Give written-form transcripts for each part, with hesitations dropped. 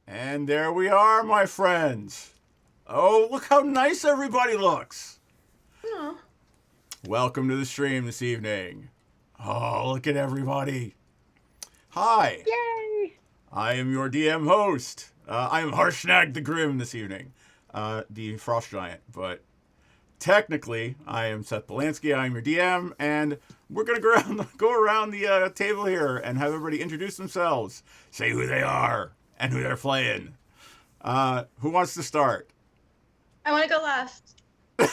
And there we are, my friends. Oh, look how nice everybody looks. Aw. Welcome to the stream this evening. Oh, look at everybody. Hi. Yay! I am your DM host. I am Harshnag the Grim this evening, the Frost Giant. But technically, I am Seth Polanski. I am your DM, and we're gonna go around the table here and have everybody introduce themselves, say who they are and who they're playing. Who wants to start? I want to go last. I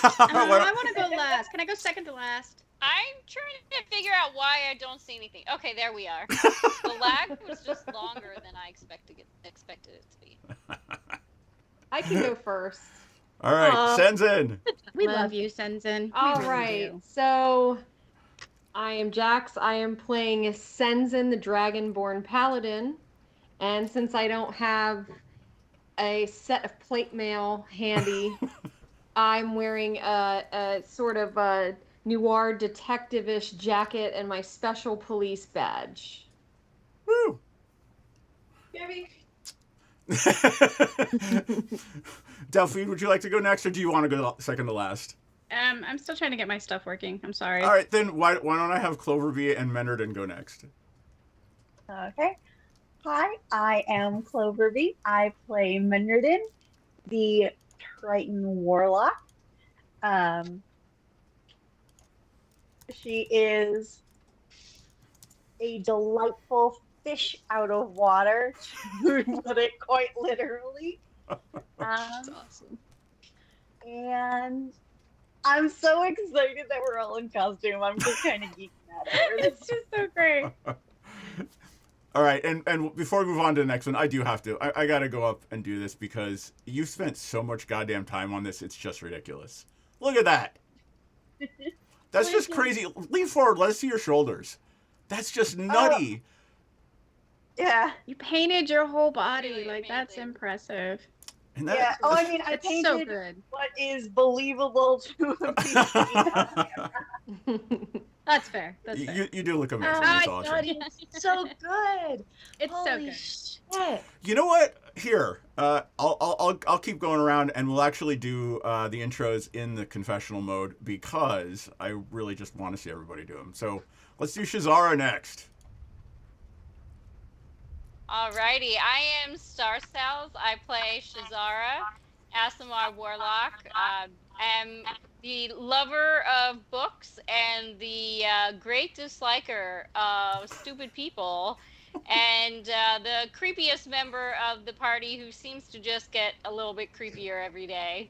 want to go last. Can I go second to last? I'm trying to figure out why I don't see anything. Okay, there we are. The lag was just longer than I expected it to be. I can go first. All right, Senzin. We love you, Senzin. All We really right, do. so I am Jax. I am playing Senzin, the Dragonborn Paladin. And since I don't have a set of plate mail handy, I'm wearing a sort of a noir detective-ish jacket and my special police badge. Woo. Gabby? Delphine, would you like to go next, or do you want to go second to last? I'm still trying to get my stuff working. I'm sorry. All right, then why don't I have Cloverby and Menardin go next? Okay. Hi, I am Cloverby. I play Menardin, the Triton Warlock. She is a delightful fish out of water, to put it quite literally. That's awesome. And I'm so excited that we're all in costume. I'm just kind of geeking out over this. It's just so great. All right, and before we move on to the next one, I do have to. I got to go up and do this because you've spent so much goddamn time on this. It's just ridiculous. Look at that. That's just crazy. Lean forward. Let us see your shoulders. That's just nutty. Yeah. You painted your whole body. Really Like, that's amazing. impressive. And Yeah. Oh, I mean, I It's painted so good. what is believable to a PC. That's fair. That's fair. you do look amazing. Oh, It's my awesome. God, it's so good. It's Holy so good. shit. You know what? Here, I'll keep going around, and we'll actually do the intros in the confessional mode because I really just want to see everybody do them. So let's do Shazara next. Alrighty, I am Star Cells. I play Shazara, Asimar Warlock. Am the lover of books and the great disliker of stupid people, and the creepiest member of the party who seems to just get a little bit creepier every day.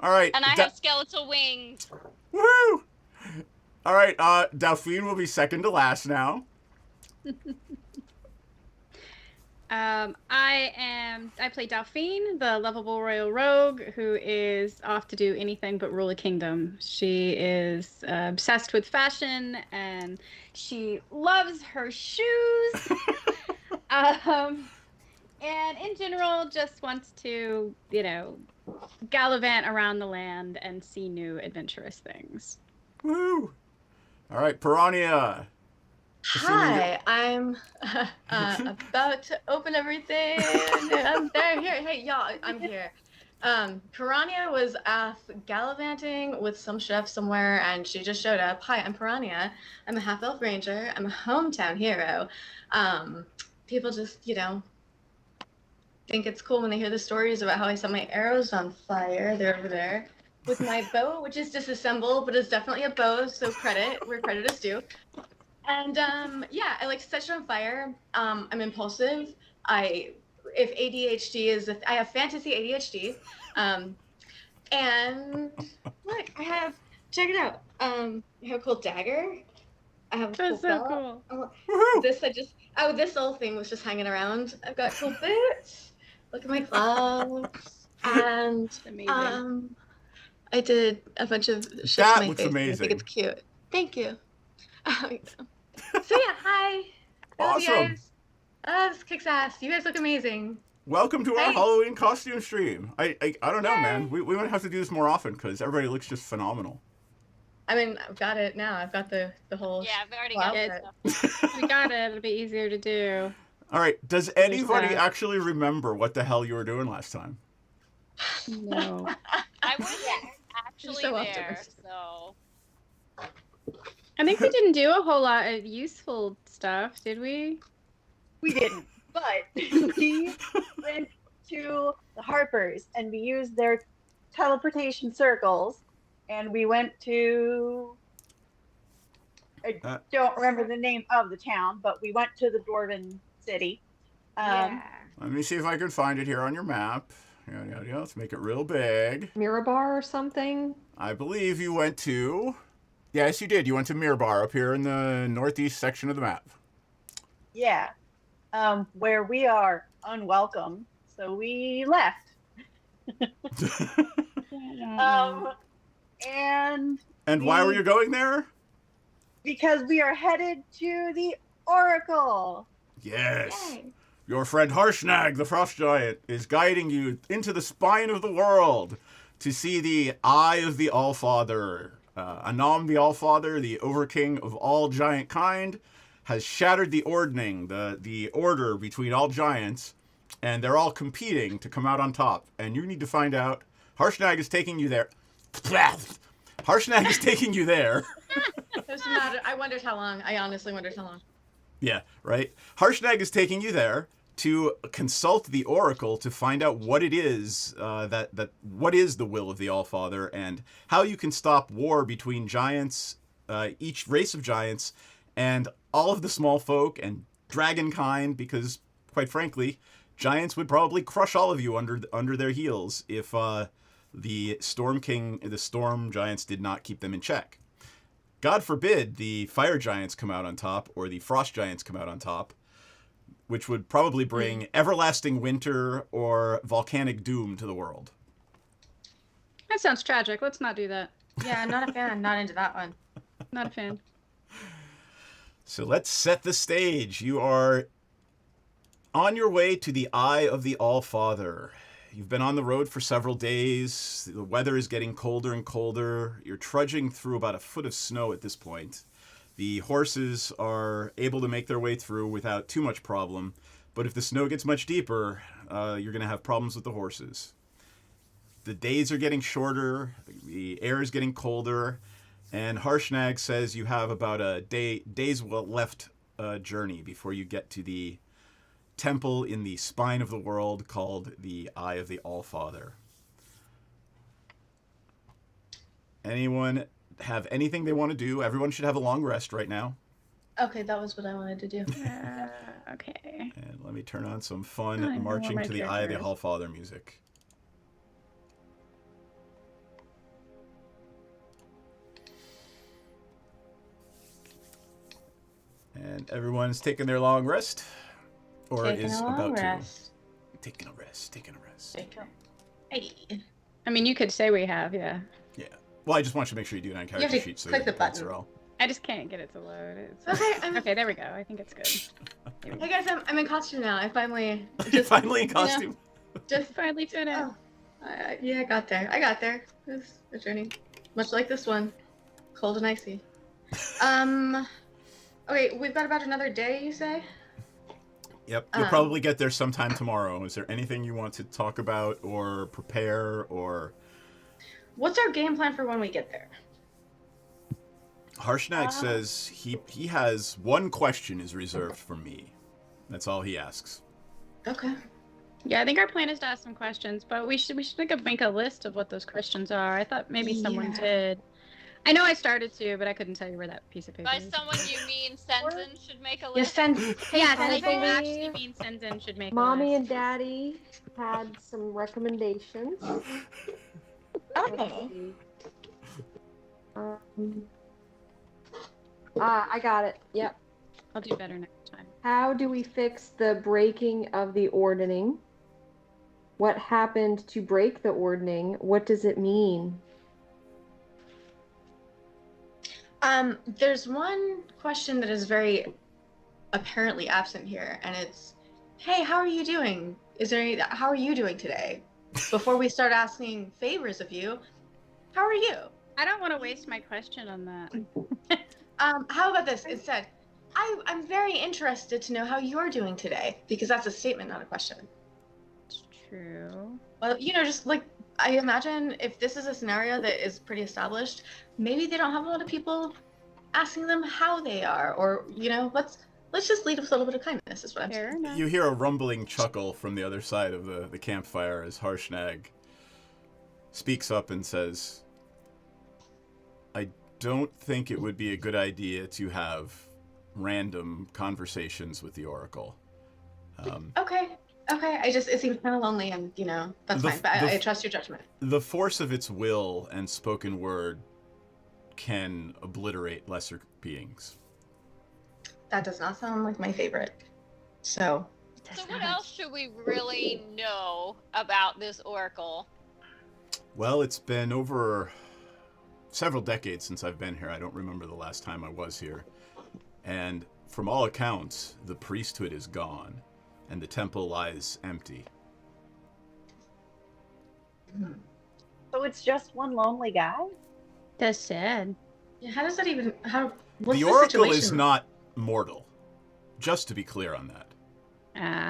All right. And I have skeletal wings. Woo! All right. Delphine will be second to last now. I play Delphine, the lovable royal rogue who is off to do anything but rule a kingdom. She is obsessed with fashion and she loves her shoes. And in general just wants to, gallivant around the land and see new adventurous things. Woo! All right, Piranha. Hi, I'm about to open everything. I'm there. Here, hey, y'all, I'm here. Piranha was gallivanting with some chef somewhere, and she just showed up. Hi, I'm Piranha. I'm a half-elf ranger. I'm a hometown hero. People just, think it's cool when they hear the stories about how I set my arrows on fire. They're over there with my bow, which is disassembled, but it's definitely a bow, so credit where credit is due. And yeah, I like to set shit on fire. I'm impulsive. If ADHD is, I have fantasy ADHD. And look, check it out. I have a cool dagger. I have a cool That's so belt. cool. Woohoo! This little thing was just hanging around. I've got cool boots. Look at my gloves. And It's amazing. I did a bunch of shit That to my looks face. I amazing. think it's cute. Thank you. So yeah, hi. Hello, you Awesome. guys. This kicks ass. You guys look amazing. Welcome to our Hey. Halloween costume stream. I don't know, Yay. man. We might have to do this more often because everybody looks just phenomenal. I mean, I've got it now. I've got the whole. Yeah, I've already Wow. got Yeah. that stuff. We got it. It'll be easier to do. All right. Does anybody that. actually remember what the hell you were doing last time? No. I wasn't actually so there, optimistic. so I think we didn't do a whole lot of useful stuff, did we? We didn't, but we went to the Harpers and we used their teleportation circles, and we went to. I don't remember the name of the town, but we went to the Dwarven city. Let me see if I can find it here on your map. Let's make it real big. Mirabar or something? I believe you went to... Yes, you did. You went to Mirabar up here in the northeast section of the map. Yeah. Where we are unwelcome, so we left. And why were you going there? Because we are headed to the Oracle. Yes. Yay. Your friend Harshnag, the Frost Giant, is guiding you into the spine of the world to see the Eye of the Allfather. Anam the Allfather, the Overking of all giant kind, has shattered the ordning, the order between all giants, and they're all competing to come out on top. And you need to find out. Harshnag is taking you there. Harshnag is taking you there. Doesn't matter. I wondered how long. I honestly wondered how long. Yeah, right? Harshnag is taking you there to consult the Oracle to find out what it is, what is the will of the Allfather, and how you can stop war between giants, each race of giants, and all of the small folk and dragonkind, because, quite frankly, giants would probably crush all of you under their heels if the Storm giants did not keep them in check. God forbid the fire giants come out on top, or the frost giants come out on top, which would probably bring everlasting winter or volcanic doom to the world. That sounds tragic. Let's not do that. Yeah, not a fan. Not into that one. Not a fan. So let's set the stage. You are on your way to the Eye of the Allfather. You've been on the road for several days. The weather is getting colder and colder. You're trudging through about a foot of snow at this point. The horses are able to make their way through without too much problem. But if the snow gets much deeper, you're going to have problems with the horses. The days are getting shorter. The air is getting colder. And Harshnag says you have about a day's left journey before you get to the temple in the spine of the world called the Eye of the Allfather. Anyone have anything they want to do? Everyone should have a long rest right now. Okay, that was what I wanted to do. Okay. And let me turn on some fun I know what marching my to the Eye of the character is. Allfather music. And everyone's taking their long rest, or Taking is a long about rest. to. Taking a rest. Hey. I mean, you could say we have, yeah. Yeah. Well, I just want you to make sure you do it on have character to sheet so click your the points button. are all. I just can't get it to load. It's... Okay, Okay, there we go. I think it's good. Hey guys, I'm in costume now. I finally You're finally in costume. just Finally did it. oh, yeah, I got there. It was a journey, much like this one, cold and icy. Okay, we've got about another day, you say? Yep. You'll probably get there sometime tomorrow. Is there anything you want to talk about or prepare or? What's our game plan for when we get there? Harshnag says he has one question is reserved for me. That's all he asks. Okay. Yeah, I think our plan is to ask some questions, but we should make a list of what those questions are. I thought maybe someone did. I know I started to, but I couldn't tell you where that piece of paper by is. someone you mean Senzen should make a Yes, list? Yes, I I think believe actually mean Senzen should make Mommy a and list. Daddy had some recommendations. Oh. I got it. Yep. I'll do better next time. How do we fix the breaking of the ordning? What happened to break the ordning? What does it mean? There's one question that is very apparently absent here, and it's, hey, how are you doing? How are you doing today? Before we start asking favors of you, how are you? I don't want to waste my question on that. How about this? Instead, I'm very interested to know how you're doing today, because that's a statement, not a question. It's true. Well, just like, I imagine if this is a scenario that is pretty established, maybe they don't have a lot of people asking them how they are, or let's just lead with a little bit of kindness. Is what I'm Fair saying. enough. You hear a rumbling chuckle from the other side of the campfire as Harshnag speaks up and says, I don't think it would be a good idea to have random conversations with the Oracle. Okay. It seems kind of lonely, and that's fine. But I trust your judgment. The force of its will and spoken word can obliterate lesser beings. That does not sound like my favorite. So what else should we really know about this oracle? Well, it's been over several decades since I've been here. I don't remember the last time I was here. And from all accounts, the priesthood is gone, and the temple lies empty. So it's just one lonely guy? That's sad. yeah, how does that even? What's The the Oracle situation? is not mortal, just to be clear on that.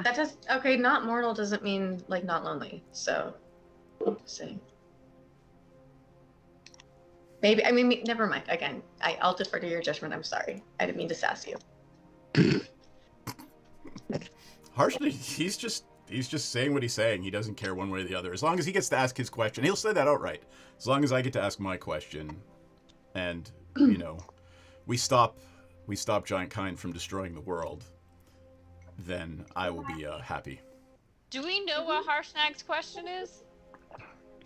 That does okay. Not mortal doesn't mean like not lonely. So, just saying. Maybe never mind. Again, I'll defer to your judgment. I'm sorry. I didn't mean to sass you. Harshly, he's just saying what he's saying. He doesn't care one way or the other. As long as he gets to ask his question, he'll say that outright. As long as I get to ask my question, and we stop Giant Kind from destroying the world, then I will be happy. Do we know what Harshnag's question is?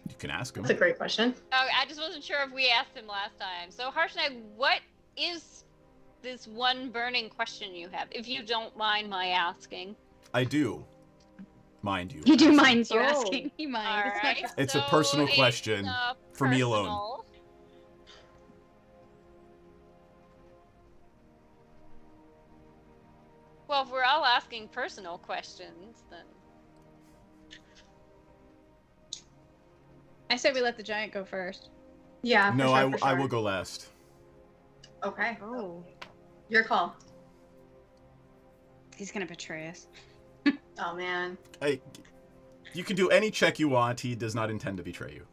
You can ask him. That's a great question. Oh, I just wasn't sure if we asked him last time. So Harshnag, what is this one burning question you have, if you don't mind my asking? I do. Mind you. You do mind you Oh. asking. You mind. All It's right. not- It's a personal question for me alone. personal. Well, if we're all asking personal questions, then I said we let the giant go first. Yeah. No, for I sure, for I sure. will go last. Okay. Oh. Your call. He's gonna betray us. Oh man. You can do any check you want. He does not intend to betray you.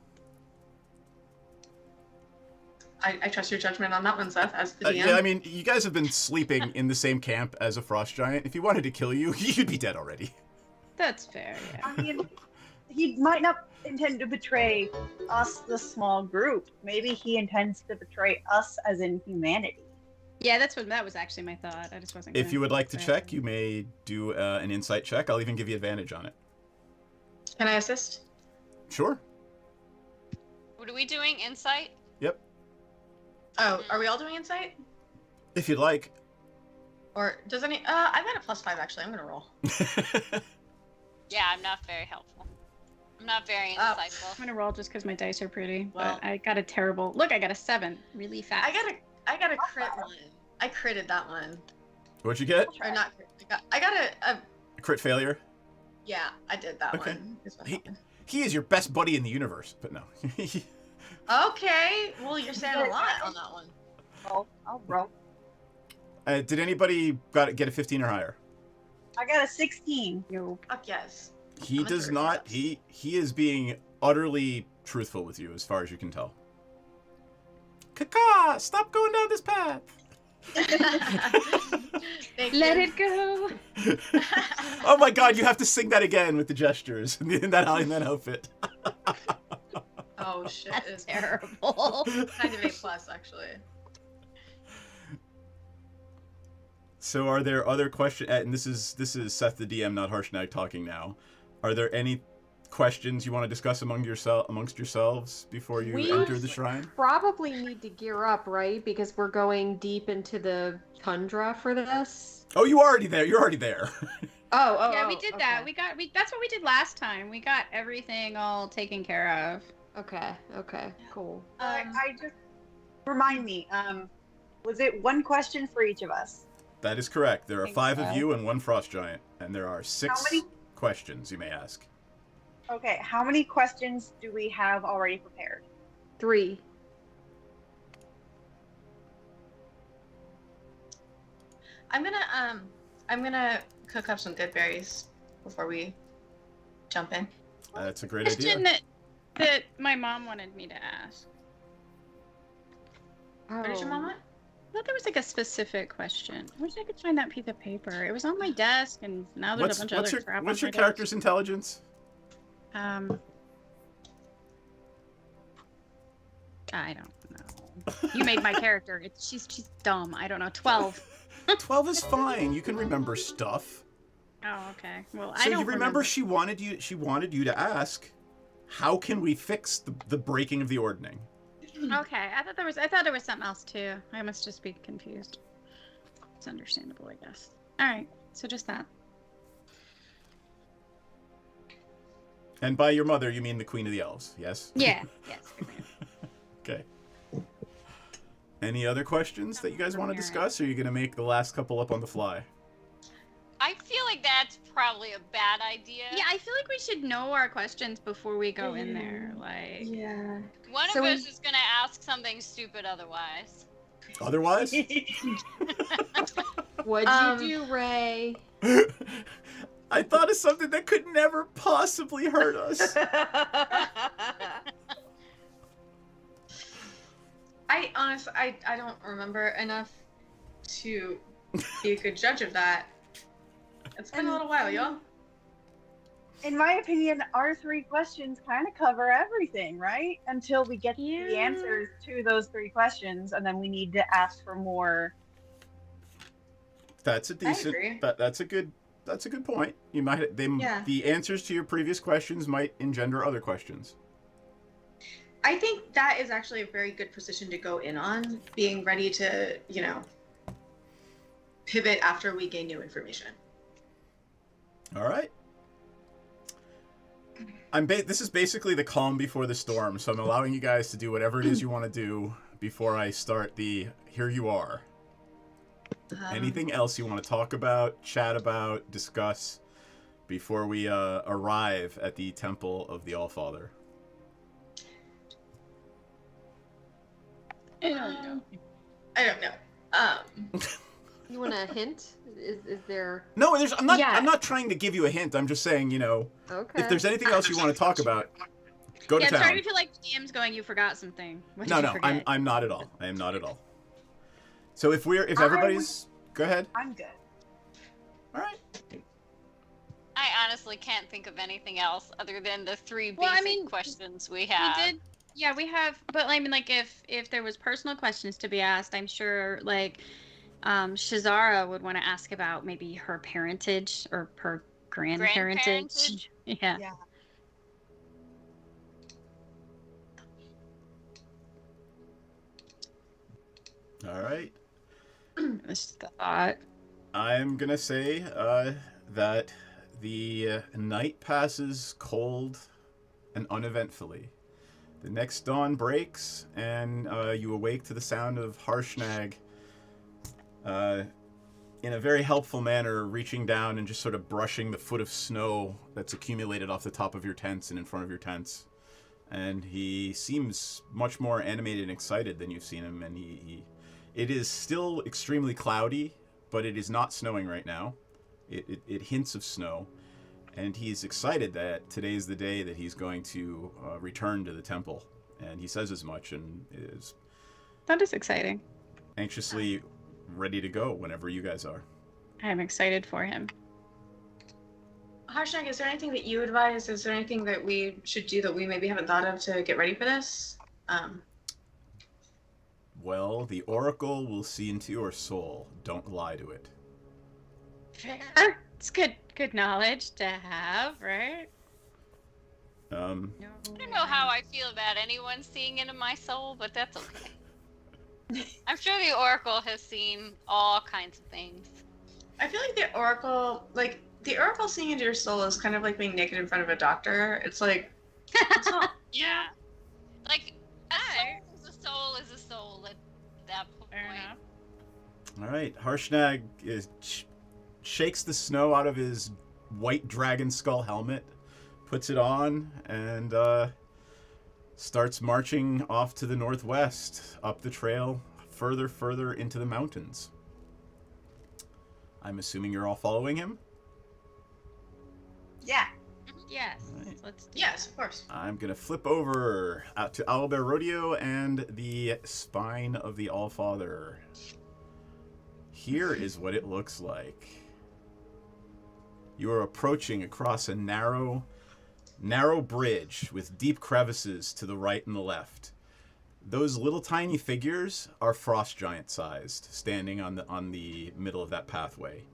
I trust your judgment on that one, Seth, as the DM. Yeah, I mean, you guys have been sleeping in the same camp as a frost giant. If he wanted to kill you, you'd be dead already. That's fair. Yeah. I mean, he might not intend to betray us, the small group. Maybe he intends to betray us as in humanity. Yeah, that was actually my thought. I just wasn't. If gonna you would like to betray check, him. you may do an insight check. I'll even give you advantage on it. Can I assist? Sure. what are we doing? Insight? Yep. Oh, are we all doing insight? If you'd like. Or does any? I've got a +5 actually. I'm gonna roll. Yeah, I'm not very helpful. I'm not very Oh. insightful. I'm gonna roll just because my dice are pretty. Well- But I got a terrible. Look, I got a 7. Really fast. I got a crit one. I critted that one. What'd you get? Or not crit. I got a Crit failure. yeah. I did that Okay. one. Is what He- happened. He is your best buddy in the universe, but no. Okay. Well, you're saying a lot on that one. I'll roll. Did anybody get a 15 or higher? I got a 16. Yo. Fuck yes. He I'm a does third not. class. He is being utterly truthful with you, as far as you can tell. Kaka, stop going down this path. Thank Let you. it go. Oh my God, you have to sing that again with the gestures in that outfit. Oh shit. That's It's terrible. kind of A+ actually. So, are there other questions? And this is Seth the DM, not Harshnag, talking now. Are there any questions you want to discuss amongst yourselves before you We- enter the shrine? Probably need to gear up, right? Because we're going deep into the tundra for this. Oh, you're already there. You're already there. Oh, Yeah, we did that. okay. That's what we did last time. We got everything all taken care of. Okay, cool. I just remind me. Was it one question for each of us? That is correct. There are Think 5 so. of you and 1 frost giant, and there are 6 How many? questions you may ask. Okay, how many questions do we have already prepared? I'm gonna cook up some good berries before we jump in. That's a great Question idea. that my mom wanted me to ask. What did your mom want? I thought there was like a specific question. I wish I could find that piece of paper. It was on my desk, and now there's a bunch of other crap. What's on your my character's intelligence? desk. I don't know. You made my character. She's dumb. I don't know. 12. 12 is fine. You can remember stuff. Oh, okay. Well, So I don't you remember she wanted you to ask, how can we fix the breaking of the ordning? Okay, I thought there was something else too. I must just be confused. It's understandable, I guess. All right, so just that. And by your mother, you mean the Queen of the Elves, yes? Yeah. Yes. Okay. Any other questions that you guys want to discuss, or are you going to make the last couple up on the fly? I feel like that's probably a bad idea. Yeah, I feel like we should know our questions before we go in there. Like, Yeah. One So of we- us is gonna ask something stupid otherwise. Otherwise? What'd you do, Ray? I thought of something that could never possibly hurt us. I honestly, I don't remember enough to be a good judge of that. It's been a little while, y'all. In my opinion, our 3 questions kind of cover everything, right? Until we get the Yeah. answers to those 3 questions, and then we need to ask for more. That's a decent. agree. That's a good point. You might Yeah. the answers to your previous questions might engender other questions. I think that is actually a very good position to go in on, being ready to, pivot after we gain new information. All right. This is basically the calm before the storm, so I'm allowing you guys to do whatever it is you want to do before I start the here you are. Anything else you want to talk about, chat about, discuss before we arrive at the Temple of the Allfather? I don't know. I don't know. You want a hint? Is there? No, I'm not. Yeah. I'm not trying to give you a hint. I'm just saying, Okay. if there's anything else you want to talk about, go to Yeah, I'm town. starting to feel like the DM's going. You forgot something. What did No, you no, forget? I'm not at all. I am not at all. So if everybody's, go ahead. I'm good. All right. I honestly can't think of anything else other than the 3 Well, basic I mean, questions we have. We did. Yeah, we have. But I mean, like, if there was personal questions to be asked, I'm sure like Shazara would want to ask about maybe her parentage or her grandparentage. Yeah. Yeah. All right. That's just a thought. I'm gonna say that the night passes cold and uneventfully. The next dawn breaks, and you awake to the sound of Harshnag in a very helpful manner, reaching down and just sort of brushing the foot of snow that's accumulated off the top of your tents and in front of your tents. And he seems much more animated and excited than you've seen him, and it is still extremely cloudy, but it is not snowing right now. It hints of snow, and he's excited that today's the day that he's going to return to the temple, and he says as much and is That is exciting. anxiously ready to go whenever you guys are. I'm excited for him. Harshnag, is there anything that you advise? Is there anything that we should do that we maybe haven't thought of to get ready for this? Well, the Oracle will see into your soul. Don't lie to it. Fair. It's good knowledge to have, right? Um, No. I don't know how I feel about anyone seeing into my soul, but that's okay. I'm sure the Oracle has seen all kinds of things. I feel like the Oracle seeing into your soul is kind of like being naked in front of a doctor. It's like, it's not, Yeah. Like, Alright. a soul is a soul at that point. Fair enough. all right, Harshnag shakes the snow out of his white dragon skull helmet, puts it on, and starts marching off to the northwest, up the trail, further into the mountains. I'm assuming you're all following him? Yeah. Yes. Right. Let's. Yes, of course. I'm going to flip over out to Owlbear Rodeo and the Spine of the Allfather. Here is what it looks like. You are approaching across a narrow bridge with deep crevices to the right and the left. Those little tiny figures are frost giant sized, standing on the middle of that pathway.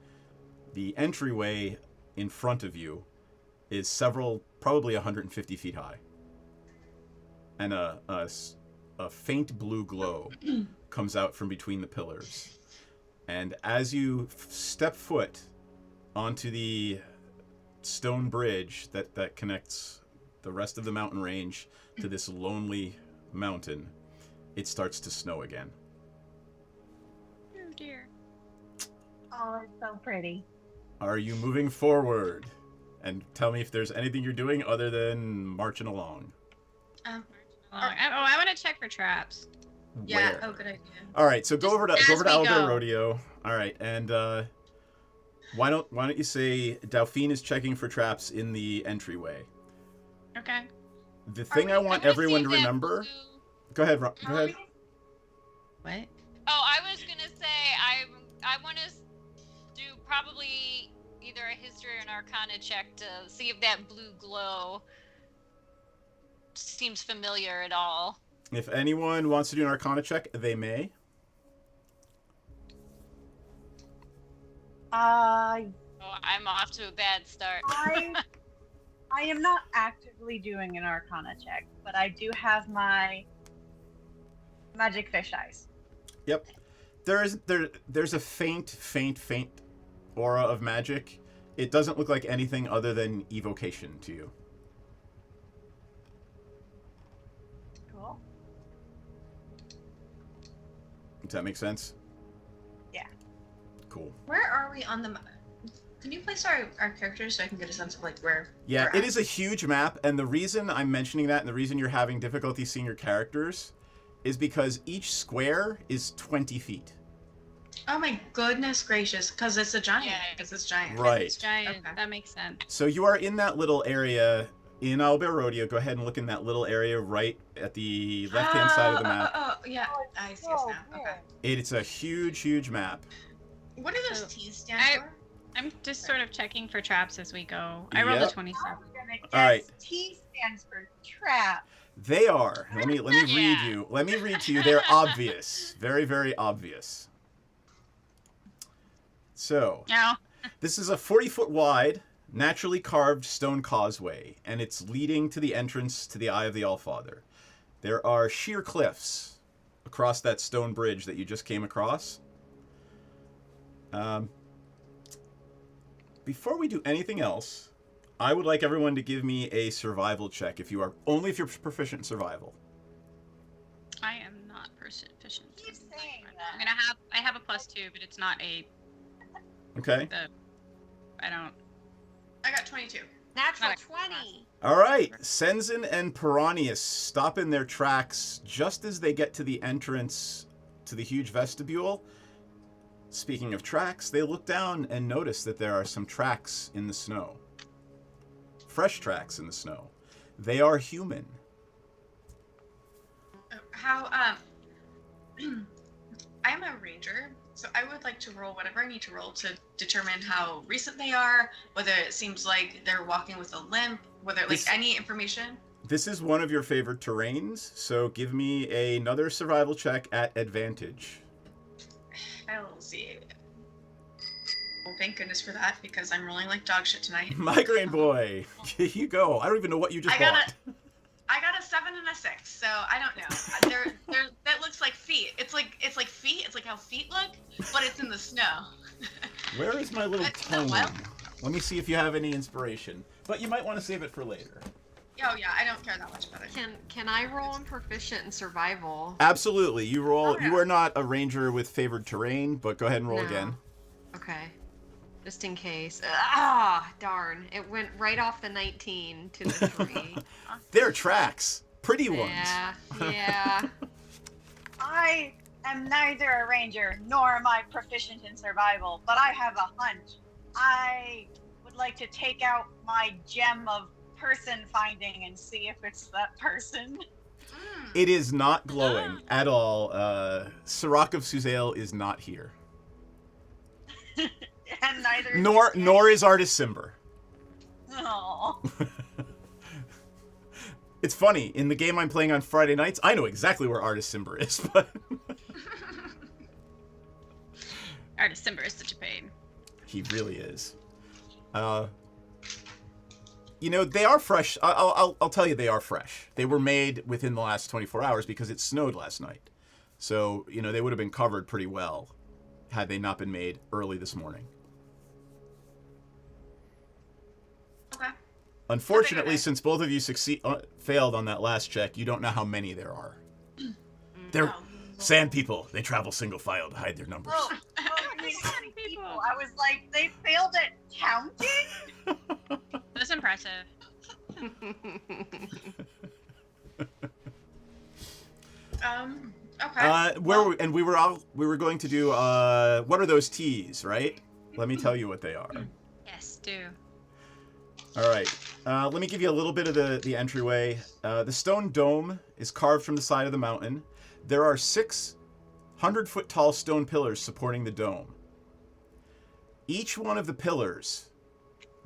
The entryway in front of you is probably 150 feet high. And a faint blue glow comes out from between the pillars. And as you step foot onto the stone bridge that connects the rest of the mountain range to this lonely mountain, it starts to snow again. Oh dear. Oh, it's so pretty. Are you moving forward? And tell me if there's anything you're doing other than marching along. I want to check for traps. Yeah. Where? Oh, good idea. All right, so go Just over to as we Owlbear go. Rodeo. All right, and why don't you say Dauphine is checking for traps in the entryway? Okay. The thing I want everyone to remember. Go ahead, Go ahead. What? Oh, I was gonna say I want to do probably either a history or an arcana check to see if that blue glow seems familiar at all. If anyone wants to do an arcana check, they may. Oh, I'm off to a bad start. I am not actively doing an arcana check, but I do have my magic fish eyes. Yep. There's a faint aura of magic. It doesn't look like anything other than evocation to you. Cool. Does that make sense? Yeah. Cool. Where are we on the map? Can you place our characters so I can get a sense of like where? Yeah, we're it at? is a huge map, and the reason I'm mentioning that and the reason you're having difficulty seeing your characters is because each square is 20 feet. Oh my goodness gracious! Because it's a giant. Yeah. Because it's giant. Right. It's giant. Okay. That makes sense. So you are in that little area in Owlbear Rodeo. Go ahead and look in that little area right at the left-hand side of the map. Oh, yeah. I see us now. Okay. It's a huge map. What do those So, T's stand for? I'm just sort of checking for traps as we go. I rolled a Yep. 27. I'm gonna guess All right. T stands for trap. They are. Let me read Yeah. you. Let me read to you. They're obvious. Very obvious. So, No. this is a 40-foot wide, naturally carved stone causeway, and it's leading to the entrance to the Eye of the Allfather. There are sheer cliffs across that stone bridge that you just came across. Before we do anything else, I would like everyone to give me a survival check if you're proficient in survival. I am not proficient. Keep in saying survival. that. I have a +2, but it's not a. Okay? I don't. I got 22. Natural Not a 20. All right. Senzin and Piranhas stop in their tracks just as they get to the entrance to the huge vestibule. Speaking of tracks, they look down and notice that there are some tracks in the snow. Fresh tracks in the snow. They are human. How I'm a ranger, so I would like to roll whatever I need to roll to determine how recent they are, whether it seems like they're walking with a limp, whether like This- any information. This is one of your favorite terrains, so give me another survival check at advantage. I'll see. Well, thank goodness for that because I'm rolling like dog shit tonight. Migraine boy, here you go. I don't even know what you just I got bought. I got a 7 and a 6, so I don't know. That looks like feet. It's like feet. It's like how feet look, but it's in the snow. Where is my little It's not tome? wild. Let me see if you have any inspiration. But you might want to save it for later. Oh yeah, I don't care that much about it. Can I roll in proficient in survival? Absolutely. You roll. Oh, yeah. You are not a ranger with favored terrain, but go ahead and roll No. again. Okay. Just in case. Ah, darn. It went right off the 19 to the 3. They're tracks. Pretty ones. Yeah, yeah. I am neither a ranger nor am I proficient in survival, but I have a hunch. I would like to take out my gem of person finding and see if it's that person. It is not glowing at all. Sirach of Suzail is not here. And neither Nor is Artis Simber. Oh. It's funny, in the game I'm playing on Friday nights, I know exactly where Artis Simber is, but Artis Simber is such a pain. he really is. You know, they are fresh. I'll tell you, they are fresh. They were made within the last 24 hours because it snowed last night. So, you know, they would have been covered pretty well had they not been made early this morning. Okay. Unfortunately, Okay. since both of you failed on that last check, you don't know how many there are. They're sand people. They travel single file to hide their numbers. Oh, people. I was like, they failed at counting? That's impressive. Okay. We were going to do what are those T's, right? Let me tell you what they are. Yes, do. All right. Let me give you a little bit of the entryway. The stone dome is carved from the side of the mountain. There are 6 100-foot tall stone pillars supporting the dome. Each one of the pillars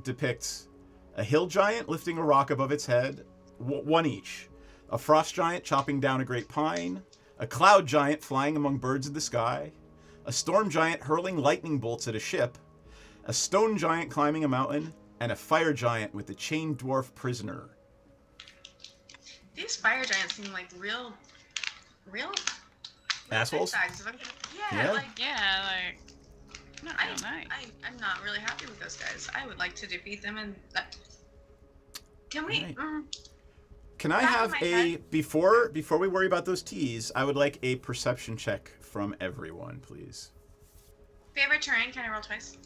depicts a hill giant lifting a rock above its head, one each. A frost giant chopping down a great pine, a cloud giant flying among birds in the sky, a storm giant hurling lightning bolts at a ship, a stone giant climbing a mountain, and a fire giant with a chained dwarf prisoner. These fire giants seem like real Assholes? bags. Yeah. Like Yeah, like not real nice. I'm not really happy with those guys. I would like to defeat them and can we Right. Can I Back have of my a head. before we worry about those T's, I would like a perception check from everyone, please. favorite terrain? Can I roll twice?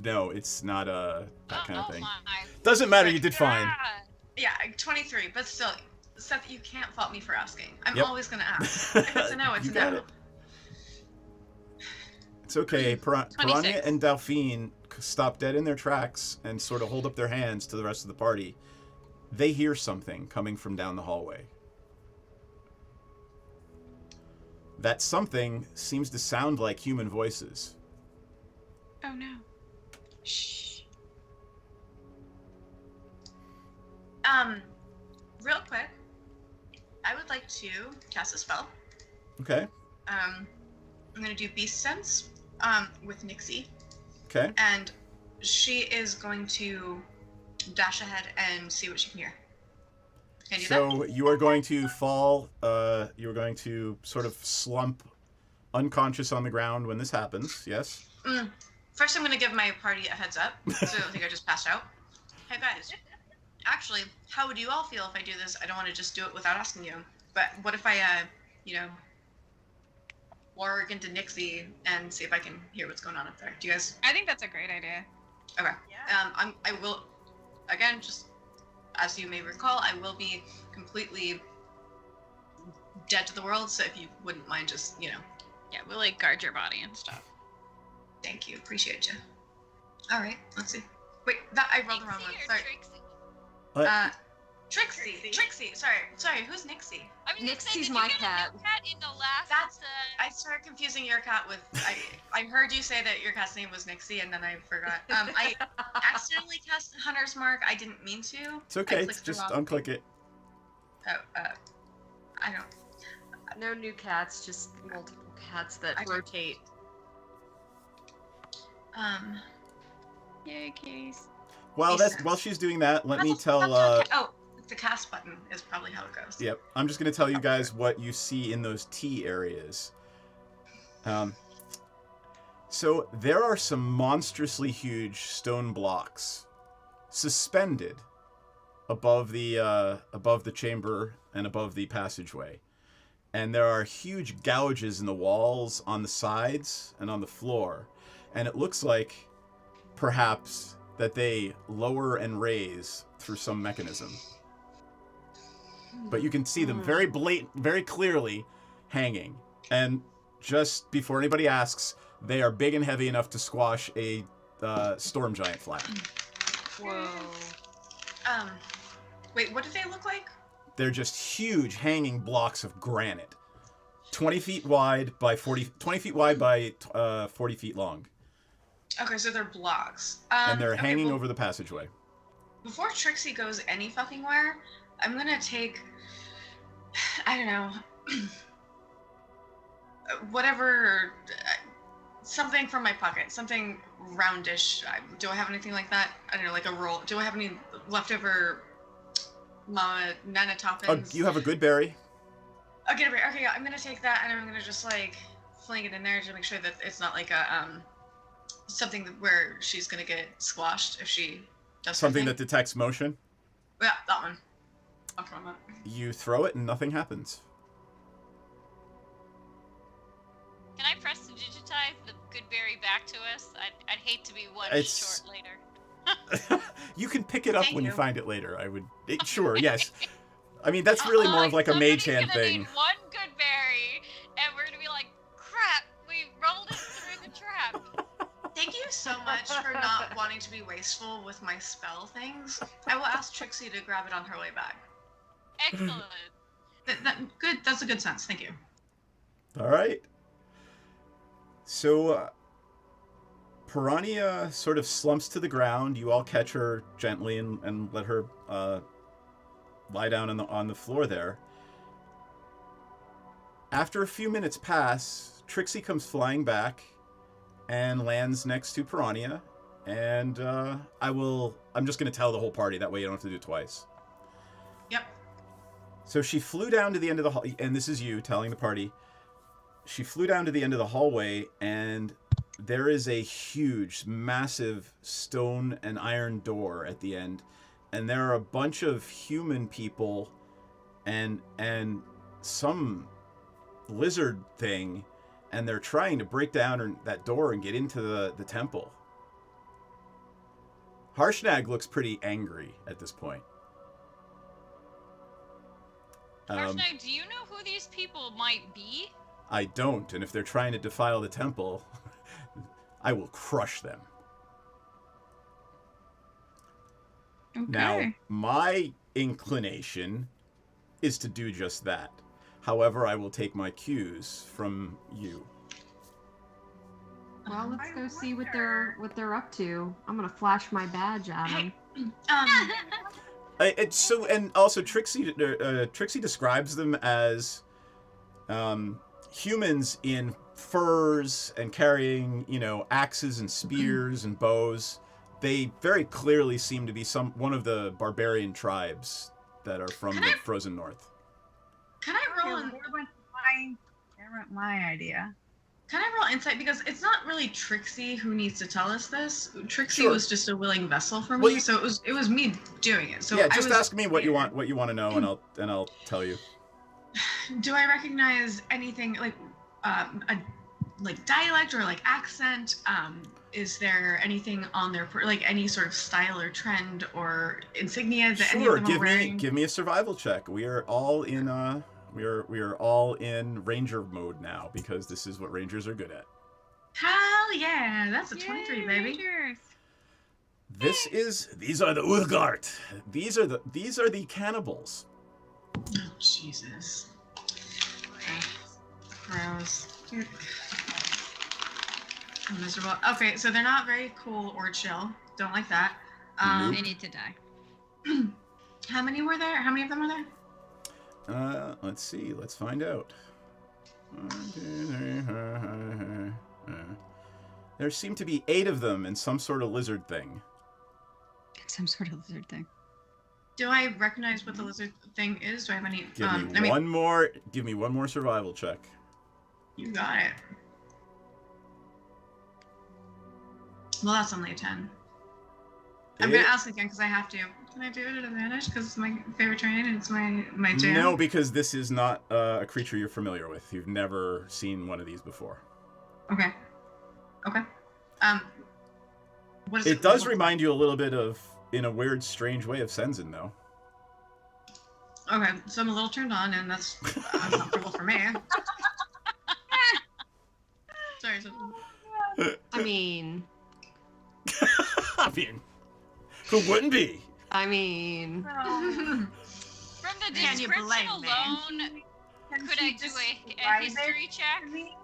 No, it's not that kind of thing. My. Doesn't matter, you did fine. God. Yeah, 23, but still, Seth, you can't fault me for asking. I'm Yep. always gonna ask. If it's a no, it's You a got no. it. It's okay. Piranha 26. and Delphine stop dead in their tracks and sort of hold up their hands to the rest of the party. They hear something coming from down the hallway. That something seems to sound like human voices. Oh no. Shh. Real quick, I would like to cast a spell. Okay. I'm gonna do Beast Sense, with Nixie, Okay. and she is going to dash ahead and see what she can hear. Can you do So you are going to fall, you're going to sort of slump unconscious on the ground when this happens, yes? that? First, I'm gonna give my party a heads up, so they don't think I just passed out. Hey guys, actually, how would you all feel if I do this? I don't want to just do it without asking you, but what if I, warg into Nixie and see if I can hear what's going on up there? Do you guys? I think that's a great idea. Okay. Yeah. I will, again, just as you may recall, I will be completely dead to the world. So if you wouldn't mind, just Yeah, we'll like guard your body and stuff. thank you, appreciate you. All right, let's see. Wait, that I rolled the wrong one. Nixie or Sorry. Trixie? What? Trixie. Sorry. Who's Nixie? I was gonna say, Nixie's did my you get a cat. new cat in the last? That's- I started confusing your cat with. I heard you say that your cat's name was Nixie, and then I forgot. I accidentally cast Hunter's Mark. I didn't mean to. It's okay. clicked the Just wrong unclick it. Oh, I don't. No new cats, just multiple cats that I- rotate. Yay, Case. While Makes while she's doing that, let me That's tell oh, the cast button is probably how it goes. Yep. I'm just going to tell you guys what you see in those T areas. So there are some monstrously huge stone blocks suspended above the chamber and above the passageway. And there are huge gouges in the walls, on the sides, and on the floor. And it looks like perhaps that they lower and raise through some mechanism. But you can see them very clearly hanging. And just before anybody asks, they are big and heavy enough to squash a storm giant flat. Whoa. Wait, what do they look like? They're just huge hanging blocks of granite. 20 feet wide by 40 feet wide by 40 feet long. Okay, so they're blocks. And they're okay, hanging well, over the passageway. before Trixie goes any fucking where, I'm gonna take, I don't know, whatever, something from my pocket, something roundish. Do I have anything like that? I don't know, like a roll. Do I have any leftover Nana Toppins? Oh, you have a good berry. Okay, yeah, I'm gonna take that and I'm gonna just like fling it in there to make sure that it's not like a something where she's gonna get squashed if she does Something that detects motion. Yeah, that one. I'll throw that. You throw it and nothing happens. Can I press to digitize the good berry back to us? I'd hate to be one It's- short later. You can pick it up Thank when you you. find it later. Sure, yes. I mean, that's really more of like a mage hand Somebody's gonna thing. need one good berry, and we're gonna be like, crap, we rolled it through the trap. Thank you so much for not wanting to be wasteful with my spell things. I will ask Trixie to grab it on her way back. Excellent. Good. That's a good sense. Thank you. All right. So, Piranha sort of slumps to the ground. You all catch her gently and let her lie down on the floor there. After a few minutes pass, Trixie comes flying back and lands next to Piranha. And I'm just going to tell the whole party. That way you don't have to do it twice. Yep. So she flew down to the end of the hall, and this is you telling the party. She flew down to the end of the hallway, and there is a huge, massive stone and iron door at the end, and there are a bunch of human people and some lizard thing, and they're trying to break down that door and get into the temple. Harshnag looks pretty angry at this point. Harshnag, do you know who these people might be? I don't, and if they're trying to defile the temple, I will crush them. Okay. Now, my inclination is to do just that. However, I will take my cues from you. Well, let's go see what they're up to. I'm gonna flash my badge at them. Um, Also Trixie describes them as humans in furs and carrying, axes and spears and bows. They very clearly seem to be one of the barbarian tribes that are from the frozen north. can I roll? That went my idea. Can I roll insight? Because it's not really Trixie who needs to tell us this. Trixie Sure. was just a willing vessel for me, Well, so it was me doing it. So yeah, I just was ask me what you scared. want to know, and I'll tell you. Do I recognize anything like a dialect or like accent? Is there anything on their like any sort of style or trend or insignia that any of Sure, them are wearing? give me a survival check. We are all in we are all in ranger mode now because this is what rangers are good at. Hell yeah, that's a Yay, 23, baby. Rangers. These are the Urgart. These are the cannibals. Oh, Jesus. Okay. Gross. I'm miserable. Okay, so they're not very cool or chill. Don't like that. Nope. They need to die. How many were there? How many of them were there? Let's see. Let's find out. 1, 2, 3, There seem to be 8 of them and some sort of lizard thing. Some sort of lizard thing. Do I recognize what the lizard thing is? Do I have any? Give me one more survival check. You got it. Well, that's only a 10. I'm gonna ask again because I have to. Can I do it at advantage? Because it's my favorite terrain and it's my jam. No, because this is not a creature you're familiar with. You've never seen one of these before. Okay. Okay. What is It does remind you a little bit of, in a weird, strange way, of Senzin, though. Okay, so I'm a little turned on, and that's uncomfortable for me. Sorry. I mean, I mean, who wouldn't be? I mean. From the Can you description blame me? alone, Can could she I do a describe history it check? to me?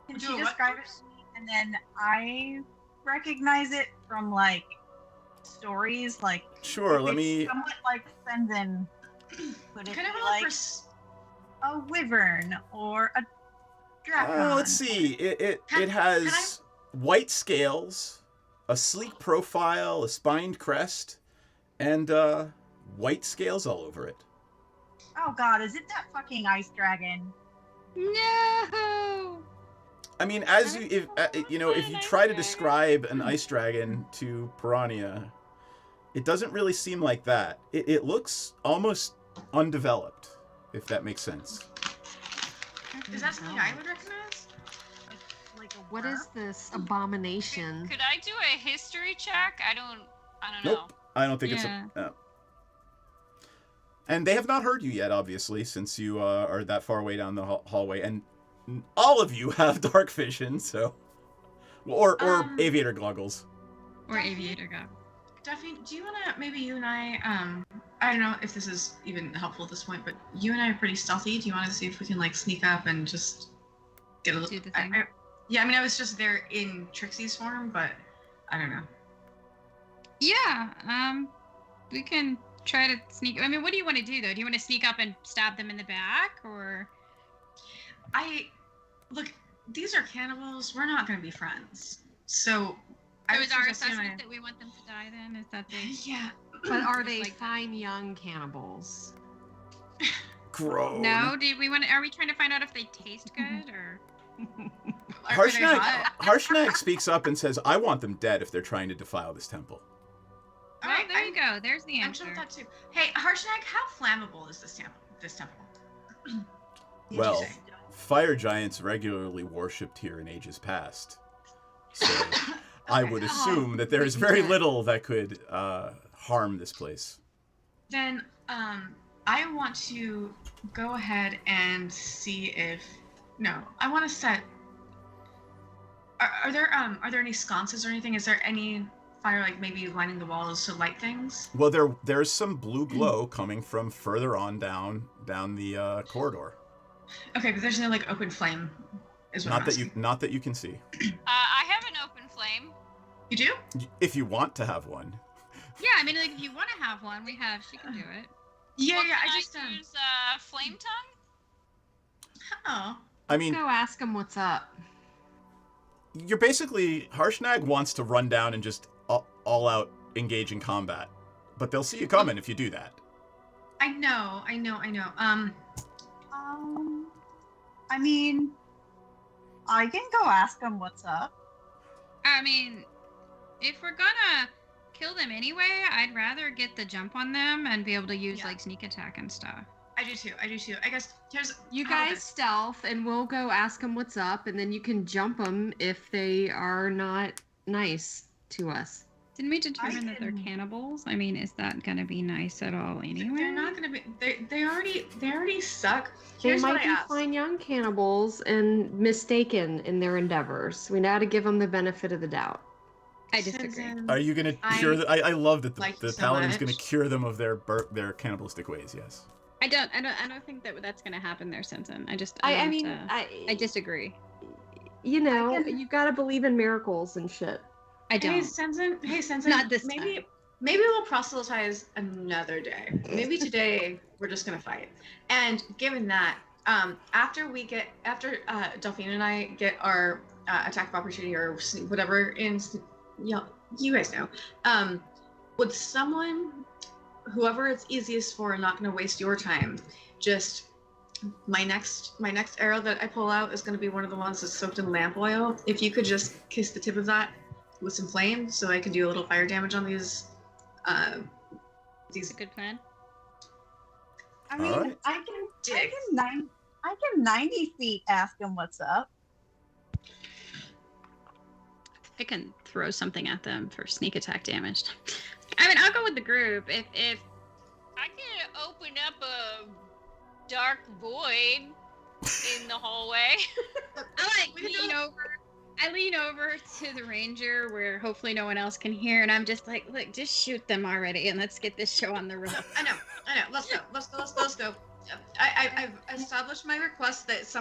Can Do she a what? describe it to me? And then I recognize it from like stories, like Sure, if let it's me. somewhat like Senzen. Would it Could I be roll like for a wyvern or a dragon? Let's see. It Can- has white scales, a sleek profile, a spined crest, and white scales all over it. Oh god, is it that fucking ice dragon? No. I mean, as you if you try to describe an ice dragon to Piranha, it doesn't really seem like that. It looks almost undeveloped, if that makes sense. Is that something I would recognize? Like a What worm? is this abomination? Could I do a history check? I don't know. Nope, I don't think Yeah. it's a. And they have not heard you yet, obviously, since you are that far away down the hallway, and all of you have dark vision, so or aviator goggles. Or aviator go. Duffy, do you wanna maybe you and I don't know if this is even helpful at this point, but you and I are pretty stealthy. Do you want to see if we can like sneak up and just get a little? Do the thing. Yeah, I mean, I was just there in Trixie's form, but I don't know. Yeah. We can try to sneak. I mean, what do you want to do though? Do you want to sneak up and stab them in the back, or? Look. These are cannibals. We're not going to be friends. So. So would is our suggest you and assessment that we want them to die then? Is that the... Yeah. But are Just they like that. fine young cannibals? Grown. No, do we want? Are we trying to find out if they taste good or? Are they hot? Harshnag speaks up and says, "I want them dead if they're trying to defile this temple." All Well, right, there you go. There's the I'm answer. sure of that too. Hey, Harshnag, how flammable is this temple? Did you Well, say? fire giants regularly worshipped here in ages past, so I would assume that there is very little that could harm this place. Then I want to go ahead and see if I want to set. Are there any sconces or anything? Is there any fire like maybe lining the walls to light things? Well, there's some blue glow coming from further on down the corridor. Okay, but there's no like open flame. Is what I'm asking. Not that you can see. I have an open flame. You do? If you want to have one. Yeah, I mean, like if you want to have one, she can do it. Yeah, Well, yeah. can I just use flame tongue. Oh. I mean, Go ask them what's up. you're basically Harshnag wants to run down and just all out engage in combat, but they'll see you coming if you do that. I know. I mean, I can go ask them what's up. I mean, if we're gonna kill them anyway, I'd rather get the jump on them and be able to use Yeah. like sneak attack and stuff. I do too. I guess here's You how about guys this? stealth, and we'll go ask them what's up, and then you can jump them if they are not nice to us. Didn't we determine that they're can- cannibals? I mean, is that gonna be nice at all anyway? They're not gonna be. They already suck. They Here's what might I be asked. fine young cannibals and mistaken in their endeavors. We now to give them the benefit of the doubt. I disagree. Since, Are you gonna I cure? I love that like the you so paladin's much. gonna cure them of their cannibalistic ways. Yes. I don't think that's gonna happen there, Sensen. I I disagree. you know, I can- you gotta believe in miracles and shit. I Hey, don't. Sensen. Not this maybe, time. Maybe we'll proselytize another day. Maybe today we're just gonna fight. And given that, after Delphine and I get our attack of opportunity or whatever you guys know, would someone, whoever it's easiest for, not gonna waste your time, just my next arrow that I pull out is gonna be one of the ones that's soaked in lamp oil. If you could just kiss the tip of that with some flame, so I can do a little fire damage on these. It's a good plan. I mean, Alright. I can 90 feet ask them what's up. I can throw something at them for sneak attack damage. I mean, I'll go with the group. If I can open up a dark void in the hallway. I lean over to the ranger where hopefully no one else can hear, and I'm just like, look, just shoot them already, and let's get this show on the road. I know. Let's go. I've established my request that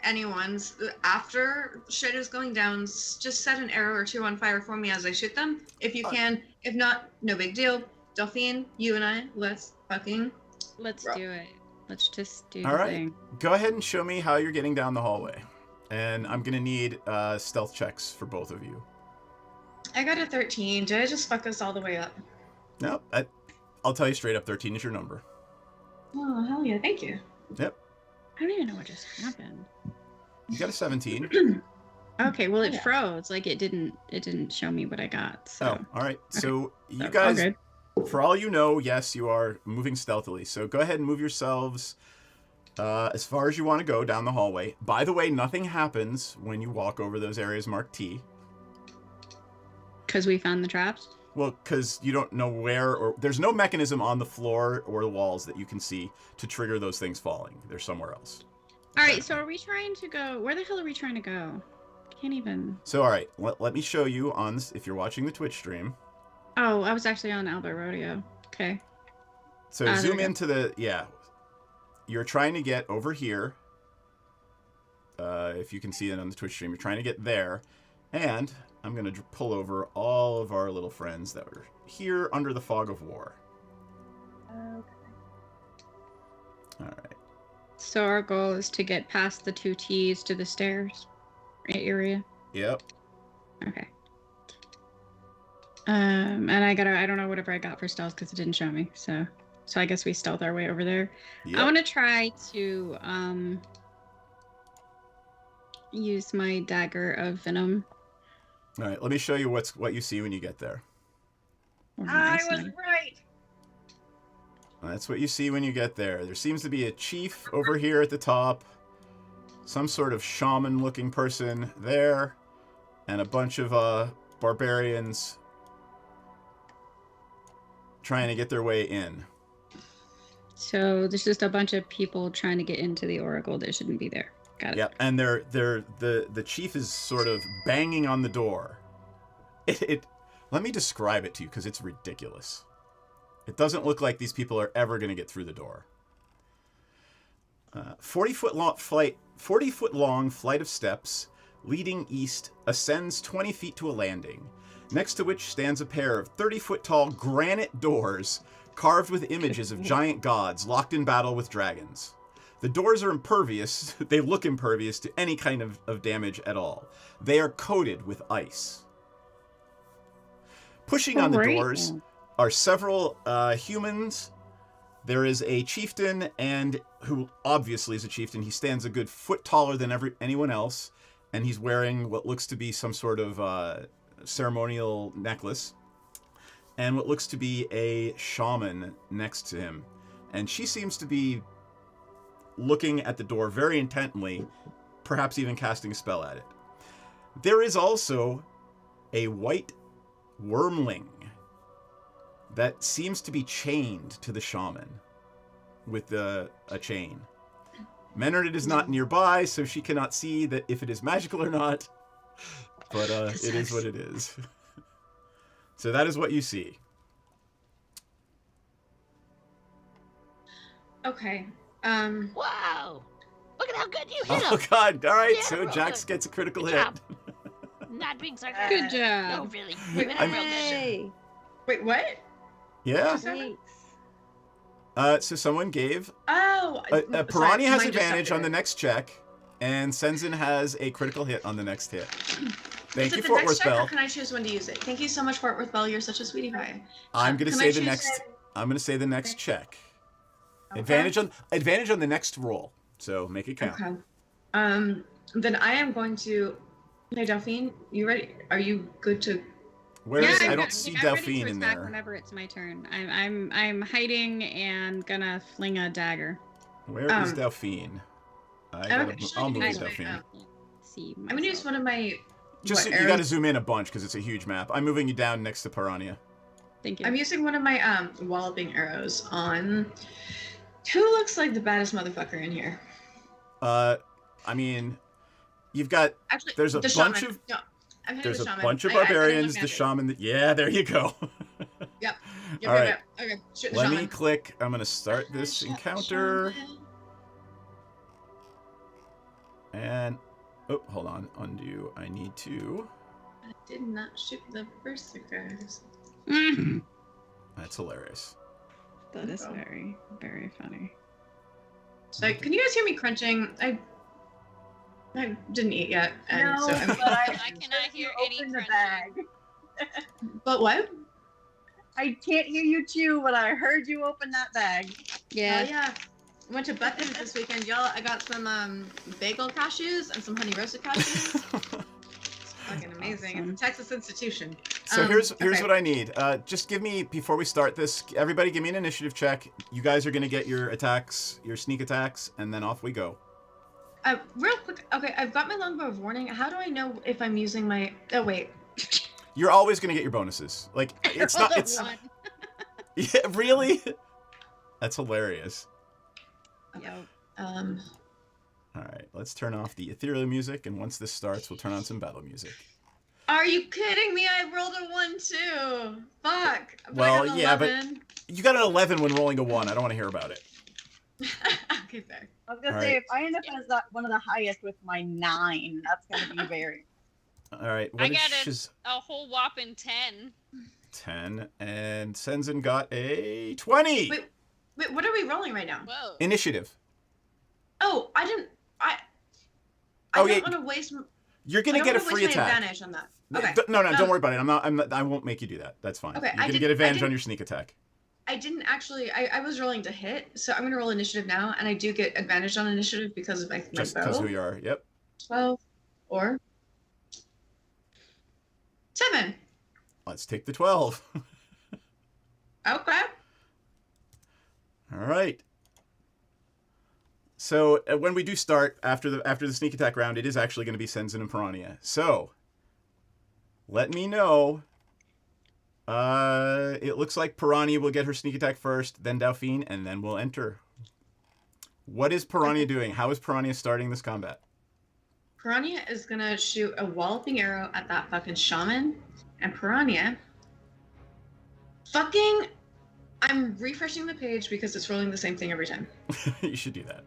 anyone's, after shit is going down, just set an arrow or two on fire for me as I shoot them. If you can. If not, no big deal. Delphine, you and I, let's fucking Let's roll. do it. Let's just do All the right. thing. Go ahead and show me how you're getting down the hallway. And I'm going to need stealth checks for both of you. I got a 13. Did I just fuck us all the way up? No, I'll tell you straight up, 13 is your number. Oh, hell yeah. Thank you. Yep. I don't even know what just happened. You got a 17. Okay, well it Yeah. froze. Like it didn't show me what I got. So. Oh, all right. So you all guys, good. for all you know, yes, you are moving stealthily. So go ahead and move yourselves as far as you want to go down the hallway. By the way, nothing happens when you walk over those areas marked T. Because we found the traps. Well, because you don't know where, or there's no mechanism on the floor or the walls that you can see to trigger those things falling. They're somewhere else. All right, so are we trying to go? Where the hell are we trying to go? Can't even. So, all right, let me show you on, if you're watching the Twitch stream. Oh, I was actually on Albert Rodeo. Okay. So there zoom we go. into the, yeah. You're trying to get over here. If you can see it on the Twitch stream, you're trying to get there. And I'm going to pull over all of our little friends that were here under the fog of war. Okay. All right. So our goal is to get past the 2 T's to the stairs area. Yep. Okay. And I don't know whatever I got for stealth because it didn't show me. So I guess we stealth our way over there. Yep. I want to try to use my dagger of venom. All right, let me show you what you see when you get there. Or I nice was knife. right. That's what you see when you get there. There seems to be a chief over here at the top, some sort of shaman-looking person there, and a bunch of barbarians trying to get their way in. So there's just a bunch of people trying to get into the oracle that shouldn't be there. Got it. Yep, and the chief is sort of banging on the door. Let me describe it to you because it's ridiculous. It doesn't look like these people are ever going to get through the door. 40-foot long flight of steps leading east ascends 20 feet to a landing, next to which stands a pair of 30-foot tall granite doors carved with images of giant gods locked in battle with dragons. The doors are impervious. They look impervious to any kind of damage at all. They are coated with ice. Pushing on the Great. doors are several humans. There is a chieftain, and who obviously is a chieftain. He stands a good foot taller than anyone else, and he's wearing what looks to be some sort of ceremonial necklace, and what looks to be a shaman next to him. And she seems to be looking at the door very intently, perhaps even casting a spell at it. There is also a white wormling that seems to be chained to the shaman with a chain. Menard is not nearby, so she cannot see that if it is magical or not, but it is what it is. So that is what you see. Okay. Wow! Look at how good you hit Oh him! god, alright, Yeah, so real Jax good. gets a critical Good hit. job. Not being sarcastic. Good job. No, really. Wait, You hit him I'm- real good. Yay! Wait, what? Yeah. Thanks. So someone gave Oh, sorry, Piranha has mine just advantage on the updated. next check, and Senzin has a critical hit on the next hit. Thank Is you, it the Fort next Worth check, or Bell. can I choose when to use it? Thank you so much, Fort Worth Bell. You're such a sweetie pie. I'm gonna Can I say the choose next. it? I'm gonna say the next Okay. check. Okay. Advantage on the next roll. So make it count. Okay. Then I am going to. Hey, Delphine, you ready? Are you good to? Where is? I'm I don't good. see I'm ready to Delphine in attack there. Whenever it's my turn, I'm hiding and gonna fling a dagger. Where is Delphine? I'll move I- Delphine. See. I'm gonna use one of my. Just what, you got to arrows? zoom in a bunch because it's a huge map. I'm moving you down next to Piranha. Thank you. I'm using one of my walloping arrows on. Who looks like the baddest motherfucker in here? I mean, you've got Actually, there's a the bunch shaman. of No, I'm hitting there's the a shaman. bunch of I didn't barbarians. look The at it. shaman. Yeah, there you go. Yep. All right. Okay. Shoot the Let shaman. me click. I'm gonna start this Shot encounter. shaman. And oh, hold on. Undo. I need to. I did not shoot the berserkers. That's hilarious. That is very, very funny. So, can you guys hear me crunching? I didn't eat yet, and No, so I'm. but I cannot hear any open the crunching. bag. But what? I can't hear you chew, but I heard you open that bag. Yeah. Oh yeah. I went to Buckin's this weekend, y'all. I got some bagel cashews and some honey roasted cashews. It's fucking amazing. Awesome. It's a Texas institution. So here's okay. what I need. Just give me before we start this. Everybody, give me an initiative check. You guys are gonna get your attacks, your sneak attacks, and then off we go. Real quick. Okay, I've got my longbow of warning. How do I know if I'm using my? Oh wait. You're always gonna get your bonuses. Like it's not. It's yeah, really. That's hilarious. Okay. All right, let's turn off the ethereal music, and once this starts, we'll turn on some battle music. Are you kidding me? I rolled a 1 too. Fuck. But Well, I got an yeah, but 11. you got an 11 when rolling a 1. I don't want to hear about it. Okay, fair. I was gonna All say, right. if I end up as that one of the highest with my 9, that's gonna be very. All right, I what got is a whole whopping 10. 10, and Senzin got a 20. Wait, what are we rolling right now? Whoa. Initiative. Oh, I didn't. I Oh, don't yeah. want to waste. You're I gonna don't get a wanna free waste my attack. advantage on that. Okay. No, don't Um, worry about it. I'm not. I won't make you do that. That's fine. Okay, You're I gonna did- get I advantage did- on your sneak attack. I didn't actually. I was rolling to hit, so I'm gonna roll initiative now, and I do get advantage on initiative because of my Just bow. because who you are. Yep. 12 or 7. Let's take the 12. Okay. All right. So when we do start after the sneak attack round, it is actually going to be Senzin and Piranha. So let me know. It looks like Piranha will get her sneak attack first, then Dauphine, and then we'll enter. What is Piranha doing? How is Piranha starting this combat? Piranha is gonna shoot a walloping arrow at that fucking shaman, and Piranha. Fucking. I'm refreshing the page because it's rolling the same thing every time. You should do that.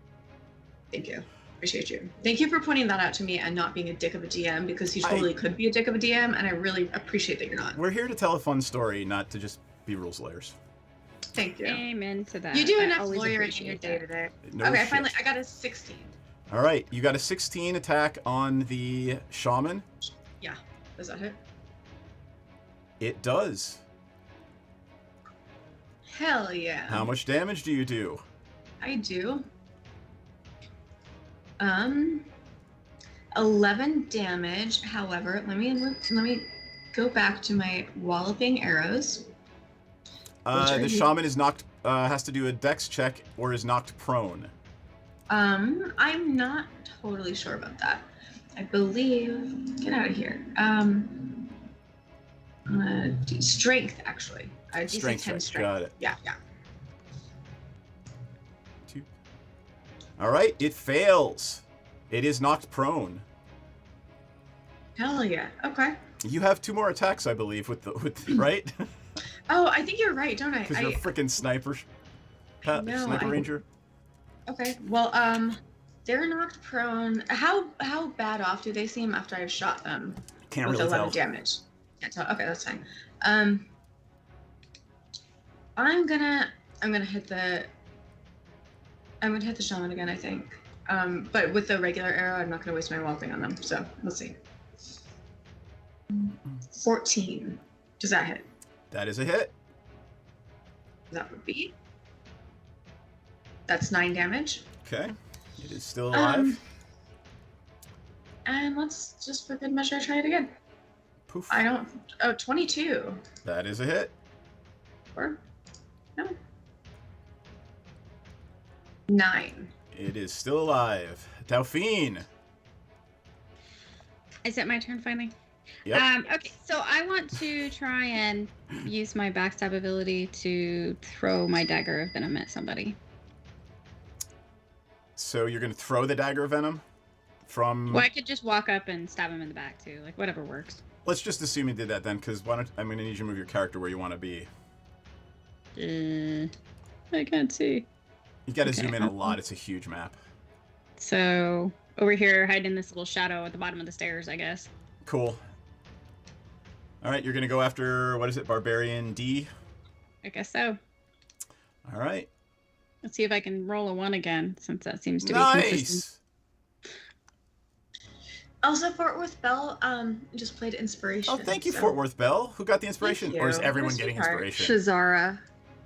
Thank you. Appreciate you. Thank you for pointing that out to me and not being a dick of a DM because you totally could be a dick of a DM, and I really appreciate that you're not. We're here to tell a fun story, not to just be rules lawyers. Thank you. Amen to that. You do I enough always lawyering in your appreciate day that. to day. No Okay, shit. I got a 16. All right, you got a 16 attack on the shaman. Yeah. Does that hit? It does. Hell yeah. How much damage do you do? I do. 11 damage. However, let me go back to my walloping arrows. The you? shaman is knocked. Has to do a dex check or is knocked prone. I'm not totally sure about that. I believe. Get out of here. Strength actually. I do Strength say 10 check. strength. Got it. Yeah. 2. All right, it fails. It is knocked prone. Hell yeah. Okay. You have 2 more attacks, I believe, with right? Oh, I think you're right, don't I? Because you're a freaking sniper. No, Sniper I- ranger. Okay. Well, they're knocked prone. How bad off do they seem after I've shot them? Can't with really 11 tell. damage. Can't tell. Okay, that's fine. I'm gonna hit the shaman again, I think. But with the regular arrow, I'm not gonna waste my walloping on them. So let's see. 14. Does that hit? That is a hit. That would be. That's 9 damage. Okay. It is still alive. And let's just for good measure try it again. Poof. I don't. Oh, 22. That is a hit. Or no. 9. It is still alive. Dauphine. Is it my turn finally? Yep. Okay, so I want to try and use my backstab ability to throw my dagger of venom at somebody. So you're going to throw the dagger of venom from... Well, I could just walk up and stab him in the back, too. Like, whatever works. Let's just assume you did that then, because I'm going to need you to move your character where you want to be. I can't see. You got to zoom in a lot. It's a huge map. So, over here, hide in this little shadow at the bottom of the stairs, I guess. Cool. All right, you're going to go after, what is it, Barbarian D? I guess so. All right. Let's see if I can roll a 1 again, since that seems to be consistent. Nice! Also, Fort Worth Bell just played Inspiration. Oh, thank you, so- Fort Worth Bell. Who got the inspiration? Thank Or is you. everyone You're a getting sweetheart. inspiration? Shazara.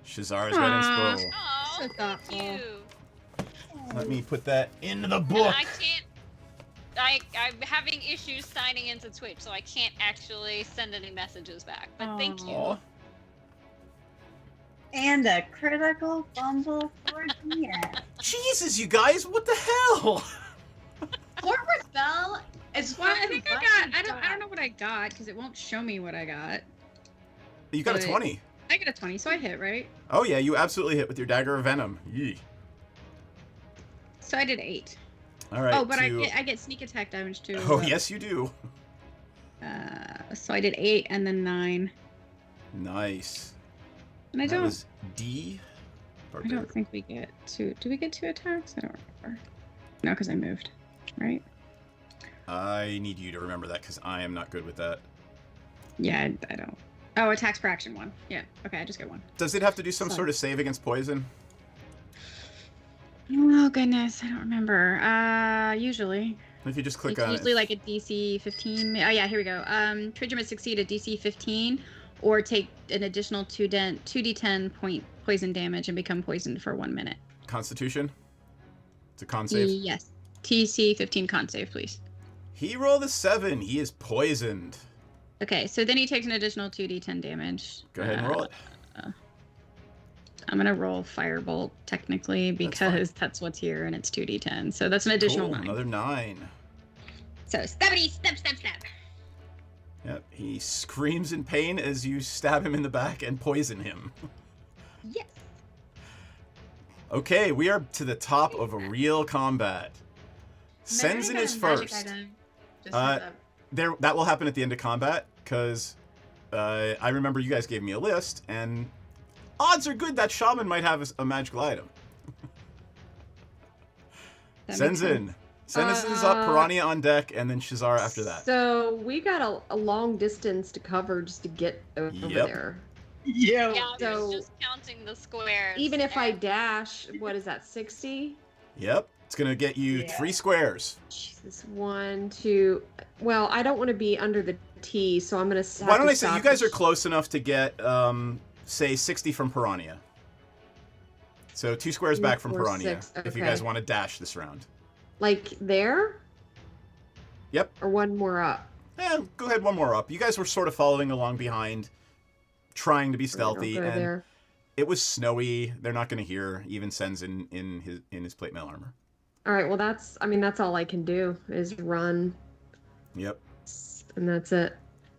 Shazara's got inspo. Oh, So thank thoughtful. you. Let me put that into the And book. I can't. I'm having issues signing into Twitch, so I can't actually send any messages back. But thank you. Aw. And a critical fumble for DS. Jesus, you guys, what the hell? Fort Worth Bell is Well, I fucking think I busting got. I don't job. know what I got because it won't show me what I got. You got a But- 20. I got a 20, so I hit, right? Oh yeah, you absolutely hit with your dagger of venom. Yee. So I did 8. All right. Oh, but to- I get sneak attack damage too. Oh yes, you do. So I did 8 and then 9, Nice. and I That don't. was D. I don't think we get 2. Do we get 2 attacks? I don't remember. No, because I moved. Right? I need you to remember that because I am not good with that. Yeah, I don't. Oh, attacks per action 1. Yeah. Okay, I just get 1. Does it have to do some Sorry. sort of save against poison? Oh goodness, I don't remember. Usually. If you just click It's on usually it. like a DC 15. Oh yeah, here we go. Trigger must succeed a DC 15, or take an additional 2d10 point poison damage and become poisoned for 1 minute. Constitution. It's a con save. Yes. TC 15 con save, please. He rolled a 7. He is poisoned. Okay, so then he takes an additional 2d10 damage. Go ahead and roll it. I'm gonna roll Firebolt technically fine. because that's what's here, and it's 2d10. So that's an additional Cool, 9. another 9. So stabbity, stab, stab, stab. Yep. He screams in pain as you stab him in the back and poison him. Yes. Okay, we are to the top of a real combat. Senzen Maybe is I got a magic first. item. Just Uh, heads up. That will happen at the end of combat because I remember you guys gave me a list and odds are good that shaman might have a magical item. That makes Senzen. Senzen's up, Piranha on deck, and then Shazara after that. So we got a long distance to cover just to get over Yep. there. Yeah. Yeah, I So- was just counting the squares. Even if I and- dash, what is that, 60? Yep. It's going to get you Yeah. 3 squares. Jesus, 1, 2. Well, I don't want to be under the T, so I'm going to Why don't I say you guys are close enough to get, say, 60 from Piranha. So 2 squares back from 4, Piranha 6, if you okay. guys want to dash this round. Like there? Yep. Or one more up? Go ahead, one more up. You guys were sort of following along behind, trying to be Or stealthy, I'll go and there. it was snowy. They're not going to hear even Senzen in his plate mail armor. All right, well, that's all I can do is run, Yep. and that's it.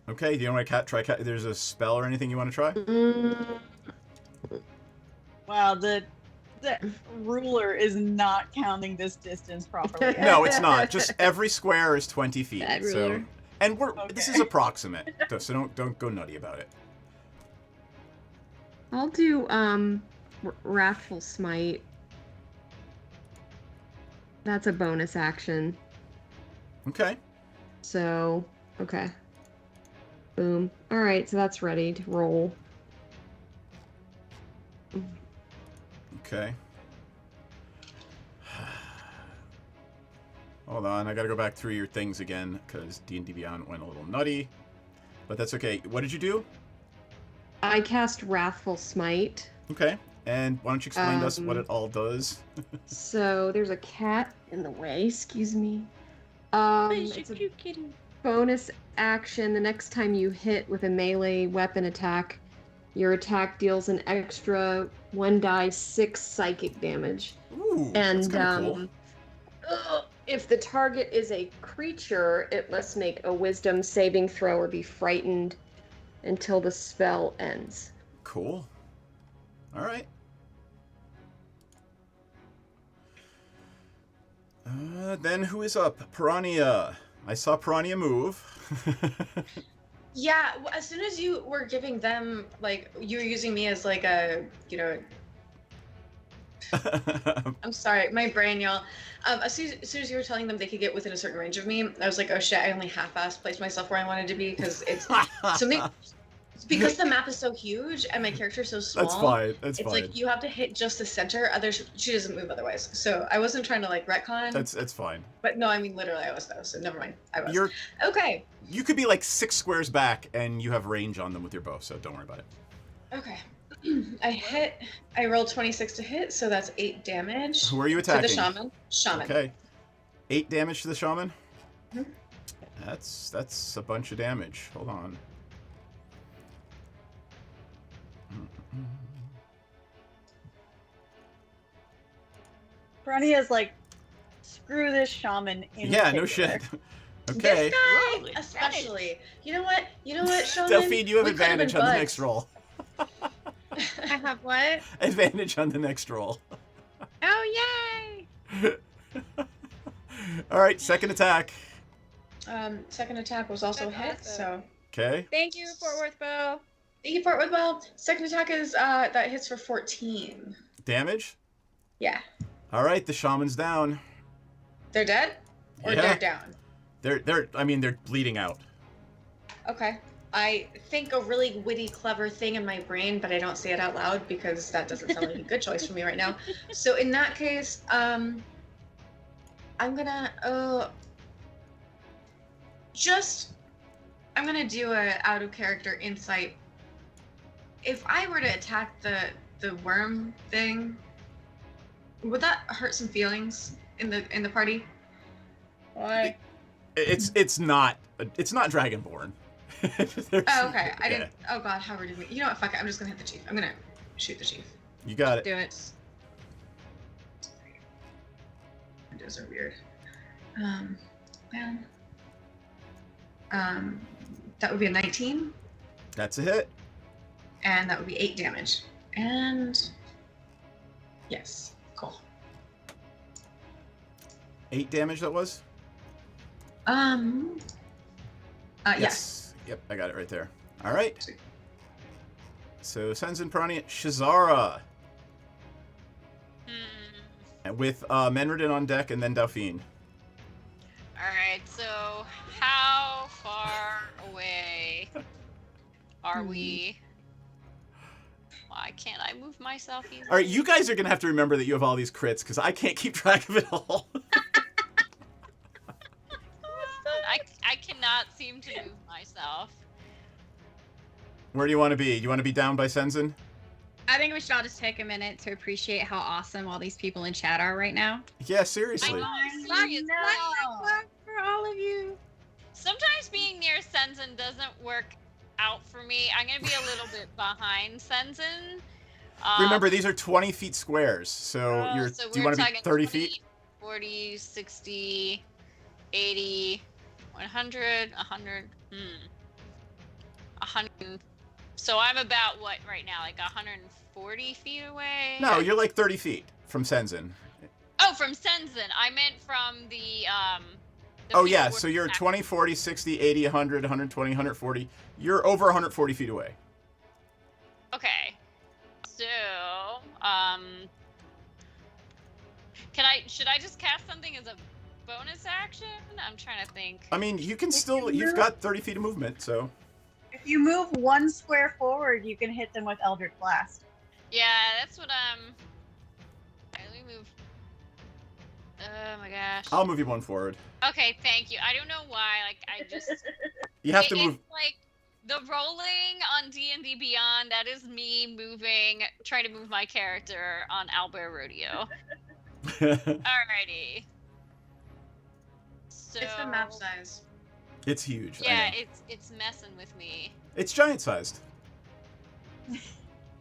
Okay, do you want to try there's a spell or anything you want to try? Wow, the ruler is not counting this distance properly. No, it's not. Just every square is 20 feet. Bad So, ruler. and this Okay. is approximate, so don't go nutty about it. I'll do Wrathful Smite. That's a bonus action. Okay. So, okay. Boom. All right, so that's ready to roll. Okay. Hold on, I gotta go back through your things again, because D&D Beyond went a little nutty. But that's okay. What did you do? I cast Wrathful Smite. Okay. And why don't you explain to us what Um, it all does? So there's a cat in the way, excuse me. It's a kitty. bonus action. The next time you hit with a melee weapon attack, your attack deals an extra 1d6 psychic damage. Ooh, And that's kind of cool. if the target is a creature, it must make a wisdom saving throw or be frightened until the spell ends. Cool. All right. Then who is up? Piranha. I saw Piranha move. Yeah, as soon as you were giving them, like, you were using me as like a, I'm sorry, my brain, y'all. As soon as you were telling them they could get within a certain range of me, I was like, oh shit, I only half-assed placed myself where I wanted to be because it's something. Because the map is so huge and my character is so small. That's fine. It's it's fine. like you have to hit just the center. She doesn't move otherwise. So I wasn't trying to like retcon. That's fine. But no, I mean literally I was though. So never mind. I was. You're Okay. You could be like 6 squares back, and you have range on them with your bow. So don't worry about it. Okay. I rolled 26 to hit, so that's 8 damage. Who are you attacking? To the shaman. Okay. 8 damage to the shaman. Mm-hmm. That's a bunch of damage. Hold on. Piranha's like, screw this shaman. Yeah, no shit. Okay. This guy, Holy especially. You know what, shaman? Delphine, you have We could've advantage been on the buds. next roll. I have what? Advantage on the next roll. Oh, yay! All right, second attack. Second attack was also That's hit, awesome. so. Okay. Thank you, Fort Worth Bow. Thank you, Fort Woodwell. Second attack is, that hits for 14. Damage. Yeah. All right, the shaman's down. They're dead? Or Yeah. they're down? They're bleeding out. Okay. I think a really witty, clever thing in my brain, but I don't say it out loud because that doesn't sound like a good choice for me right now. So in that case, I'm gonna I'm gonna do a out of character insight. If I were to attack the worm thing, would that hurt some feelings in the party? What? It's not Dragonborn. Oh, okay. I didn't. Oh God, how rude of me. You know what? Fuck it. I'm just gonna hit the chief. I'm gonna shoot the chief. You got it. Do it. Windows are weird. Man. That would be a 19, That's a hit. and that would be 8 damage. And yes, cool. 8 damage that was? Yes. Yep, I got it right there. All right. Sweet. So Senzin Piranha, Shazara. And with Menredin on deck and then Dauphine. Alright, so how far away are we? Why can't I move myself easily? All right, you guys are going to have to remember that you have all these crits because I can't keep track of it all. I cannot seem to move myself. Where do you want to be? You want to be down by Senzin? I think we should all just take a minute to appreciate how awesome all these people in chat are right now. Yeah, I seriously. know, Clap, seriously. clap for all of you. Sometimes being near Senzin doesn't work out for me. I'm going to be a little bit behind Senzin. Remember, these are 20 feet squares, so so do you we're want to be talking 30 20, feet? 40, 60, 80, 100, 100, 100. So I'm about, what, right now? Like 140 feet away? No, you're like 30 feet from Senzin. Oh, from Senzin. I meant from the Oh, people yeah, who so were you're attacking. 20, 40, 60, 80, 100, 120, 140. You're over 140 feet away. Okay. So, should I just cast something as a bonus action? I'm trying to think. I mean, you can still, you've got 30 feet of movement, so. If you move 1 square forward, you can hit them with Eldritch Blast. Yeah, that's what I'm. Okay, let me move. Oh my gosh. I'll move you 1 forward. Okay, thank you. I don't know why. Like, I just. You have to move. It's like the rolling on D&D Beyond. That is me moving, trying to move my character on Owlbear Rodeo. Alrighty. So. It's the map size. It's huge. I Yeah, know. it's messing with me. It's giant sized.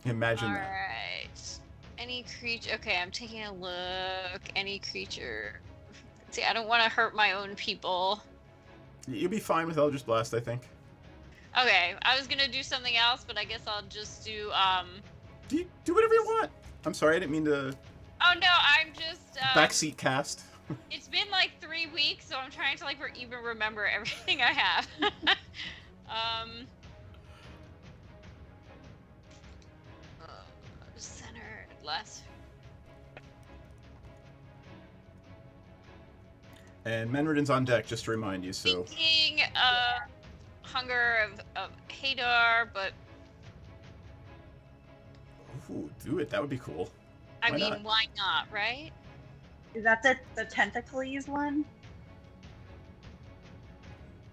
Imagine that. Alright. Any creature. Okay, I'm taking a look. Any creature. See, I don't want to hurt my own people. You'll be fine with Eldritch Blast, I think. Okay, I was gonna do something else, but I guess I'll just do, Do whatever you want. I'm sorry, I didn't mean to Oh no, I'm just, backseat cast. It's been like 3 weeks, so I'm trying to like even remember everything I have. Center less. And Menridin's on deck, just to remind you. So. Thinking Hunger of Hadar, but Ooh, do it. That would be cool. I Why mean, not? why not, right? Is that the tentacles one?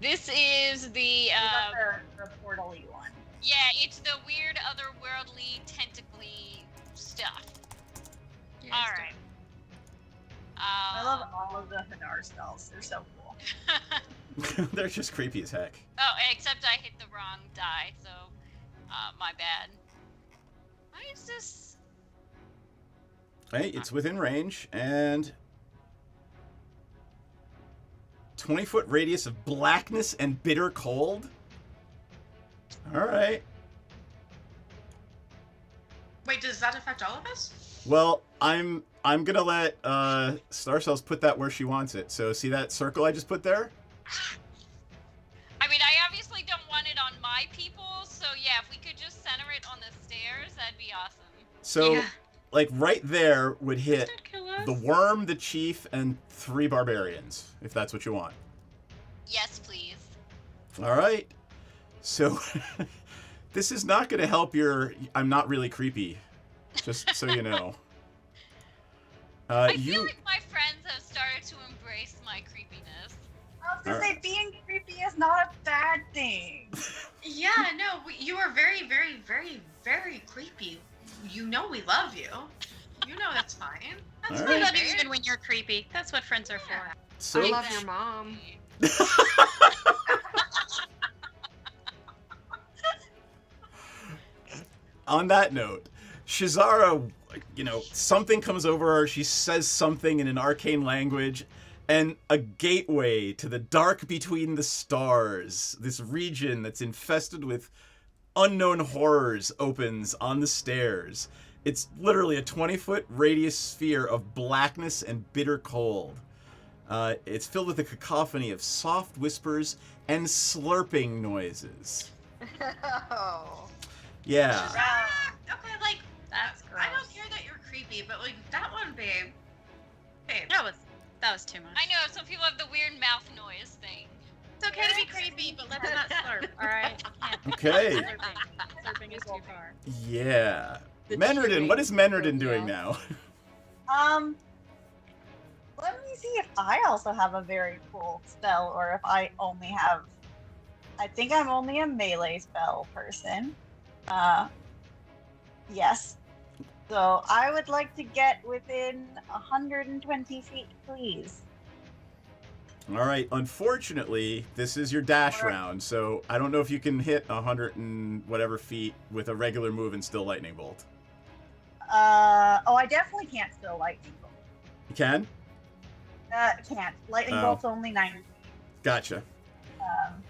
This is the Or is that the portal-y one? yeah, it's the weird otherworldly tentacly stuff. Yeah, All right. I love all of the Hadar spells. They're so cool. They're just creepy as heck. Oh, except I hit the wrong die, so my bad. Why is this? Hey, it's within range, and 20-foot radius of blackness and bitter cold. All right. Wait, does that affect all of us? Well, I'm gonna let Star Cells put that where she wants it. So see that circle I just put there? I mean, I obviously don't want it on my people, so yeah, if we could just center it on the stairs, that'd be awesome. So, Yeah. like right there would hit Don't kill us. the worm, the chief, and 3 barbarians, if that's what you want. Yes, please. All right. So this is not going to help your I'm not really creepy, just so you know. I feel like my friends have started to embrace my creepiness. I was gonna say being creepy is not a bad thing. Yeah, no, you are very, very, very, very creepy. You know we love you. You know that's fine. That's All We right. love you even when you're creepy. That's what friends are for. So I love your mom. on that note, Shazara, something comes over her. She says something in an arcane language, and a gateway to the dark between the stars, this region that's infested with unknown horrors, opens on the stairs. It's literally a 20-foot radius sphere of blackness and bitter cold. It's filled with a cacophony of soft whispers and slurping noises. Oh. Yeah. Okay, like That's I don't gross. care that you're creepy, but like that one, babe. Babe. That was too much. I know some people have the weird mouth noise thing. It's okay to be creepy, but let's not slurp. All right. Okay. Slurping is too far. Yeah. The Menridin, chewing what is Menridin goes doing down. now? Let me see if I also have a very cool spell, or if I only have. I think I'm only a melee spell person. Yes. So I would like to get within 120 feet, please. All right. Unfortunately, this is your dash Alright. round, so I don't know if you can hit 100 and whatever feet with a regular move and still lightning bolt. Oh, I definitely can't still lightning bolt. You can? Can't. Lightning Oh. bolt's only 90. Gotcha. Um,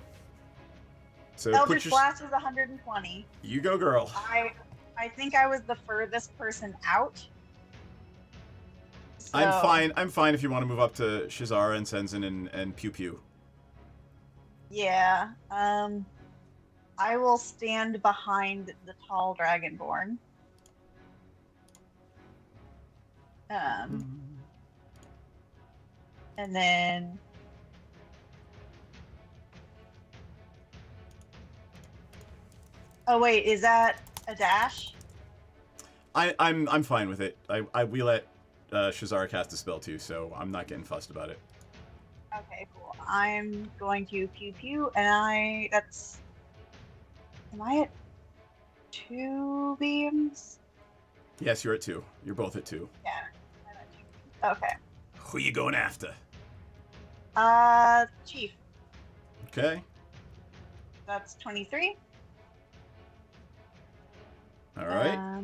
So Eldritch put your. Blast is 120. You go, girl. I think I was the furthest person out. I'm So, fine. I'm fine if you want to move up to Shazara and Senzin and Pew Pew. Yeah. I will stand behind the tall dragonborn. And then oh wait, is that a dash? I'm fine with it. We let Shazara cast a spell too, so I'm not getting fussed about it. Okay, cool. I'm going to pew pew, and am I at 2 beams? Yes, you're at 2. You're both at 2. Yeah, I'm at 2 beams. Okay. Who you going after? Chief. Okay. That's 23. All right.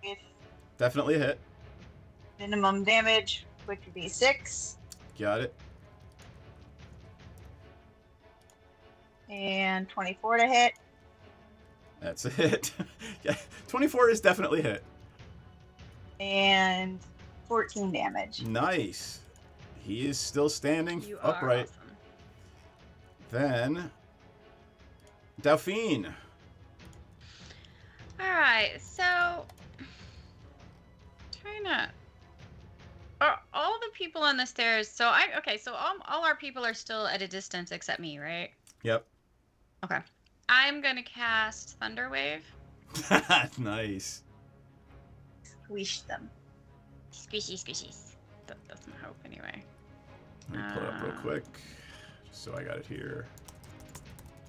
With Definitely a hit. minimum damage, which would be 6. Got it. And 24 to hit. That's a hit. Yeah, 24 is definitely a hit. And 14 damage. Nice. He is still standing You are upright. awesome. Then, Dauphine. All right, so trying to. Are all the people on the stairs? So all our people are still at a distance except me, right? Yep. Okay. I'm gonna cast Thunder Wave. Nice. Squish them. Squishies. That's my hope, anyway. Let me pull it up real quick, just so I got it here.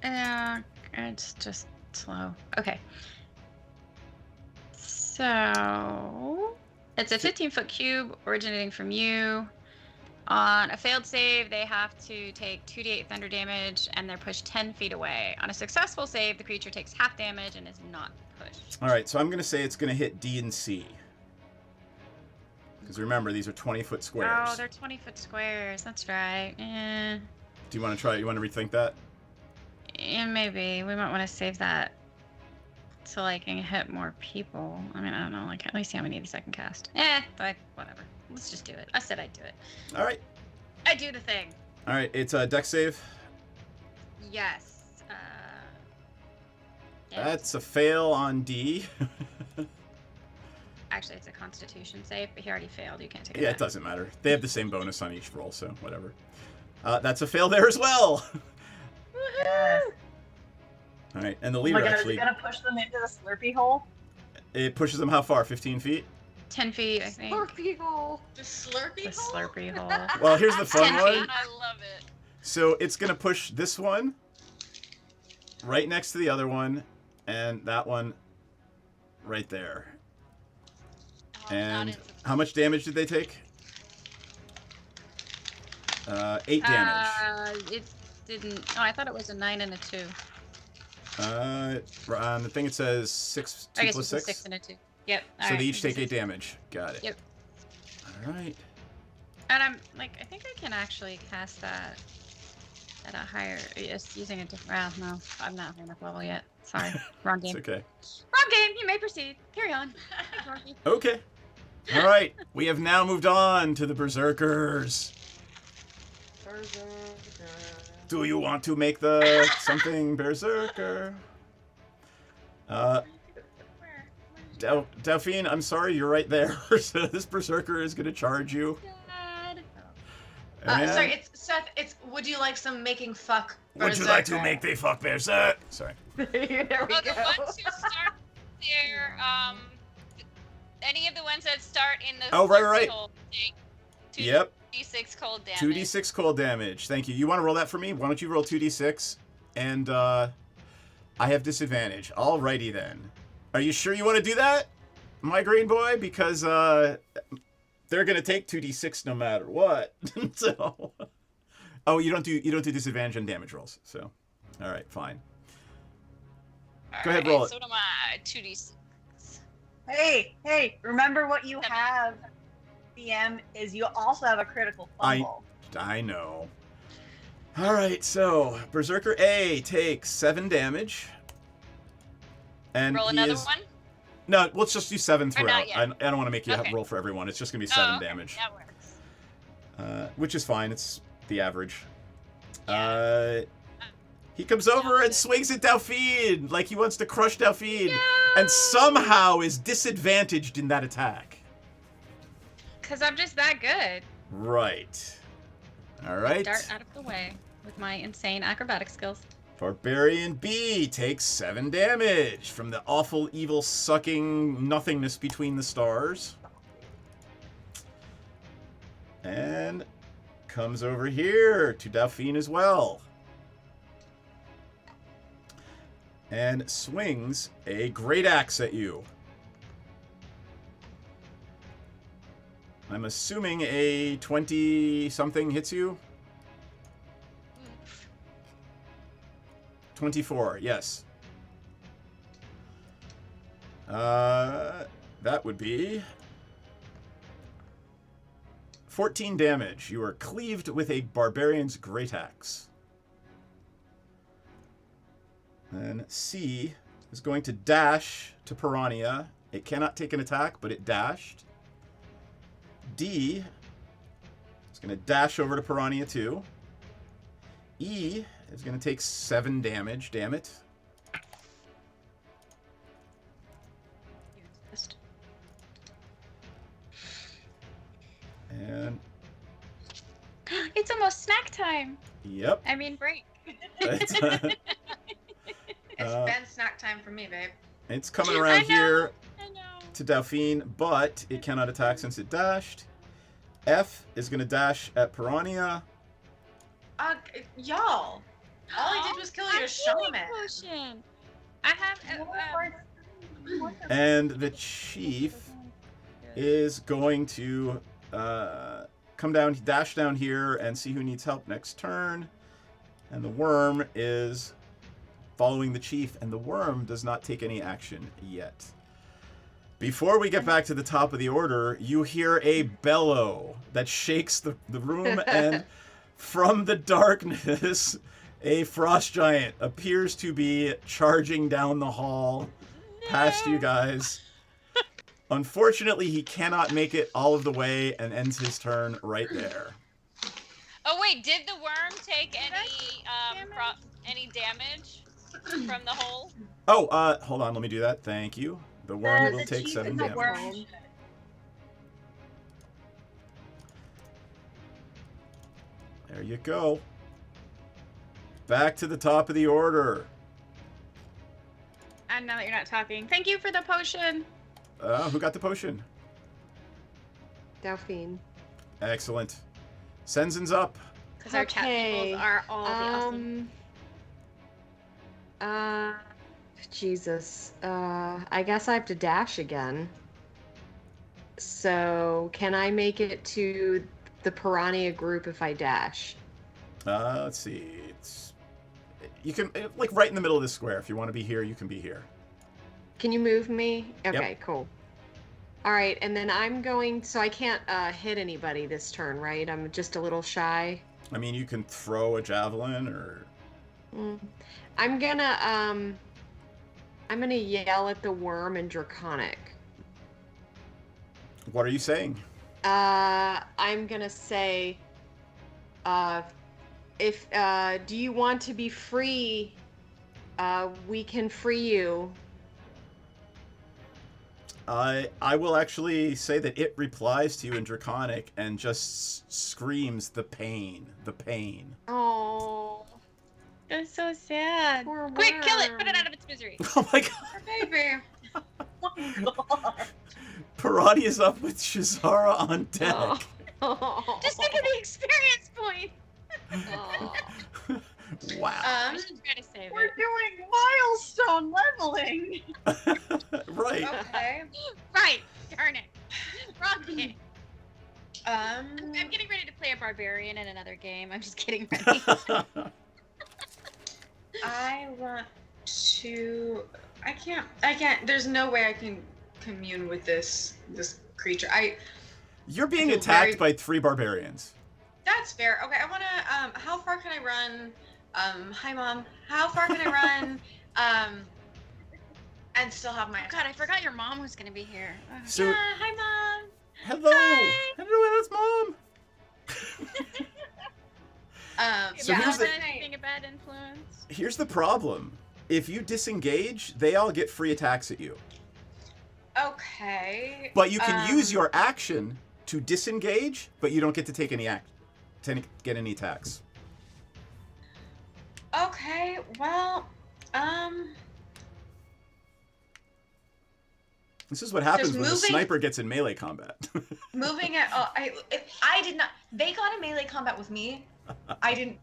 Yeah, it's just slow. Okay. So it's a 15-foot cube originating from you. On a failed save, they have to take 2d8 thunder damage, and they're pushed 10 feet away. On a successful save, the creature takes half damage and is not pushed. All right, so I'm going to say it's going to hit D and C. Because remember, these are 20-foot squares. Oh, they're 20-foot squares. That's right. Do you want to try it? You want to rethink that? Yeah, maybe. We might want to save that so I can hit more people. I mean, I don't know. Like, let me see how many of these I can cast. But whatever. Let's just do it. I said I'd do it. All right. I do the thing. All right, it's a dex save. Yes. That's a fail on D. Actually, it's a Constitution save, but he already failed. You can't take it. Yeah, it doesn't matter. They have the same bonus on each roll, so whatever. That's a fail there as well. Yes. All right, and the Oh leader my god, actually, is it gonna push them into the Slurpee hole? it pushes them how far? 15 feet? 10 feet, I think. Slurpee hole. The Slurpee The hole? Slurpee hole. Well, here's the fun 10 one. feet. I love it. So it's going to push this one right next to the other one, and that one right there. Oh, not And into the- how much damage did they take? 8 damage. It didn't. Oh, I thought it was a 9 and a 2. On the thing it says 6, 2 I guess plus it's a 6. 6 and a 2. Yep. So alright, they each take this 8 is- damage. Got it. Yep. All right. And I'm like, I think I can actually cast that at a higher, just using a different. Well, no, I'm not high enough level yet. Sorry, wrong It's game. okay. Wrong game. You may proceed. Carry on. Okay. All right. We have now moved on to the Berserkers. Do you want to make the something Berserker? Dauphine, I'm sorry, you're right there. So this Berserker is going to charge you. And Sorry, it's Seth. It's would you like some making fuck? would you like to Berserker? make the fuck Berserk? Sorry. There we Oh, go. the ones who start there, any of the ones that start in the Oh, right, Slurpee right. hole take Yep. 2d6 cold damage. 2d6 cold damage. Thank you. You want to roll that for me? Why don't you roll 2d6? And I have disadvantage. Alrighty then. Are you sure you want to do that, my green boy? Because they're gonna take 2d6 no matter what. So, oh, you don't do disadvantage on damage rolls. So, all right, fine. Go ahead, roll it. So do my 2d6. Hey, remember what you have, BM, is you also have a critical fumble. I know. All right, so Berserker A takes 7 damage. And Roll he another is... one? No, let's just do 7 Or throughout. not yet. I don't want to make you Okay. roll for everyone. It's just going to be 7 okay. damage. That works. Which is fine. It's the average. Yeah. He comes over and swings at Dauphine like he wants to crush Dauphine. And somehow is disadvantaged in that attack. Because I'm just that good. Right. All right. Dart out of the way with my insane acrobatic skills. Barbarian B takes 7 damage from the awful, evil, sucking nothingness between the stars. And comes over here to Dauphine as well. And swings a great axe at you. I'm assuming a 20-something hits you? 24, yes. That would be 14 damage. You are cleaved with a barbarian's great axe. Then C is going to dash to Piranha. It cannot take an attack, but it dashed. D is going to dash over to Piranha 2. E is going to take 7 damage. Damn it. And It's almost snack time. yep. I mean break. It's been snack time for me, babe. It's coming around here I know. to Dauphine, but it cannot attack since it dashed. F is going to dash at Piranha. Y'all. All I did was kill your healing shaman. potion. I have. And the chief is going to come down, dash down here, and see who needs help next turn. And the worm is following the chief, and the worm does not take any action yet. Before we get back to the top of the order, you hear a bellow that shakes the room, and from the darkness, a frost giant appears to be charging down the hall past you guys. Unfortunately, he cannot make it all of the way and ends his turn right there. Oh wait, did the worm take any damage from the hole? Oh, hold on, let me do that. Thank you. The worm will the take chief 7 is a damage. worm. There you go. Back to the top of the order. And now that you're not talking, thank you for the potion. Who got the potion? Dauphine. Excellent. Senzin's up. Because our chat Okay, peoples are all the awesome. Jesus. I guess I have to dash again. So, can I make it to the Piranha group if I dash? Let's see. You can, like, right in the middle of this square. If you want to be here, you can be here. Can you move me? Yep. Okay, cool. All right, and then I'm going, so I can't hit anybody this turn, right? I'm just a little shy. I mean, you can throw a javelin or... I'm gonna yell at the worm in Draconic. What are you saying? I'm gonna say, if do you want to be free? We can free you. I will actually say that it replies to you in Draconic and just screams the pain. The pain. Oh, That's so sad. poor Quick, kill it! worm. Put it out of its misery. Oh my god. Baby. Piranha's up with Shazara on deck. Oh. Just think of the experience point. Oh. Wow. I should try to save We're it. doing milestone leveling. Right. Okay. Right. Darn it. Wrong game. Um. I'm getting ready to play a barbarian in another game. I'm just getting ready. I want to. I can't. There's no way I can commune with this creature. You're being feel attacked very- by 3 barbarians. That's fair. Okay, I wanna. How far can I run? Hi mom. How far can I run? And still have my. Oh God, I forgot your mom was gonna be here. Ugh. So, Yeah, hi mom. hello. Hi. Hello, that's mom. So Yeah, here's the- being a bad influence. Here's the problem. If you disengage, they all get free attacks at you. Okay. But you can use your action to disengage, but you don't get to take any get any attacks. Okay. Well. This is what happens Just when the moving- sniper gets in melee combat. Moving it. I did not. They got in melee combat with me. I didn't.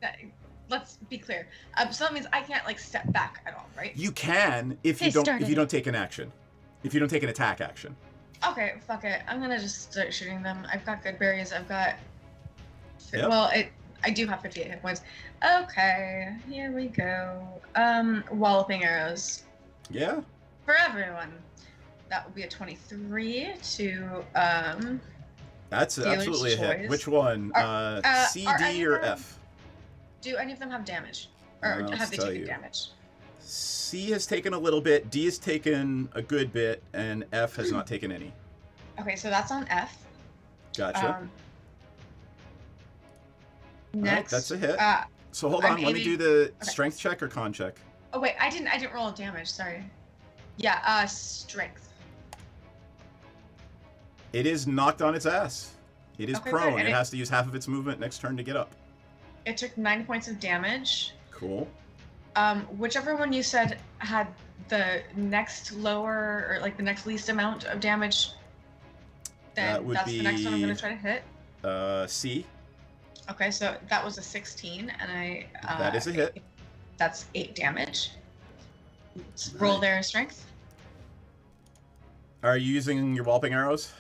Let's be clear. So that means I can't like step back at all, right? You can if you They don't take an action. If you don't take an attack action. Okay, fuck it. I'm gonna just start shooting them. I've got good berries. I've got. Yep. Well, I do have 58 hit points. Okay, here we go. Walloping arrows Yeah. for everyone. That would be a 23 to That's Dealer's absolutely a hit. choice. Which one? C, are D, any or of them- F? Do any of them have damage, or I'll have they tell taken you. damage? C has taken a little bit, D has taken a good bit, and F has not taken any. Okay, so that's on F. Gotcha. All right, Next. that's a hit. Uh, So hold I'm on, let me do aiming- the okay. strength check or con check. oh wait, I didn't roll damage. Sorry. Yeah. Strength. It is knocked on its ass. It is Okay, prone. good. And It it- has to use half of its movement next turn to get up. It took 9 points of damage. Cool. Whichever one you said had the next lower or like the next least amount of damage, then That would that's the next one I'm be- gonna try to hit. C. Okay, so that was a 16, and That is a hit. That's 8 damage. Let's roll their strength. Are you using your walloping arrows?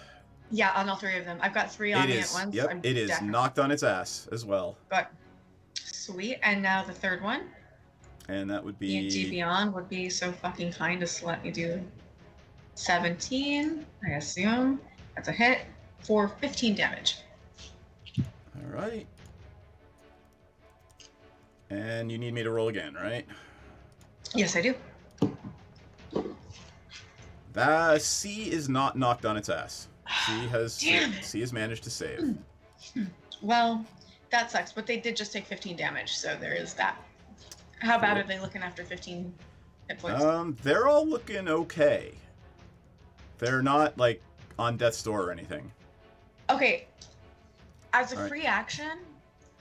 Yeah, on all 3 of them. I've got 3 on It me is. at once. Yep, I'm it is definitely- knocked on its ass as well. But sweet, and now the third one. And that would D&D be... Beyond would be so fucking kind as to let me do 17, I assume. That's a hit for 15 damage. All right. And you need me to roll again, right? Yes, I do. The C is not knocked on its ass. Damn it. C has managed to save. Well, that sucks, but they did just take 15 damage, so there is that. How bad Cool. are they looking after 15 hit points? They're all looking okay. They're not like on death's door or anything. Okay, as a Alright. free action,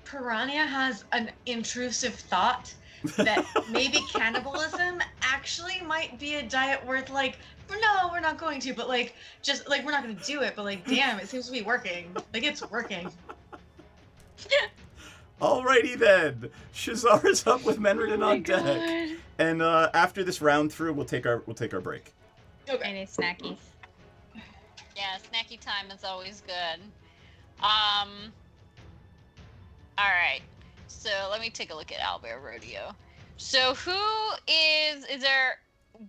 Piranha has an intrusive thought that maybe cannibalism actually might be a diet worth like, no, we're not going to, but like, just like, we're not going to do it, but like, damn, it seems to be working. Like, it's working. Alrighty then. Shazara's up with Menridin Oh my on deck. God. And after this round through, we'll take our break. Okay. Any snackies? Yeah, snacky time is always good. All right. So let me take a look at Owlbear Rodeo. So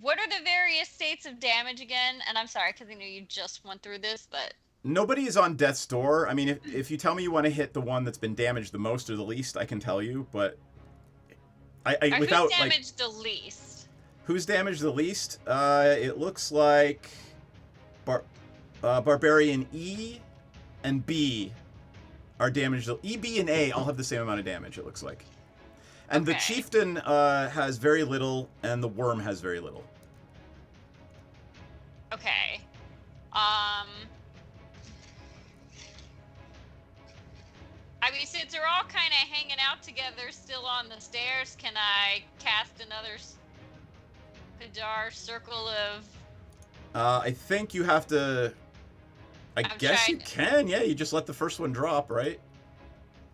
what are the various states of damage again? And I'm sorry, because I know you just went through this, but Nobody is on death's door. I mean, if you tell me you want to hit the one that's been damaged the most or the least, I can tell you. But or without who's like damaged the least? who's damaged the least, it looks like Barbarian E and B are damaged. E, B, and A all have the same amount of damage. It looks like, and the Okay. Chieftain has very little, and the Worm has very little. Okay. I mean, since they're all kind of hanging out together still on the stairs, can I cast another Kadar circle of... I think you have to. I I'm guess you trying- can. Yeah, you just let the first one drop, right?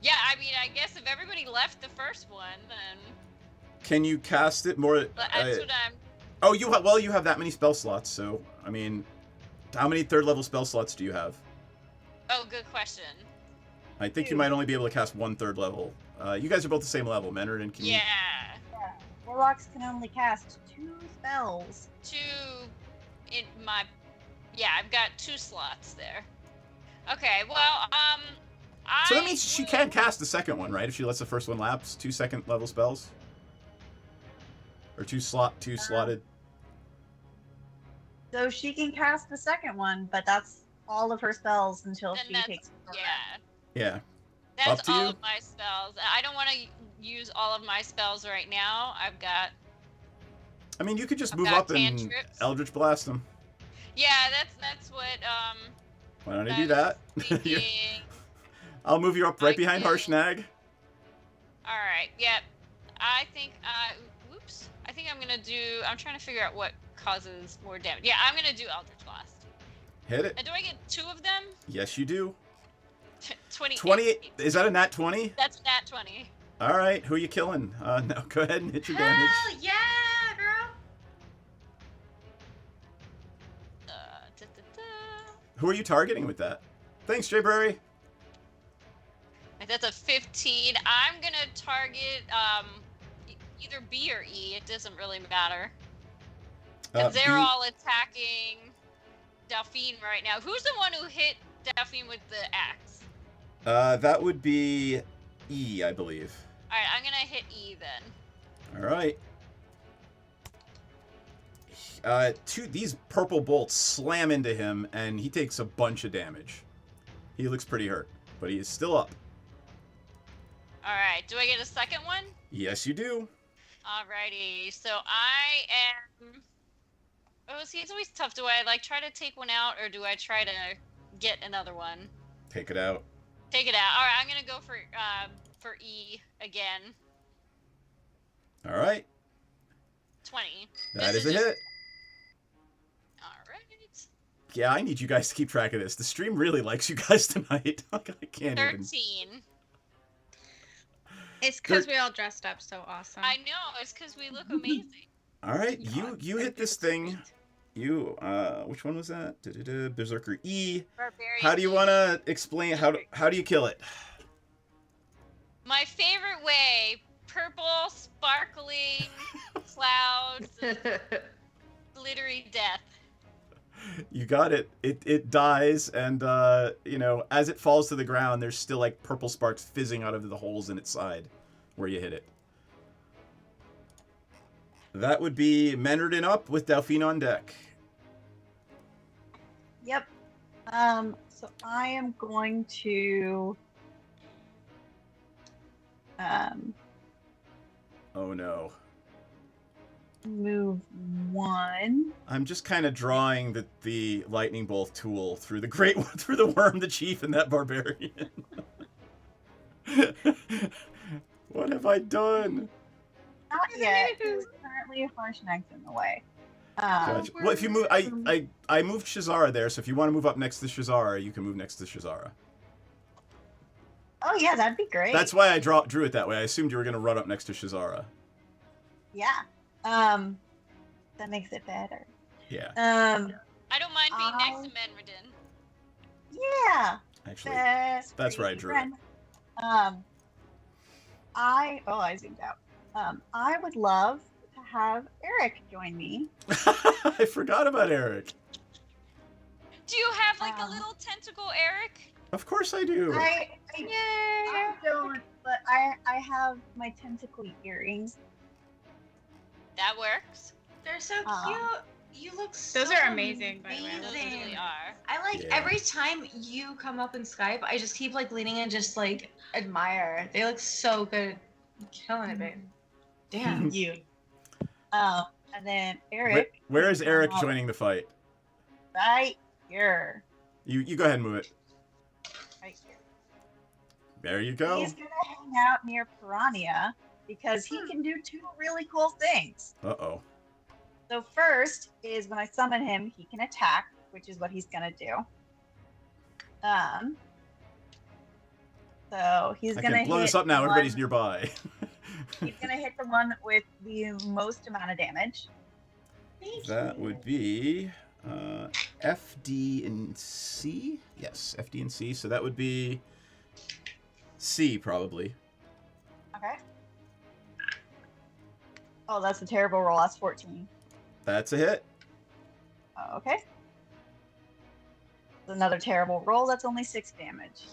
Yeah, I mean, I guess if everybody left the first one, then... Can you cast it more? That's what I'm... Oh, you have that many spell slots. So I mean, how many third level spell slots do you have? Oh, good question. I think you Two. might only be able to cast one third level. You guys are both the same level, Menard, can you? Yeah. Yeah. Warlocks can only cast 2 spells. Two in my... Yeah, I've got 2 slots there. Okay, well, So that means she can cast the second one, right? If she lets the first one lapse, 2 second level spells, or two slotted. So she can cast the second one, but that's all of her spells until Then she that's- takes. Yeah. Yeah. That's Up to all you. of my spells. I don't want to use all of my spells right now. I've got... I mean, you could just I've move got up and cantrips. Eldritch Blast them. Yeah, that's what, Why don't I I do was that? thinking. I'll move you up right I behind do. Harshnag. Alright, yep. I think, whoops. I think I'm trying to figure out what causes more damage. Yeah, I'm gonna do Eldritch Blast. Hit it. And do I get 2 of them? Yes, you do. 28. 28. Is that a nat 20? That's nat 20. All right. Who are you killing? No, go ahead and hit your damage. Hell yeah, girl! Who are you targeting with that? Thanks, Jay Burry. That's a 15. I'm gonna target either B or E. It doesn't really matter. Because they're B- all attacking Delphine right now. Who's the one who hit Delphine with the axe? That would be E, I believe. Alright, I'm gonna hit E then. All right. These purple bolts slam into him, and he takes a bunch of damage. He looks pretty hurt, but he is still up. All right. Do I get a second one? Yes, you do. Alrighty. So I am. Oh, see, it's always tough. Do I like try to take one out, or do I try to get another one? Take it out. Take it out. All right. I'm gonna go for E again. All right. 20. That This is a just- hit. All right. Yeah, I need you guys to keep track of this. The stream really likes you guys tonight. I can't even. 13. It's because we all dressed up so awesome. I know. It's because we look amazing. All right, you hit this thing. You which one was that? Berserker E. Barbarian. How do you want to explain how do you kill it? My favorite way: purple, sparkling clouds, glittery death. You got it. It dies, and you know, as it falls to the ground, there's still like purple sparks fizzing out of the holes in its side where you hit it. That would be Menardin up with Delphine on deck. Yep. So I am going to Oh no. move one. I'm just kind of drawing the lightning bolt tool through the worm, the chief, and that barbarian. What have I done? Not yet. There's currently a Harshnag's in the way. Gotcha. Well, if you move, I moved Shazara there, so if you want to move up next to Shazara, you can move next to Shazara. Oh yeah, that'd be great. That's why I drew it that way. I assumed you were going to run up next to Shazara. Yeah. That makes it better. Yeah. I don't mind being next to Menredin. Yeah. Actually, Best that's where I crazy drew friend. I zoomed out. I would love to have Eric join me. I forgot about Eric. Do you have like a little tentacle, Eric? Of course I do. I don't, but I have my tentacle earrings. That works. They're so Aw. cute. You look so Those are amazing, by the way. Those amazing. really are. I like Yeah. every time you come up in Skype, I just keep like leaning and just like admire. They look so good. I'm killing it, babe. Damn. You. And then Eric. Where is Eric joining the fight? Right here. You go ahead and move it. Right here. There you go. He's gonna hang out near Piranha because he can do two really cool things. Uh-oh. So first is when I summon him, he can attack, which is what he's gonna do. So he's I gonna can blow hit this up now. the Everybody's one- nearby. He's gonna hit the one with the most amount of damage. That would be F, D, and C? Yes, F, D, and C. So that would be C, probably. Okay. Oh, that's a terrible roll. That's 14. That's a hit. Okay. Another terrible roll. That's only 6 damage.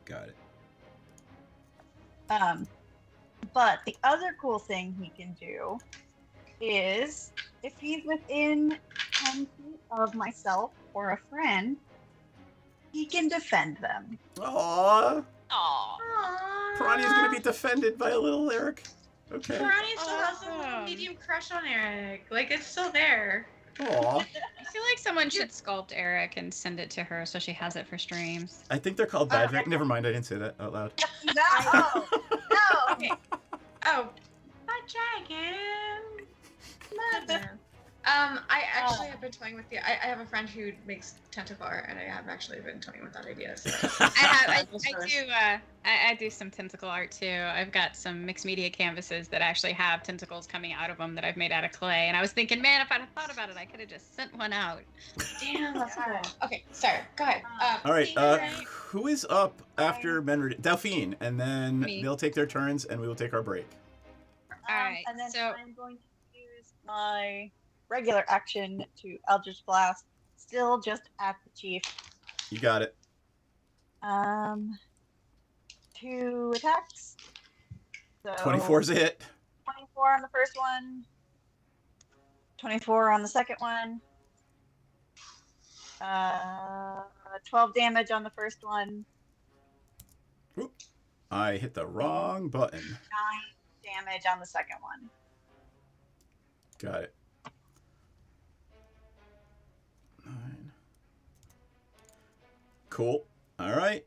Got it. But the other cool thing he can do is if he's within 10 feet of myself or a friend, he can defend them. Aww. Aw. Piranha's gonna be defended by a little Eric. Okay. Piranha still has a little Awesome. medium crush on Eric. Like it's still there. Aw. I feel like someone should sculpt Eric and send it to her so she has it for streams. I think they're called bad drag. Never mind, I didn't say that out loud. No! No! Okay. Oh, my dragon. Mother. I actually have been toying with the. I have a friend who makes tentacle art, and I have actually been toying with that idea. So. I do some tentacle art too. I've got some mixed media canvases that actually have tentacles coming out of them that I've made out of clay. And I was thinking, man, if I'd have thought about it, I could have just sent one out. Damn, that's cool. Okay, sorry. Go ahead. All right. Alright. Who is up after Menred? Delphine, and then Me. they'll take their turns, and we will take our break. Alright, And then so- I'm going to use my regular action to Eldritch Blast, still just at the chief. You got it. 2 attacks. So 24's a hit. 24 on the first one. 24 on the second one. 12 damage on the first one. Oop, I hit the wrong button. 9 damage on the second one. Got it. 9. Cool. All right.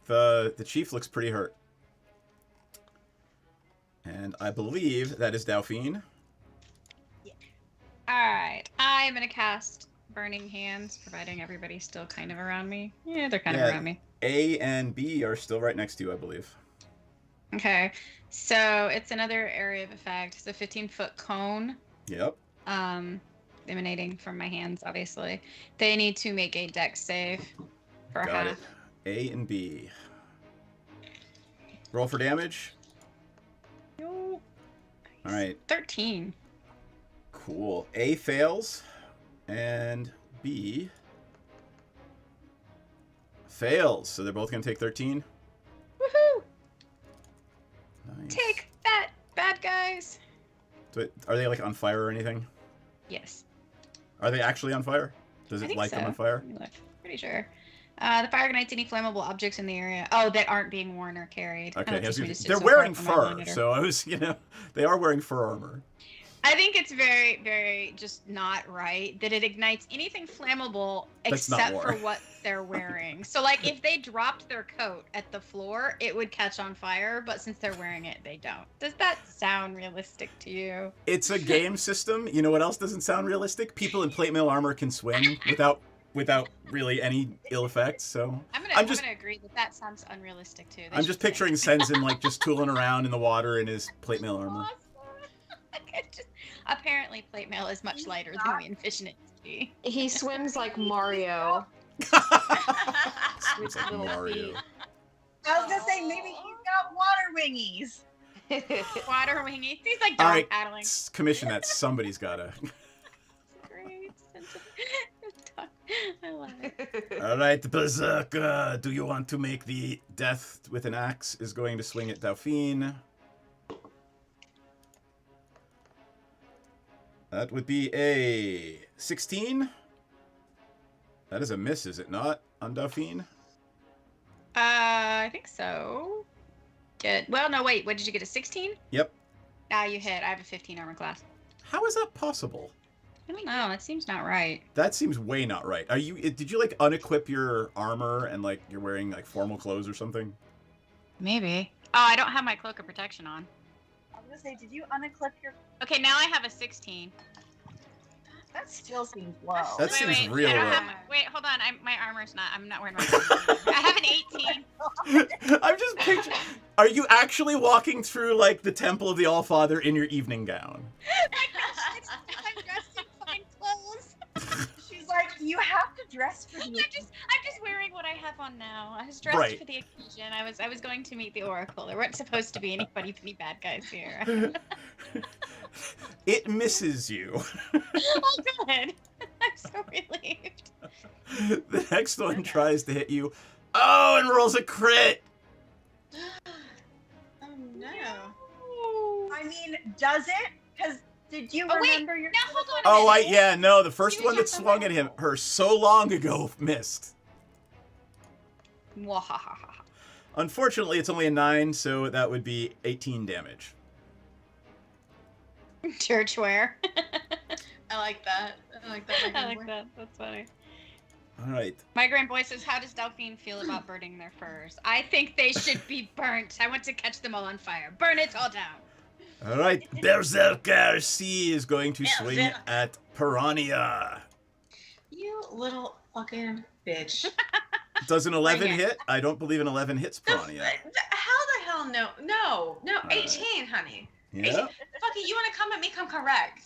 The chief looks pretty hurt. And I believe that is Dauphine. Alright, I'm gonna cast Burning Hands, providing everybody's still kind of around me. Yeah, they're kind of around me. A and B are still right next to you, I believe. Okay, so it's another area of effect. It's a 15-foot cone. Yep. Emanating from my hands, obviously. They need to make a dex save for Got half. it. A and B. Roll for damage. Nope. All right. 13. Cool. A fails, and B fails. So they're both going to take 13. Woohoo! Nice. Take that, bad guys! Are they like on fire or anything? Yes. Are they actually on fire? Does I it think light so. them on fire? Let me look. Pretty sure. The fire ignites any flammable objects in the area. Oh, that aren't being worn or carried. Okay. Oh, geez, we just did They're so wearing far from my fur, monitor. so I was, they are wearing fur armor. I think it's very, very just not right that it ignites anything flammable That's not except war. for what they're wearing. So, like, if they dropped their coat at the floor, it would catch on fire, but since they're wearing it, they don't. Does that sound realistic to you? It's a game system. You know what else doesn't sound realistic? People in plate mail armor can swim without really any ill effects. So I'm I'm gonna agree that sounds unrealistic too. They I'm should just say- picturing Senzin like just tooling around in the water in his plate mail armor. Awesome. Apparently, plate mail is much lighter than we envision it to be. He swims like Mario. It's like little Mario. feet. I was gonna say maybe he's got water wingies. Water wingy. He's like All dog right, paddling. commission that. Somebody's gotta. Great. I love it. All right, Berserker. Do you want to make the death with an axe? Is going to swing at Dauphine. That would be a 16. That is a miss, is it not, on Dauphine? I think so. Good. Well, no, wait. What did you get? A 16? Yep. Ah, you hit. I have a 15 armor class. How is that possible? I don't know. That seems not right. That seems way not right. Did you like unequip your armor and like you're wearing like formal clothes or something? Maybe. Oh, I don't have my cloak of protection on. I was gonna say, did you unclip your? Okay, now I have a 16. That still seems low. That seems real I don't low. have wait, hold on. My armor's not. I'm not wearing my armor. I have an 18. I'm just picturing. Are you actually walking through like the temple of the Allfather in your evening gown? I'm dressed in fine clothes. She's like, you have to dress for the. I'm just wearing what I have on now. I was dressed Right. for the occasion. I was going to meet the Oracle. There weren't supposed to be any bad guys here. It misses you. Oh, good. I'm so relieved. The next one tries to hit you. Oh, and rolls a crit. Oh no. I mean, does it? Because did you Oh, wait, remember your? now hold on. Oh, no, the first You one that have to swung at her so long ago missed. Mwahaha. Unfortunately, it's only a 9, so that would be 18 damage. Church wear. I like that. I like that. I like that. That's funny. All right. Migraine Boy says, how does Dauphine feel about burning their furs? I think they should be burnt. I want to catch them all on fire. Burn it all down. All right. Berserker C is going to swing at Piranha. You little fucking bitch. Does an 11 Bring it. hit? I don't believe an 11 hits How Piranha. the hell no? No, right. 18, honey. Yeah. Fucking, you want to come at me? Come correct.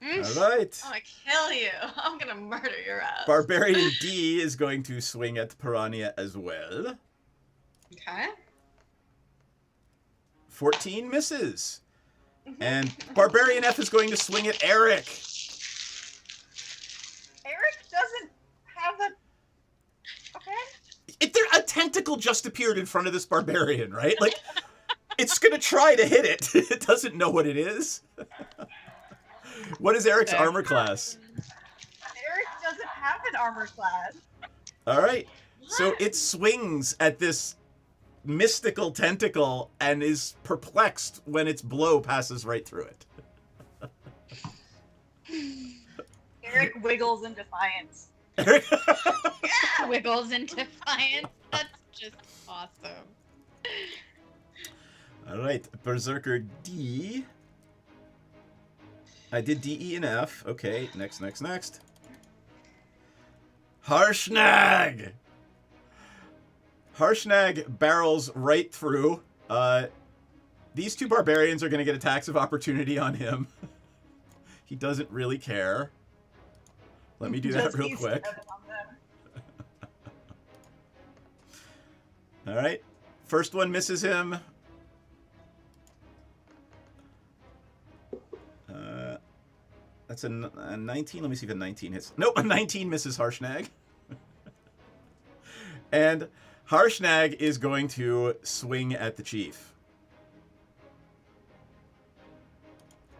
All right. I'm gonna kill you. I'm gonna murder your ass. Barbarian D is going to swing at Piranha as well. Okay. 14 misses. And Barbarian F is going to swing at Eric. Eric doesn't have a. Okay. A tentacle just appeared in front of this barbarian, right? Like, it's going to try to hit it. It doesn't know what it is. What is Eric's armor class? Eric doesn't have an armor class. All right. So it swings at this mystical tentacle and is perplexed when its blow passes right through it. Eric wiggles in defiance. Wiggles in defiance. That's just awesome. All right, Berserker D. I did D, E, and F. Okay, next. Harshnag! Harshnag barrels right through. These two barbarians are going to get attacks of opportunity on him. He doesn't really care. Let me do that real quick. All right. First one misses him. That's a 19. Let me see if a 19 hits. Nope, a 19 misses Harshnag. And Harshnag is going to swing at the chief.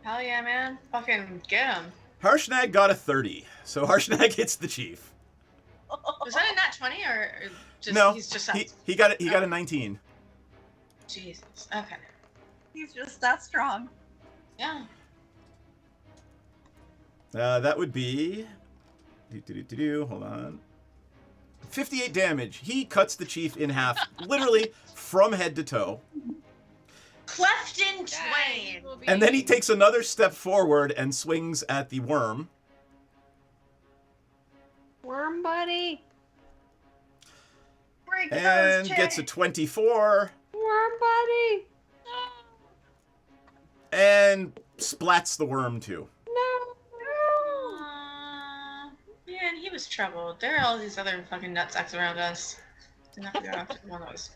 Hell yeah, man. Fucking get him. Harshnag got a 30, so Harshnag hits the chief. Was that a nat 20 or just No, he's just he got it. He got a 19. Jesus. Okay. He's just that strong. Yeah. That would be... Hold on. 58 damage. He cuts the chief in half, literally from head to toe. Cleft in twain. And then he takes another step forward and swings at the worm. Worm buddy. Break And those gets a chains. Worm 24. buddy. And splats the worm too. Man, he was troubled. There are all these other fucking nutsacks around us. Did not go after the one that was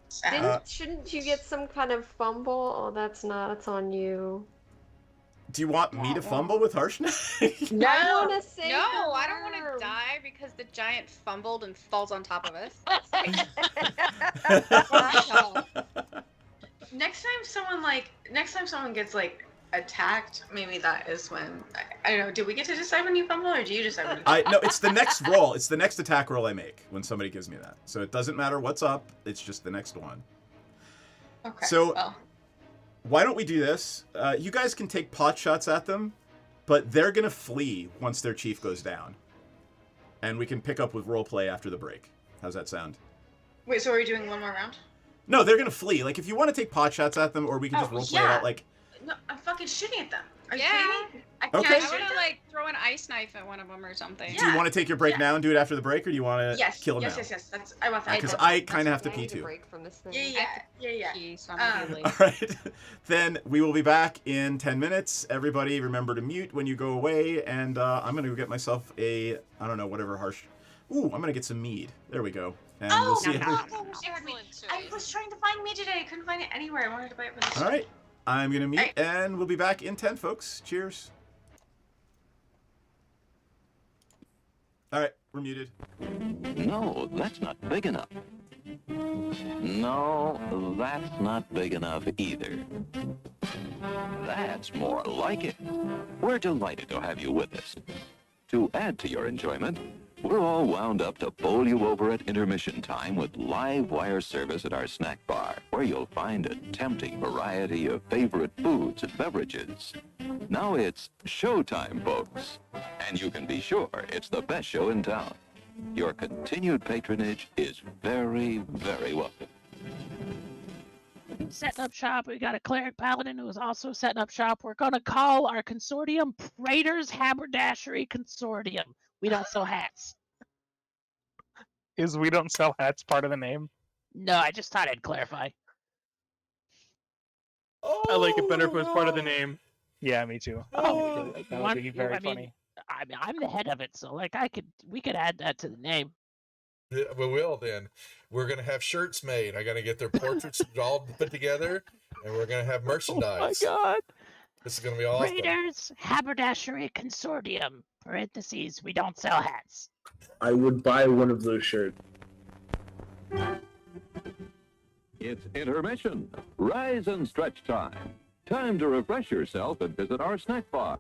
sad. Shouldn't you get some kind of fumble? Oh, that's on you. Do you want me to fumble with Harshnag? No, I wanna save no, the I don't want to worm. die because the giant fumbled and falls on top of us. Next time someone gets like attacked, maybe that is when I don't know. Do we get to decide when you fumble, or do you decide when you fumble? No, it's the next roll. It's the next attack roll I make when somebody gives me that. So it doesn't matter what's up. It's just the next one. Okay. So well, why don't we do this? You guys can take pot shots at them, but they're going to flee once their chief goes down. And we can pick up with roleplay after the break. How's that sound? wait. So are we doing one more round? No, they're going to flee. Like, if you want to take pot shots at them, or we can just roleplay it out, like... No, I'm fucking shooting at them. Are you Yeah. kidding me? I Okay. can't I shoot want them. to like throw an ice knife at one of them or something. Do you want to take your break Yeah. now and do it after the break, or do you want to Yes. kill them yes. now? Yes. Yes. I want that. Because I kind of have to I pee need a too. break from this thing. Yeah. Jeez, I'm really All right. Then we will be back in 10 minutes. Everybody remember to mute when you go away. And I'm going to go get myself a, I don't know, whatever harsh. Ooh, I'm going to get some mead. There we go. And we'll see you. Excellent choice. I was trying to find me today. I couldn't find it anywhere. I wanted to buy it for this. All right. I'm going to mute, All right. and we'll be back in 10, folks. Cheers. All right. We're muted. No, that's not big enough. No, that's not big enough either. That's more like it. We're delighted to have you with us. To add to your enjoyment, we're all wound up to bowl you over at intermission time with live wire service at our snack bar, where you'll find a tempting variety of favorite foods and beverages. Now it's showtime, folks. And you can be sure it's the best show in town. Your continued patronage is very, very welcome. Setting up shop. We got a cleric paladin who is also setting up shop. We're gonna call our consortium Praetor's Haberdashery Consortium. We don't sell hats. Is we don't sell hats part of the name? No, I just thought I'd clarify. I like it better if it was part of the name. Yeah, me too. Oh, That would be very funny. I'm the head of it, so like we could add that to the name. Yeah, we will then. We're gonna have shirts made. I gotta get their portraits all put together, and we're gonna have merchandise. Oh my god! This is gonna be awesome. Praetor's Haberdashery Consortium. Parentheses. We don't sell hats. I would buy one of those shirts. It's intermission. Rise and stretch time. Time to refresh yourself and visit our snack bar.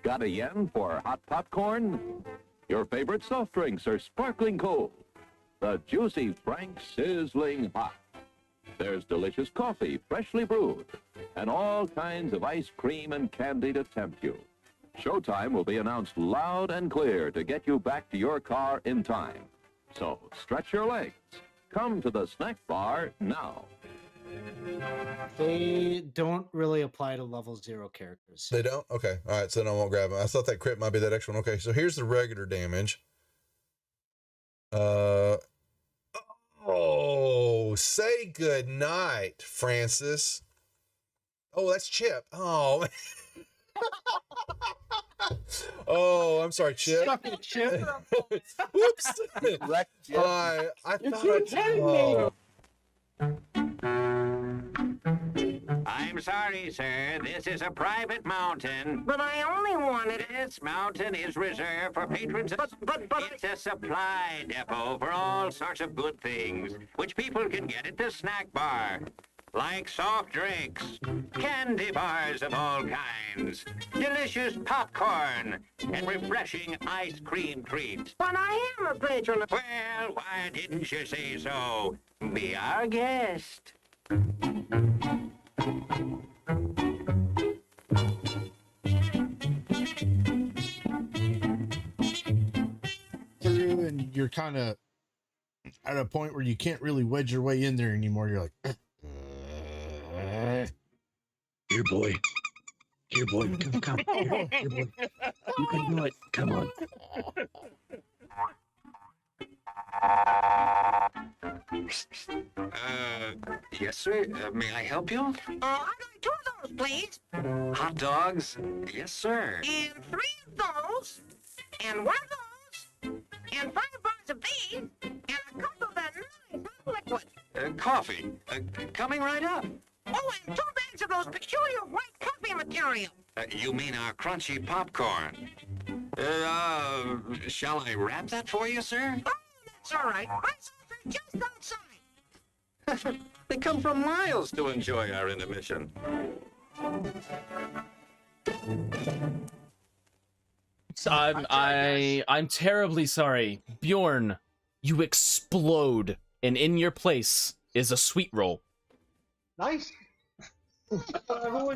Got a yen for hot popcorn? Your favorite soft drinks are sparkling cold. The juicy Frank sizzling hot. There's delicious coffee, freshly brewed, and all kinds of ice cream and candy to tempt you. Showtime will be announced loud and clear to get you back to your car in time. So stretch your legs. Come to the snack bar now. They don't really apply to level 0 characters. They don't? Okay. All right. So then I won't grab them. I thought that crit might be that extra one. Okay. So here's the regular damage. Oh, say good night, Francis. Oh, that's Chip. Oh. Oh, I'm sorry, Chip. Suck it, Chip. Whoops. I thought I'm sorry, sir. This is a private mountain. But I only wanted this mountain is reserved for patrons. But it's a supply depot for all sorts of good things, which people can get at the snack bar. Like soft drinks, candy bars of all kinds, delicious popcorn, and refreshing ice cream treats. But I am a patron. Well, why didn't you say so? Be our guest. Through and you're kind of at a point where you can't really wedge your way in there anymore. You're like, Here, boy. Here, boy. Come. Here, boy. You can do it. Come on. Yes, sir. May I help you? I'd like 2 of those, please. Hot dogs? Yes, sir. And 3 of those. And 1 of those. And 5 bars of these. And a couple of that nice liquid. Coffee. Coming right up. Oh, and 2 bags of those peculiar white coffee material. You mean our crunchy popcorn? Shall I wrap that for you, sir? Oh, that's all right. My sons are just outside. They come from miles to enjoy our intermission. I'm terribly sorry. Bjorn, you explode, and in your place is a sweet roll. Nice. Hello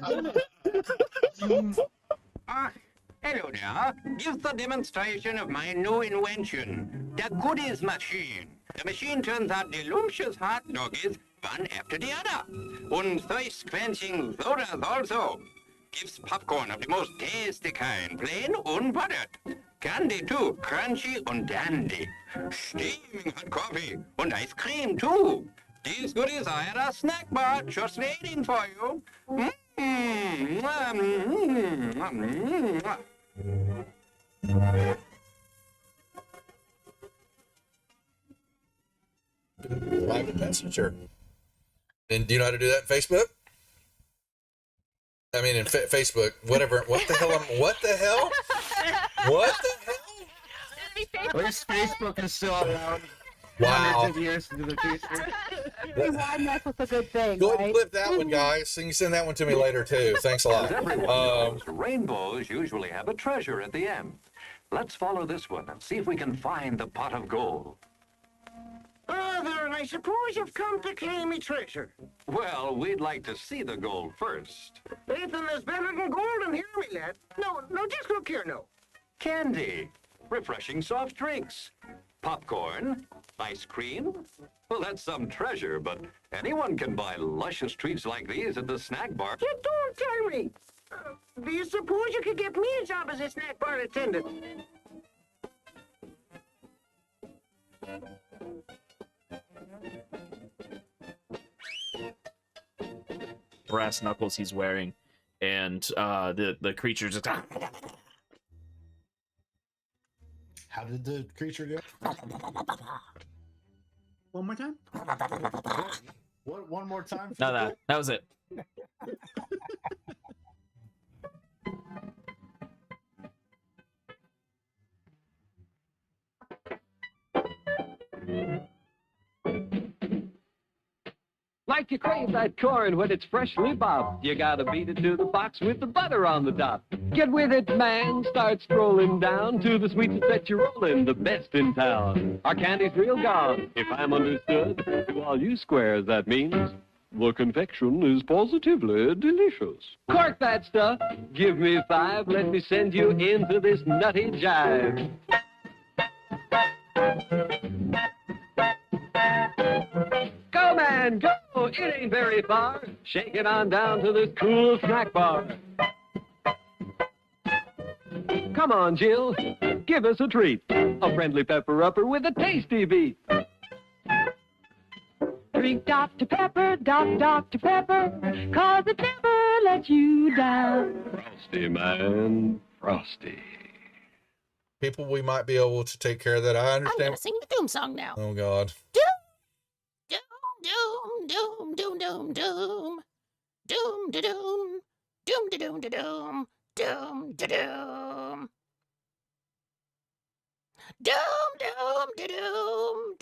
there. Give the demonstration of my new invention, the goodies machine. The machine turns out delicious hot doggies one after the other. And thirst-quenching sodas also. Gives popcorn of the most tasty kind, plain unbuttered. Candy too, crunchy and dandy. Steaming hot coffee and ice cream too. These goodies are at our snack bar, just waiting for you. Private messenger. And do you know how to do that in Facebook? I mean, in Facebook, whatever. What the hell? What the hell? What the hell? At least Facebook is still around. Wow. Hundreds of years into the future. Why mess with a good thing, Go ahead and right? clip that one, guys. You can send that one to me later, too. Thanks a lot. As everyone knows, rainbows usually have a treasure at the end. Let's follow this one and see if we can find the pot of gold. Oh, then I suppose you've come to claim me treasure. Well, we'd like to see the gold first. Anything that's better than gold in here, me lad. No, just look here, no. Candy, refreshing soft drinks, popcorn, ice cream. Well, that's some treasure, but anyone can buy luscious treats like these at the snack bar. You don't tell me. Do you suppose you could get me a job as a snack bar attendant? Brass knuckles he's wearing, and the creature just. How did the creature go? One more time? What? One more time? No, that was it. Like you crave that corn when it's freshly bobbed, you gotta beat it to the box with the butter on the top. Get with it, man, start strolling down to the sweets that you're rolling, the best in town. Our candy's real gone, if I'm understood. To all you squares, that means The confection is positively delicious. Cork that stuff. Give me 5. Let me send you into this nutty jive. Go, man, go! It ain't very far. Shake it on down to this cool snack bar. Come on, Jill. Give us a treat. A friendly pepper-upper with a tasty beat. Drink Dr. Pepper, Dr. Pepper, 'cause it never lets you down. Frosty, man. Frosty. People, we might be able to take care of that. I I'm understand. gonna sing the Doom song now. Oh God. Doom, doom, doom, doom, doom, doom, doom, da doom, doom, da doom, da doom, doom, da doom, doom, doom, da doom,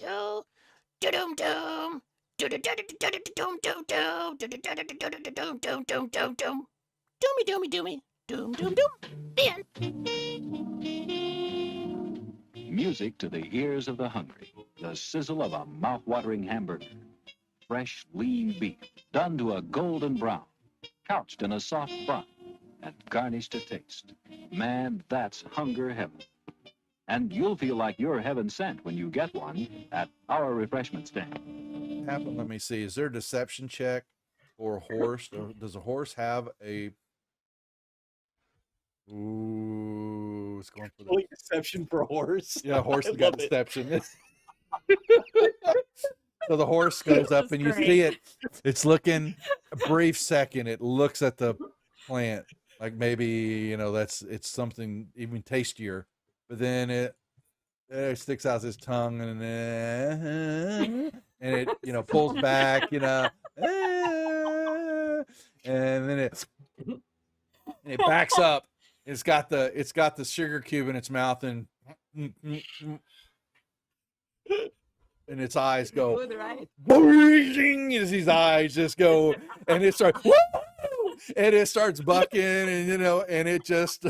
doom, da doom, doom. Doomy, doomy, doomy, doom, doom, doom. The end. Music to the ears of the hungry. The sizzle of a mouth-watering hamburger. Fresh, lean beef, done to a golden brown, couched in a soft bun, and garnished to taste. Man, that's hunger heaven. And you'll feel like you're heaven sent when you get one at our refreshment stand. Happen. Let me see. Is there a deception check for a horse? Or does a horse have a? Ooh, it's going for the Only deception for a horse. yeah. Horse I has got love it. deception. So the horse goes up This and is you great. see it. It's looking a brief second. It looks at the plant like maybe it's something even tastier, but then it sticks out its tongue and it pulls back and then it backs up. It's got the sugar cube in its mouth and its eyes go boing, as his eyes just go and it starts and it starts bucking and and it just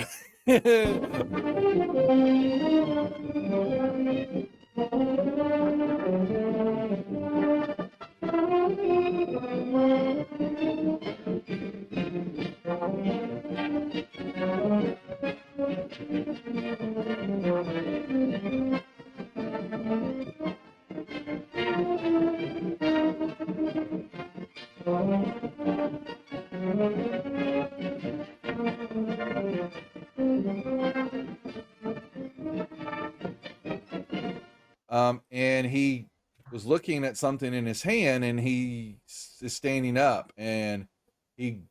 and he was looking at something in his hand and he is standing up and he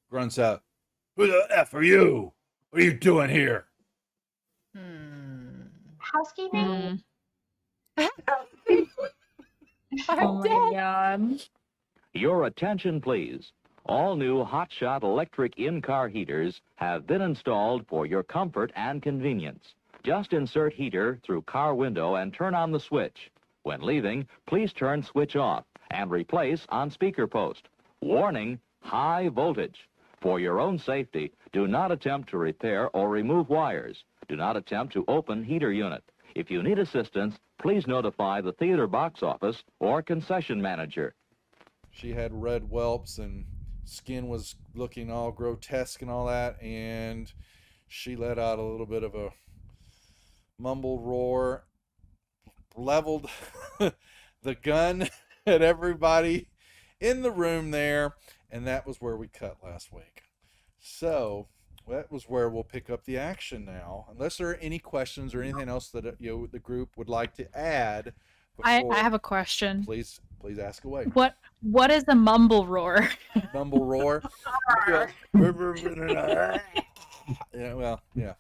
grunts out, "Who the F are you? What are you doing here?" Housekeeping? Oh my god. Your attention, please. All new Hotshot electric in-car heaters have been installed for your comfort and convenience. Just insert heater through car window and turn on the switch. When leaving, please turn switch off and replace on speaker post. Warning, high voltage. For your own safety, do not attempt to repair or remove wires. Do not attempt to open heater unit. If you need assistance, please notify the theater box office or concession manager. She had red whelps and skin was looking all grotesque and all that, and she let out a little bit of a mumbled roar, leveled the gun at everybody in the room there, and that was where we cut last week. So that was where we'll pick up the action now, unless there are any questions or anything else that the group would like to add. I have a question. Please ask away. What is a mumble roar? Mumble roar. Yeah, well, yeah,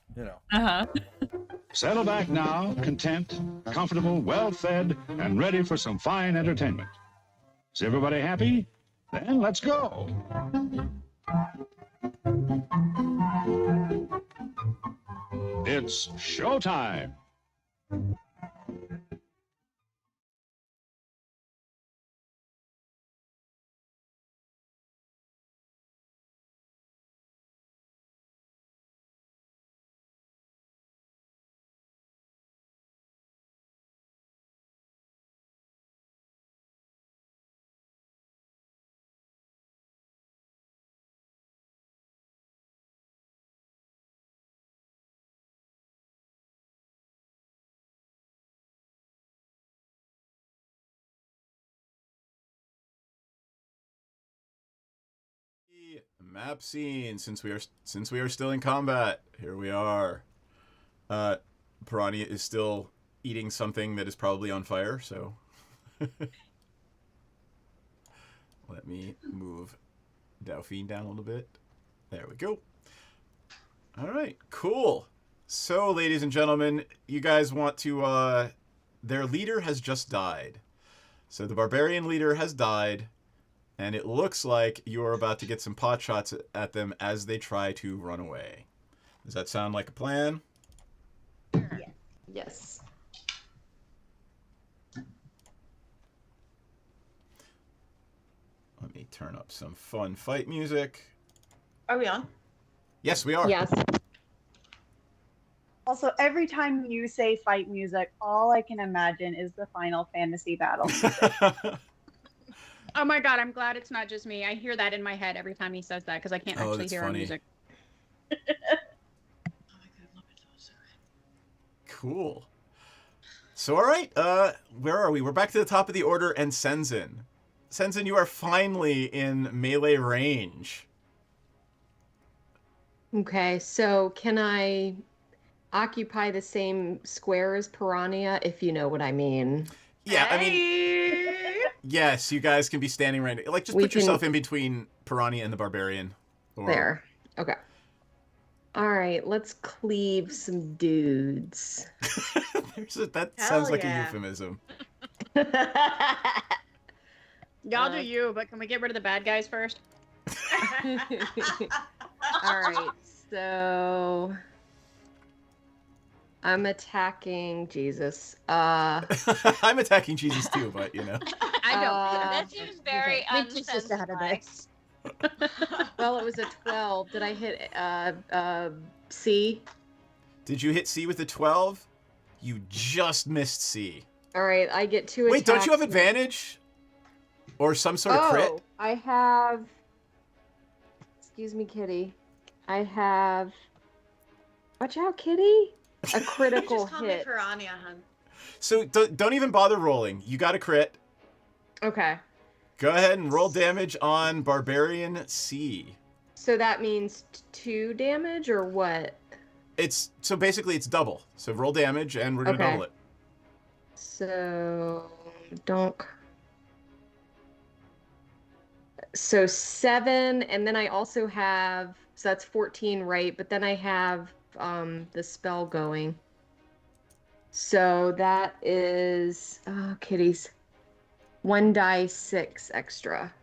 Settle back now, content, comfortable, well-fed, and ready for some fine entertainment. Is everybody happy? Then let's go. It's showtime. Map scene. Since we are still in combat, here we are. Piranha is still eating something that is probably on fire, so let me move Dauphine down a little bit. There we go. All right, cool. So, ladies and gentlemen, you guys want to... their leader has just died. So the barbarian leader has died, and it looks like you're about to get some pot shots at them as they try to run away. Does that sound like a plan? Yes. Let me turn up some fun fight music. Are we on? Yes, we are. Yes. Also, every time you say fight music, all I can imagine is the Final Fantasy battle. Oh my god, I'm glad it's not just me. I hear that in my head every time he says that because I can't actually that's hear our funny. music. Cool. So, all right, where are we? We're back to the top of the order, and Senzin. Senzin, you are finally in melee range. Okay, so can I occupy the same square as Piranha, if you know what I mean? Yeah, I mean, yes, you guys can be standing right. Like, just put yourself in between Piranha and the barbarian. Or... There. Okay. All right, let's cleave some dudes. That sounds like a euphemism. Y'all do you, but can we get rid of the bad guys first? All right, so I'm attacking Jesus. I'm attacking Jesus too, but you know. I don't. That seems very just out of this. Well, it was a 12. Did I hit C? Did you hit C with a 12? You just missed C. All right, I get 2 attacks. Wait, don't you have advantage? Or some sort of crit? Oh, I have... Excuse me, kitty. I have... Watch out, kitty. A critical just call me hit. Piranha, hun. So don't even bother rolling. You got a crit. Okay. Go ahead and roll damage on Barbarian C. So that means 2 damage or what? So basically it's double. So roll damage and we're gonna double it. So So 7, and then I also have, so that's 14, right? But then I have the spell going. So that is, oh, kitties, 1 die 6 extra.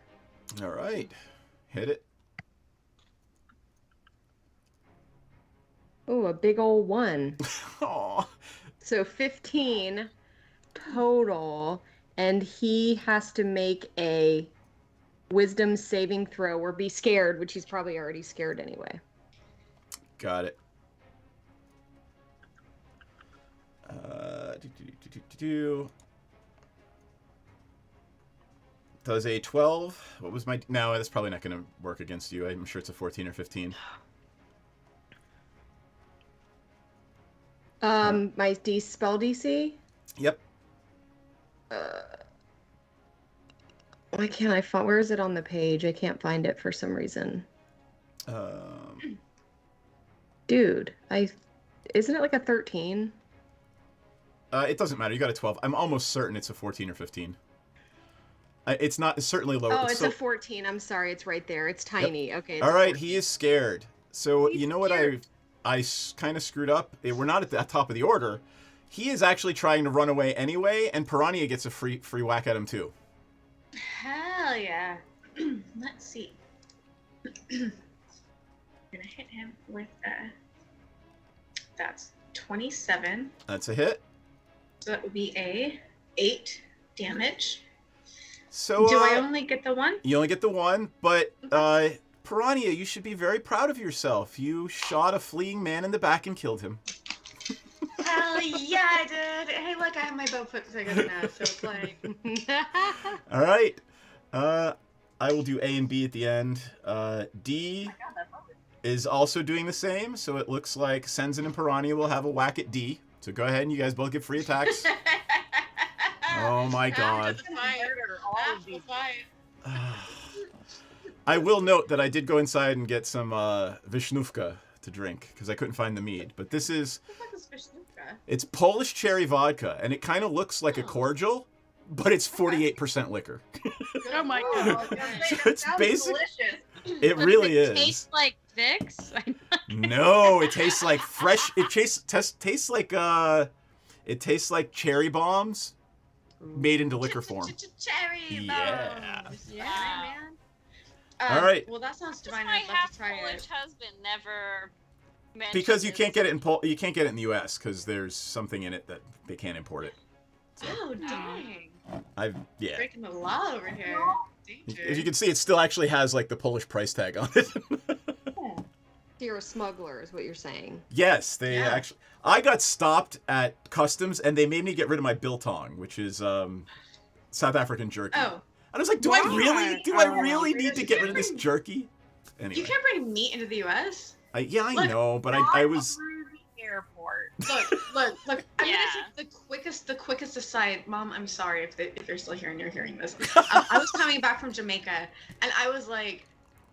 All right, hit it. Oh, a big old 1. Aw. So 15 total, and he has to make a wisdom saving throw or be scared, which he's probably already scared anyway. Got it. Does a 12? What was my... No, that's probably not going to work against you. I'm sure it's a 14 or 15. My spell DC? Yep. Why can't I find... Where is it on the page? I can't find it for some reason. Dude, isn't it like a 13? It doesn't matter. You got a 12. I'm almost certain it's a 14 or 15. It's not... It's certainly lower. Oh, it's a 14. I'm sorry. It's right there. It's tiny. Yep. Okay. All right. He is scared. So, you know what I kind of screwed up? We're not at the top of the order. He is actually trying to run away anyway, and Piranha gets a free whack at him too. Hell yeah. Let's see. I'm gonna hit him with that's 27. That's a hit. So that would be a 8 damage. So do I only get the 1? You only get the 1, but Piranha, you should be very proud of yourself. You shot a fleeing man in the back and killed him. Hell yeah, I did. Hey, look, I have my bow put together now, so it's like. All right. I will do A and B at the end. D is also doing the same, so it looks like Senzin and Piranha will have a whack at D. So go ahead and you guys both get free attacks. Oh my god. I will note that I did go inside and get some Vishnuvka to drink because I couldn't find the mead. But this is, What the fuck is Vishnuvka? it's Polish cherry vodka, and it kind of looks like a cordial, but it's 48% liquor. Oh my Oh, god. So it's basic. delicious. It really is. Tastes like Vicks. No, it tastes like fresh. It tastes like it tastes like cherry bombs made into liquor form. Cherry Yeah. bombs. Yeah. man. All right. Well, that sounds divine. My I'd love half to try Polish it. husband never mentioned Because you this. can't get it you can't get it in the U.S. because there's something in it that they can't import it. Oh, dang. Yeah. Breaking the law over here. As you can see, it still actually has like the Polish price tag on it. You're a smuggler, is what you're saying. Yes, they actually. I got stopped at customs and they made me get rid of my biltong, which is South African jerky. Oh. I was like, do I really need to get rid of this jerky? Anyway, You can't bring meat into the U.S. yeah, I Look, know, but I was. Airport. Look. I'm gonna take the quickest aside. Mom, I'm sorry if you're still here and you're hearing this. I was coming back from Jamaica, and I was like,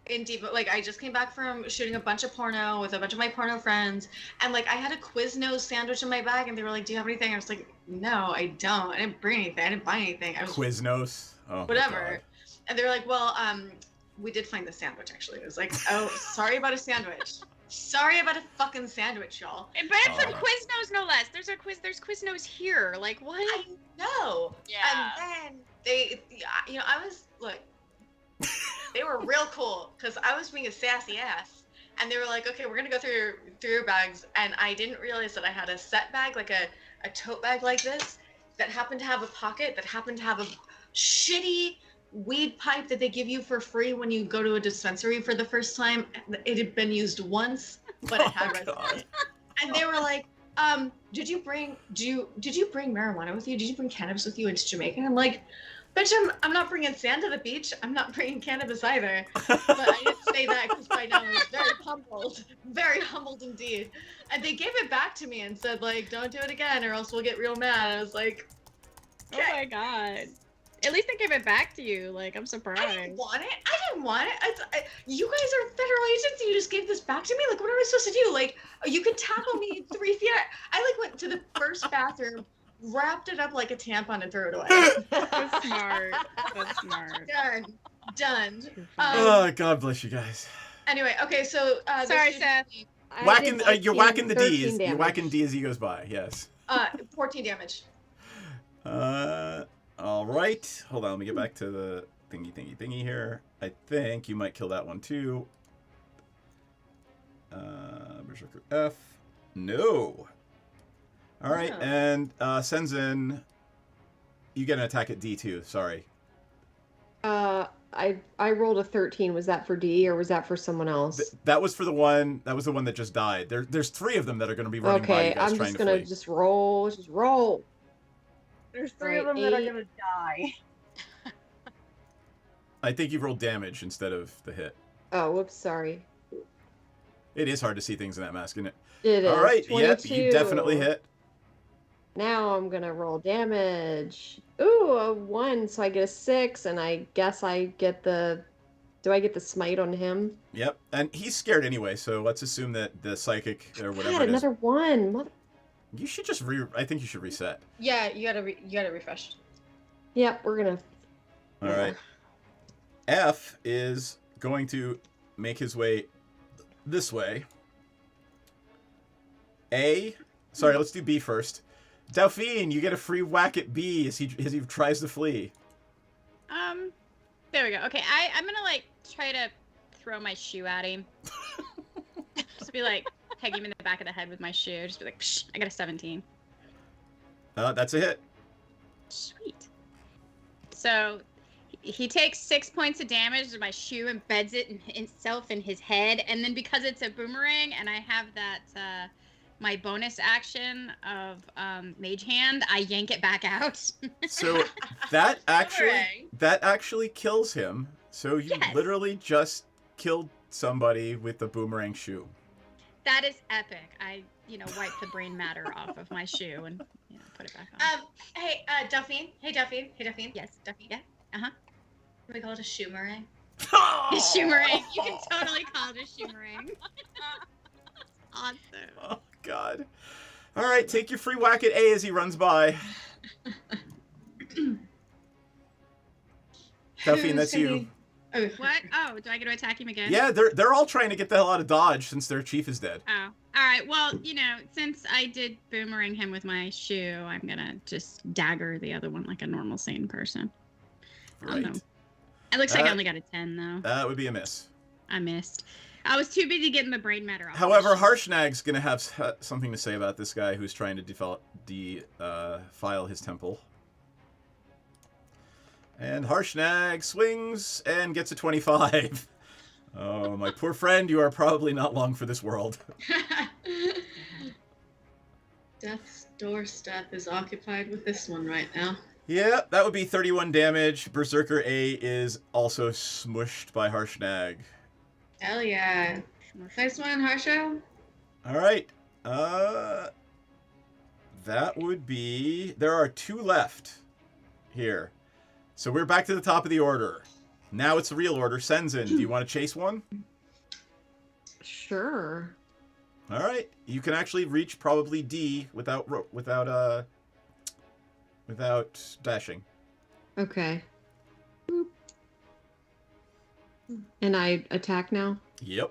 in deep. Like, I just came back from shooting a bunch of porno with a bunch of my porno friends, and like I had a Quiznos sandwich in my bag, and they were like, "Do you have anything?" I was like, "No, I don't. I didn't bring anything. I didn't buy anything. I was Quiznos. Oh. my whatever." God. And they were like, "Well, we did find the sandwich actually." It was like, "Oh, sorry about a sandwich." Sorry about a fucking sandwich, y'all. But it's from Quiznos, no less. There's Quiznos here. Like, what? I know. Yeah. And then they, I was, look, they were real cool because I was being a sassy ass. And they were like, okay, we're going to go through your bags. And I didn't realize that I had a set bag, like a tote bag like this, that happened to have a pocket, that happened to have a shitty weed pipe that they give you for free when you go to a dispensary for the first time. It had been used once, but it had residue. And they were like, did you bring marijuana with you? Did you bring cannabis with you into Jamaica? And I'm like, bitch, I'm not bringing sand to the beach. I'm not bringing cannabis either. But I didn't say that because by now I was very humbled indeed. And they gave it back to me and said, like, don't do it again or else we'll get real mad. I was like, Oh my god. At least they gave it back to you. Like, I'm surprised. I didn't want it. You guys are federal agents and you just gave this back to me? Like, what am I supposed to do? Like, you could tackle me 3 feet. I like went to the first bathroom, wrapped it up like a tampon and threw it away. That's smart. That's smart. Done. Oh, God bless you guys. Anyway, okay, so sorry, Seth. You're whacking the 13 D's. You're damage. whacking D as he goes by. Yes. 14 damage. All right. Hold on. Let me get back to the thingy here. I think you might kill that one too. Berserker F. No. All right, and Senzin, you get an attack at D too. Sorry. I rolled a 13. Was that for D or was that for someone else? That was for the one. That was the one that just died. There's 3 of them that are going to be running by you Okay, guys I'm trying just to gonna flee. just roll. There's 3 of Right, them that are 8. gonna die. I think you rolled damage instead of the hit. Oh, whoops, sorry. It is hard to see things in that mask, isn't it? It All is. right. Yep. 22. You definitely hit. Now I'm gonna roll damage. Ooh, a 1, so I get a 6, and I guess I get the. Do I get the smite on him? Yep. And he's scared anyway, so let's assume that the psychic or whatever God, it is. another 1. Mother. You should just I think you should reset. Yeah, you gotta refresh. Yep, we're gonna. All right. F is going to make his way this way. Sorry, let's do B first. Delphine, you get a free whack at B as he tries to flee. There we go. Okay, I'm gonna like try to throw my shoe at him. Just be like, peg him in the back of the head with my shoe. Just be like, psh, I got a 17. That's a hit. Sweet. So he takes 6 points of damage as my shoe embeds it in itself in his head, and then because it's a boomerang and I have that my bonus action of Mage Hand, I yank it back out. So that actually kills him. So you literally just killed somebody with the boomerang shoe. That is epic. I, wiped the brain matter off of my shoe and put it back on. Hey, Delphine. Hey, Delphine. Yes. Delphine. Yeah. Uh-huh. Can we call it a shoe meringue? A shimmering. You can totally call it a shimmering. Awesome. Oh, God. All right, take your free whack at A as he runs by. Delphine, that's you. Oh, what? Oh, do I get to attack him again? Yeah, they're all trying to get the hell out of Dodge since their chief is dead. Oh, all right. Well, since I did boomerang him with my shoe, I'm gonna just dagger the other one like a normal sane person. Right. It looks like I only got a 10 though. That would be a miss. I missed. I was too busy getting the brain matter off. However, Harshnag's gonna have something to say about this guy who's trying to defile his temple. And Harshnag swings and gets a 25. Oh, my poor friend, you are probably not long for this world. Death's doorstep is occupied with this one right now. Yeah, that would be 31 damage. Berserker A is also smushed by Harshnag. Hell yeah. Nice one, Harsho. All right. That would be... There are 2 left here. So we're back to the top of the order. Now it's the real order. Senzin, do you want to chase one? Sure. All right. You can actually reach probably D without dashing. Okay. Boop. And I attack now? Yep.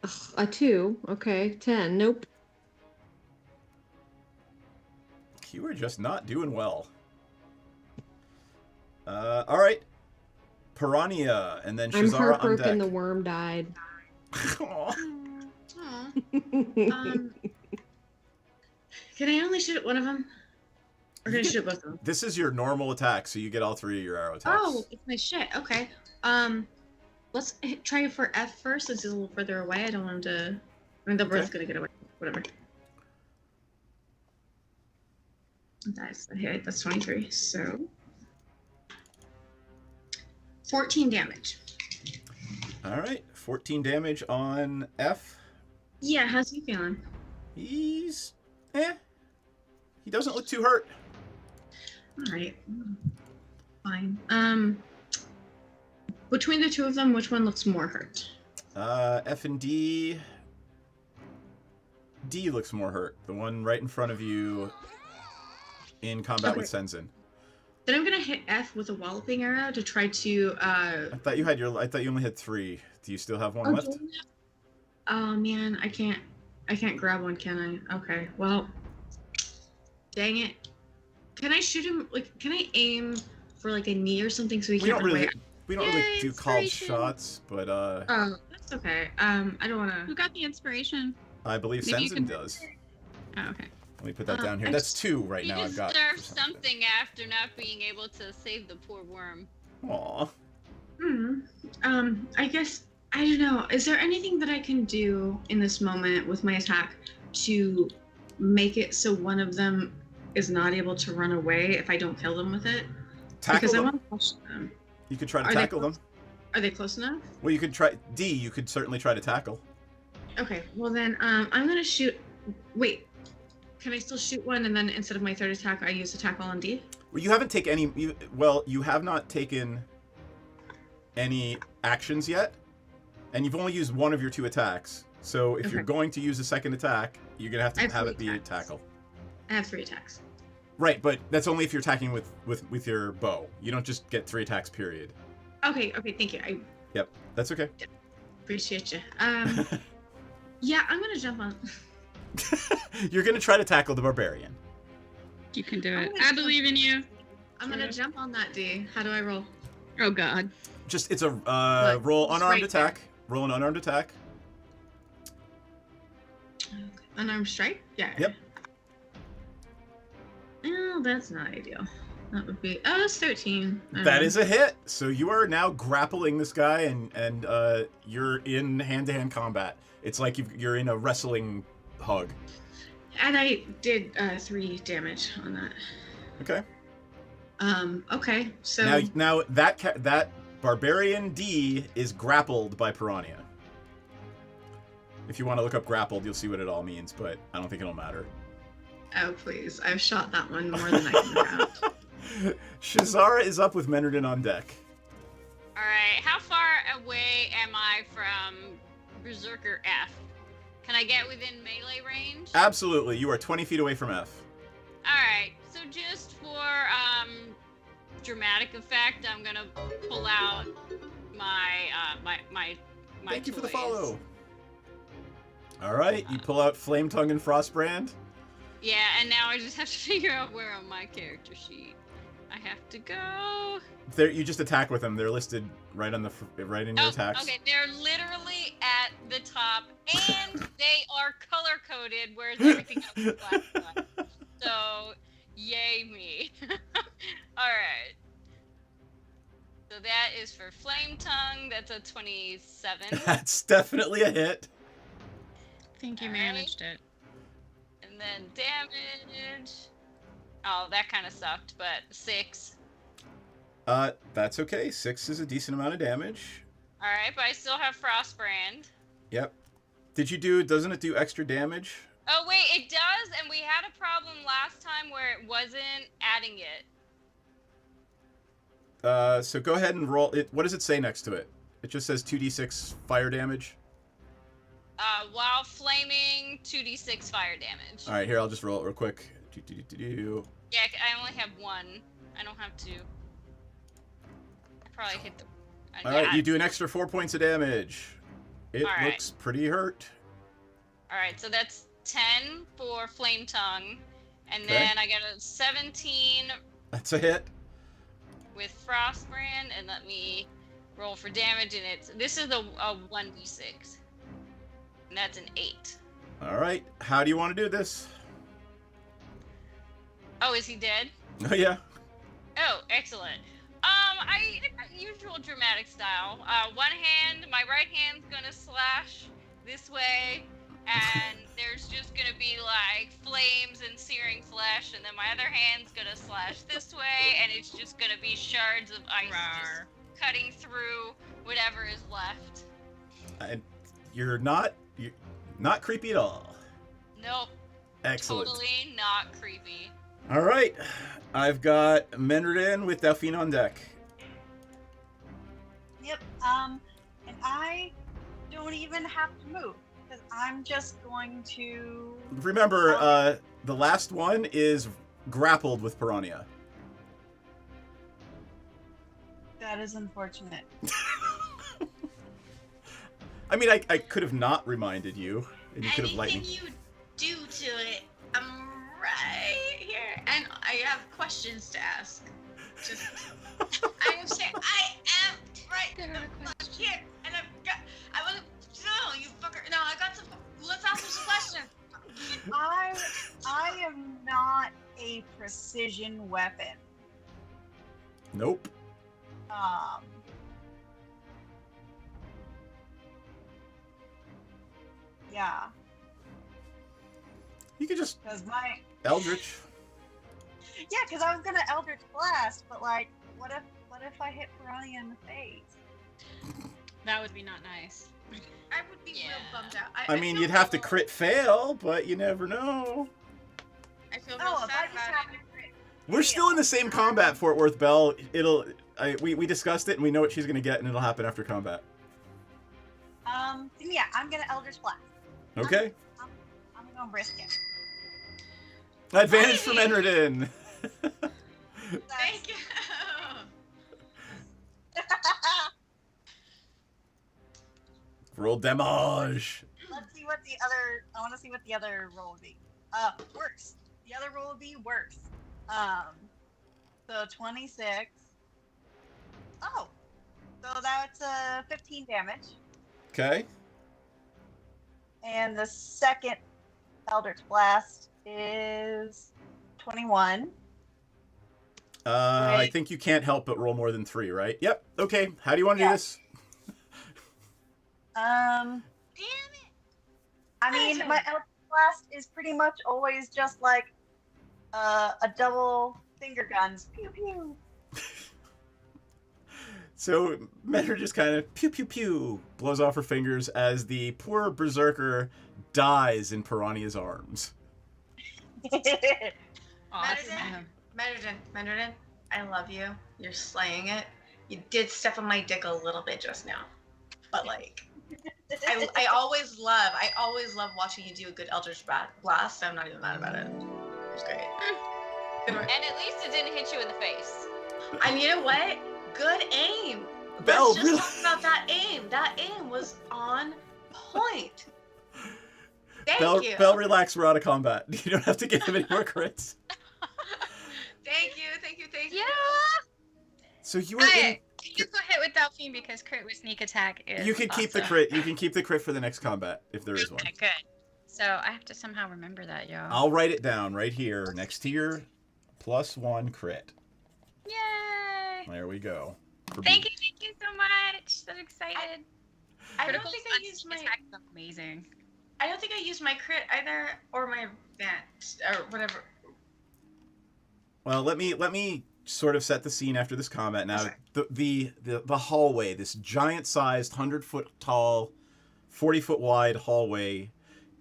Ugh, a 2. Okay. 10. Nope. You are just not doing well. All right. Piranha, and then I'm Shazara on heartbroken deck. the worm died. Can I only shoot at one of them? Or can I shoot at both of them? This is your normal attack, so you get all 3 of your arrow attacks. Oh, it's my shit. Okay. Let's try for F first since he's a little further away. I don't want him to... I mean, the bird's gonna get away. Whatever. That's a hit. That's 23. So... 14 damage. All right. 14 damage on F. Yeah, how's he feeling? He's... He doesn't look too hurt. Alright. Fine. Between the 2 of them, which one looks more hurt? F and D... D looks more hurt. The one right in front of you in combat with Senzin. Then I'm gonna hit F with a walloping arrow to try to, I thought you only had 3. Do you still have one left? Oh man, I can't grab one, can I? Okay, well, dang it. Can I shoot him, can I aim for a knee or something so he can't run away? We don't really do called shots, but Oh, that's okay. I don't wanna... Who got the inspiration? I believe Maybe Senzin does. Oh, okay. Let me put that down here. That's 2 right now You I've got. deserve something after not being able to save the poor worm. Aw. I guess, I don't know. Is there anything that I can do in this moment with my attack to make it so one of them is not able to run away if I don't kill them with it? Tackle them. I want to push them. You could try to tackle them. Are they close enough? Well, you could try... D, you could certainly try to tackle. Okay, well then, I'm gonna shoot... Wait. Can I still shoot one and then instead of my 3rd attack, I use a tackle on D? Well, you haven't taken any... you have not taken any actions yet, and you've only used 1 of your 2 attacks. So if you're going to use a 2nd attack, you're going to have it be a tackle. I have 3 attacks. Right, but that's only if you're attacking with your bow. You don't just get 3 attacks, period. Okay, thank you. I Yep, that's okay. appreciate you. Yeah, I'm gonna jump on... You're going to try to tackle the barbarian. You can do it. I believe in you. I'm gonna jump on that D. How do I roll? Oh god. Just, it's a roll unarmed attack. Roll an unarmed attack. Okay. Unarmed strike? Yeah. Yep. Oh, that's not ideal. That would be... Oh, it's 13. That is a hit. So you are now grappling this guy, and you're in hand-to-hand combat. It's like you're in a wrestling hug. And I did 3 damage on that. Okay. Okay, so... Now that barbarian D is grappled by Piranha. If you want to look up grappled, you'll see what it all means, but I don't think it'll matter. Oh, please. I've shot that one more than I can count. Shazara is up with Menardin on deck. All right. How far away am I from Berserker F? Can I get within melee range? Absolutely. You are 20 feet away from F. All right. So just for dramatic effect, I'm gonna pull out my Thank you for the toys. follow. All right. You pull out Flame Tongue and Frostbrand. Yeah, and now I just have to figure out where on my character sheet I have to go. There, you just attack with them. They're listed right on the right in your attacks. Okay, they're literally at the top, and they are color coded, whereas everything else is black. So, yay me! All right. So that is for Flame Tongue. That's a 27. That's definitely a hit. I think you managed it. And then damage. Oh, that kind of sucked, but 6. That's okay. 6 is a decent amount of damage. All right, but I still have Frostbrand. Yep. Doesn't it do extra damage? Oh wait, it does, and we had a problem last time where it wasn't adding it. So go ahead and roll it. What does it say next to it? It just says 2d6 fire damage. While flaming, 2d6 fire damage. All right, here, I'll just roll it real quick. Yeah, I only have 1. I don't have 2. I probably hit the... All right, you do an extra 4 points of damage. It All right. looks pretty hurt. Alright, so that's 10 for Flame Tongue. And Okay. then I got a 17 That's a hit. with Frostbrand. And let me roll for damage. And this is a 1d6. And that's an 8. All right, how do you want to do this? Oh, is he dead? Oh, yeah. Oh, excellent. Usual dramatic style. One hand, my right hand's gonna slash this way, and there's just gonna be like flames and searing flesh, and then my other hand's gonna slash this way, and it's just gonna be shards of ice just cutting through whatever is left. And you're not creepy at all. Nope. Excellent. Totally not creepy. All right, I've got Menardin with Delphine on deck. Yep. And I don't even have to move because I'm just going to. Remember, the last one is grappled with Piranha. That is unfortunate. I mean, I could have not reminded you, and you could have lightning. Anything you do to it, I'm right here, and I have questions to ask. Just, I am saying, I am right here, and I wasn't. No, you fucker. No, I got some. Let's ask some questions. I am not a precision weapon. Nope. Yeah. You could just Because my. Eldritch. Yeah, because I was gonna Eldritch Blast, but like, what if I hit Piranha in the face? That would be not nice. I would be real bummed out. I mean, you'd have to crit fail, but you never know. I feel real sad about it. We're still in the same combat, Fort Worth Bell. We discussed it, and we know what she's gonna get, and it'll happen after combat. Then yeah, I'm gonna Eldritch Blast. Okay. I'm gonna risk it. Advantage from Enredin. Thank you. Roll damage. Let's see what the other. I want to see what the other roll would be. Worse. The other roll would be worse. So 26. Oh, so that's 15 damage. Okay. And the second Eldritch Blast is 21. I think you can't help but roll more than 3, right? Yep. Okay. How do you want to do this? Damn it! I mean, my Eldritch Blast is pretty much always just like a double finger guns. Pew pew. So Menor just kind of pew pew pew blows off her fingers as the poor berserker dies in Piranha's arms. Menardin, I love you. You're slaying it. You did step on my dick a little bit just now, but like, I always love watching you do a good Eldritch Blast. So I'm not even mad about it. It was great. Good work. And at least it didn't hit you in the face. And you know what? Good aim. Belle, Let's just talk about that aim. That aim was on point. Thank you. Belle, relax. We're out of combat. You don't have to give him any more crits. Thank you. Yeah. So you were Can you go hit with Delphine because crit with sneak attack is. You can keep the crit. You can keep the crit for the next combat if there is one. Okay, good. So I have to somehow remember that, y'all. I'll write it down right here next to your +1 crit. Yay! There we go. Thank you so much. So excited. I don't think I used my attack is amazing. I don't think I used my crit either, or my advance, or whatever. Well, let me sort of set the scene after this combat. Now, the hallway, this giant-sized, 100-foot tall, 40-foot wide hallway,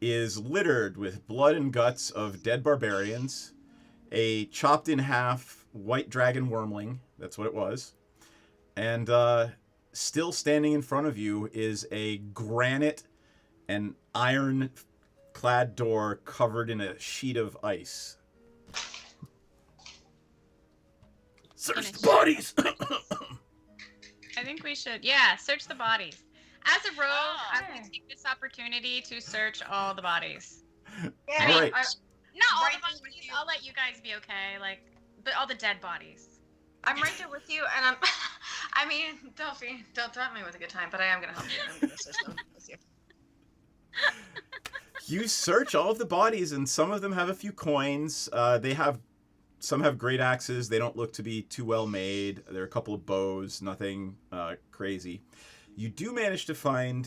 is littered with blood and guts of dead barbarians, a chopped in half white dragon wormling. That's what it was, and still standing in front of you is a granite and iron-clad door covered in a sheet of ice. Search the bodies! I think we should, search the bodies. As a rogue, I would take this opportunity to search all the bodies. Yeah, all right. Not all the bodies, I'll let you guys be okay, but all the dead bodies. I'm right there with you, and I mean, Delphine, don't threaten me with a good time, but I am gonna help you. I'm gonna search them with you. You search all of the bodies, and some of them have a few coins. Some have great axes. They don't look to be too well made. There are a couple of bows, nothing crazy. You do manage to find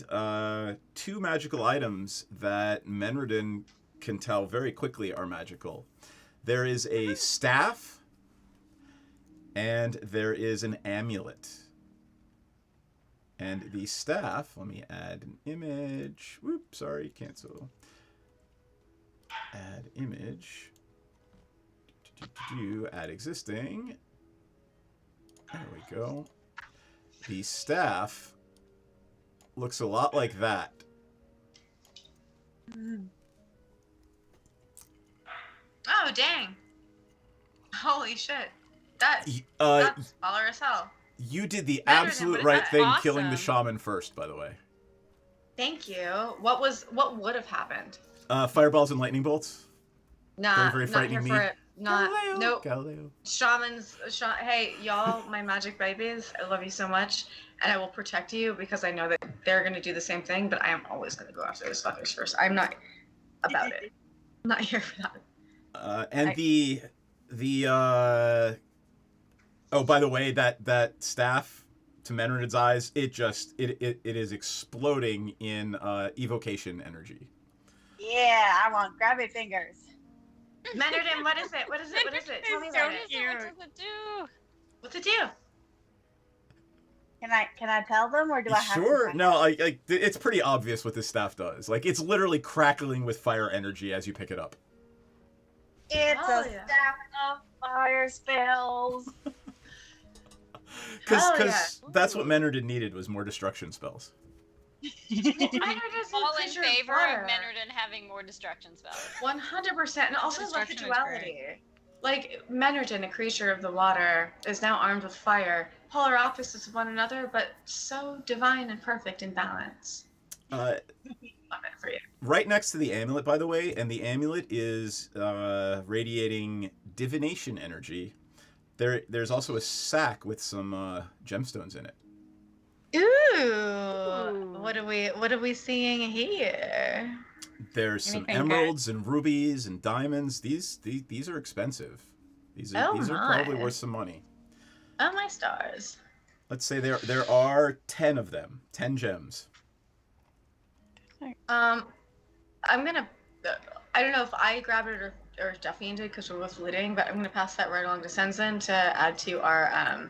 2 magical items that Menredin can tell very quickly are magical. There is a staff, and there is an amulet. And the staff, let me add an image. Whoop, sorry, cancel. Add image. Add existing. There we go. The staff looks a lot like that. Oh, dang. Holy shit. That's baller as hell. You did the Better than absolute what right is thing, that? killing the Awesome. shaman first, by the way. Thank you. What would have happened? Fireballs and lightning bolts. Nah, very not frightening here me. for it. Not, Galileo, nope. Galileo. Hey, y'all, my magic babies, I love you so much, and I will protect you because I know that they're gonna do the same thing, but I am always gonna go after those fuckers first. I'm not about it. I'm not here for that. And oh, by the way, that staff, to Menred's eyes, it is exploding in evocation energy. Yeah, I want grabby fingers. Menredin, what is it? What is it? What is it? Tell me about it. What does it do? What's it do? Can I tell them, or do I have Sure. to? No, it's pretty obvious what this staff does. Like, it's literally crackling with fire energy as you pick it up. It's a staff of fire spells. Because that's what Menredin needed, was more destruction spells. All in favor of Menredin having more destruction spells. 100%, and also like the Destruction is duality. Like Menredin, a creature of the water, is now armed with fire. Polar opposites of one another, but so divine and perfect in balance. Love it for you. Right next to the amulet, by the way, and the amulet is radiating divination energy. There's also a sack with some gemstones in it. Ooh. What are we seeing here? There's some Anything emeralds and rubies and diamonds. These are expensive. These are probably my. worth some money. Oh my stars. Let's say there are 10 of them. 10 gems. I'm gonna. I don't know if I grabbed it or Delphine did because we're both looting, but I'm gonna pass that right along to Senzen to add to our.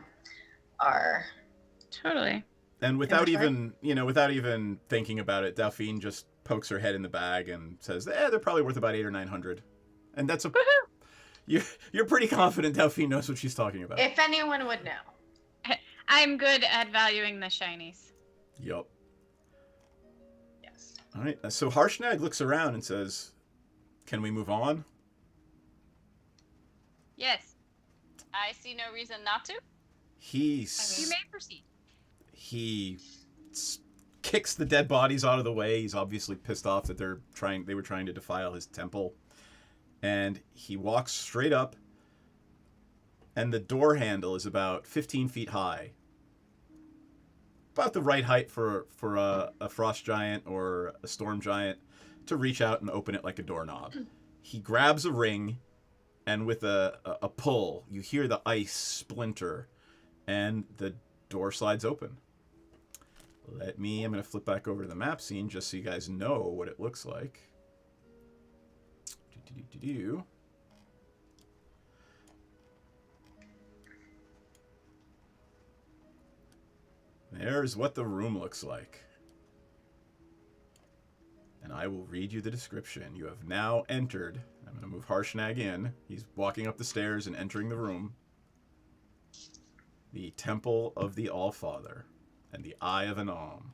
Totally. And without Inventory? without even thinking about it, Delphine just pokes her head in the bag and says, they're probably worth about 800 or 900. And that's You're pretty confident Delphine knows what she's talking about. If anyone would know. I'm good at valuing the shinies. Yup. Yes. All right. So Harshnag looks around and says, "Can we move on?" Yes. I see no reason not to. You may proceed. He kicks the dead bodies out of the way. He's obviously pissed off that they were trying to defile his temple. And he walks straight up, and the door handle is about 15 feet high. About the right height for a frost giant or a storm giant to reach out and open it like a doorknob. He grabs a ring, and with a pull, you hear the ice splinter, and the door slides open. I'm going to flip back over to the map scene just so you guys know what it looks like. There's what the room looks like. And I will read you the description. You have now entered. I'm going to move Harshnag in. He's walking up the stairs and entering the room. The Temple of the Allfather and the Eye of Anam.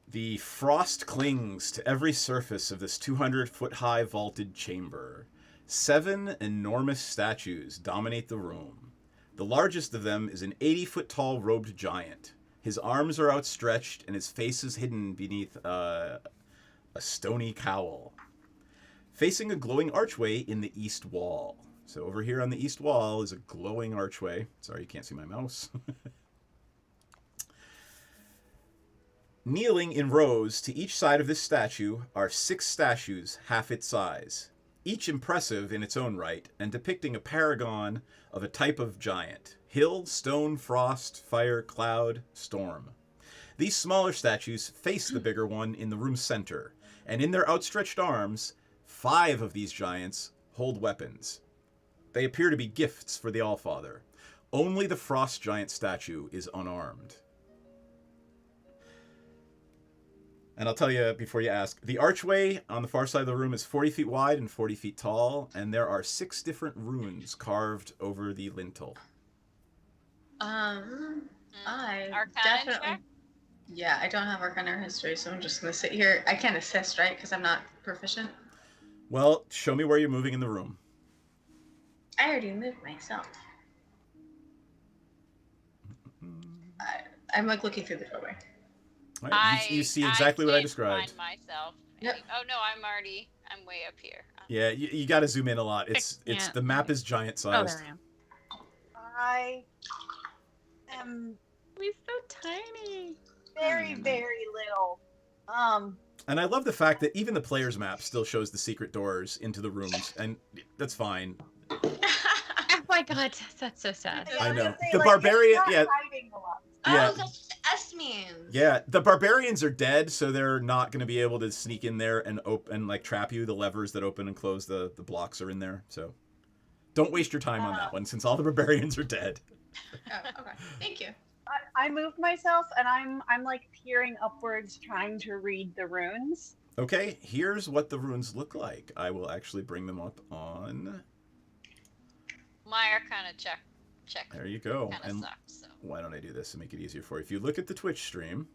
The frost clings to every surface of this 200-foot-high vaulted chamber. 7 enormous statues dominate the room. The largest of them is an 80-foot-tall robed giant. His arms are outstretched, and his face is hidden beneath a stony cowl. Facing a glowing archway in the east wall. So over here on the east wall is a glowing archway. Sorry, you can't see my mouse. Kneeling in rows to each side of this statue are 6 statues half its size, each impressive in its own right and depicting a paragon of a type of giant: hill, stone, frost, fire, cloud, storm. These smaller statues face the bigger one in the room's center, and in their outstretched arms, 5 of these giants hold weapons. They appear to be gifts for the Allfather. Only the frost giant statue is unarmed. And I'll tell you before you ask, the archway on the far side of the room is 40 feet wide and 40 feet tall, and there are 6 different runes carved over the lintel. I Arcana definitely. check? Yeah, I don't have Arcana or History, so I'm just gonna sit here. I can't assist, right? Because I'm not proficient. Well, show me where you're moving in the room. I already moved myself. I'm like looking through the doorway. All right, you see exactly what I described. Find myself. Yep. Oh no, I'm way up here. Yeah, you got to zoom in a lot. It's the map is giant sized. Oh, there I am. I am We're so tiny. very, very little. And I love the fact that even the player's map still shows the secret doors into the rooms, and that's fine. Oh my god, that's so sad. I know. The barbarian, yeah. Yeah. Oh, that's what S means. Yeah, the barbarians are dead, so they're not going to be able to sneak in there and like trap you. The levers that open and close the blocks are in there, so don't waste your time on that one, since all the barbarians are dead. Oh, okay. Thank you. I moved myself, and I'm like peering upwards, trying to read the runes. Okay, here's what the runes look like. I will actually bring them up on. My Arcana check. There you go. Kinda And sucked, so. why don't I do this to make it easier for you? If you look at the Twitch stream,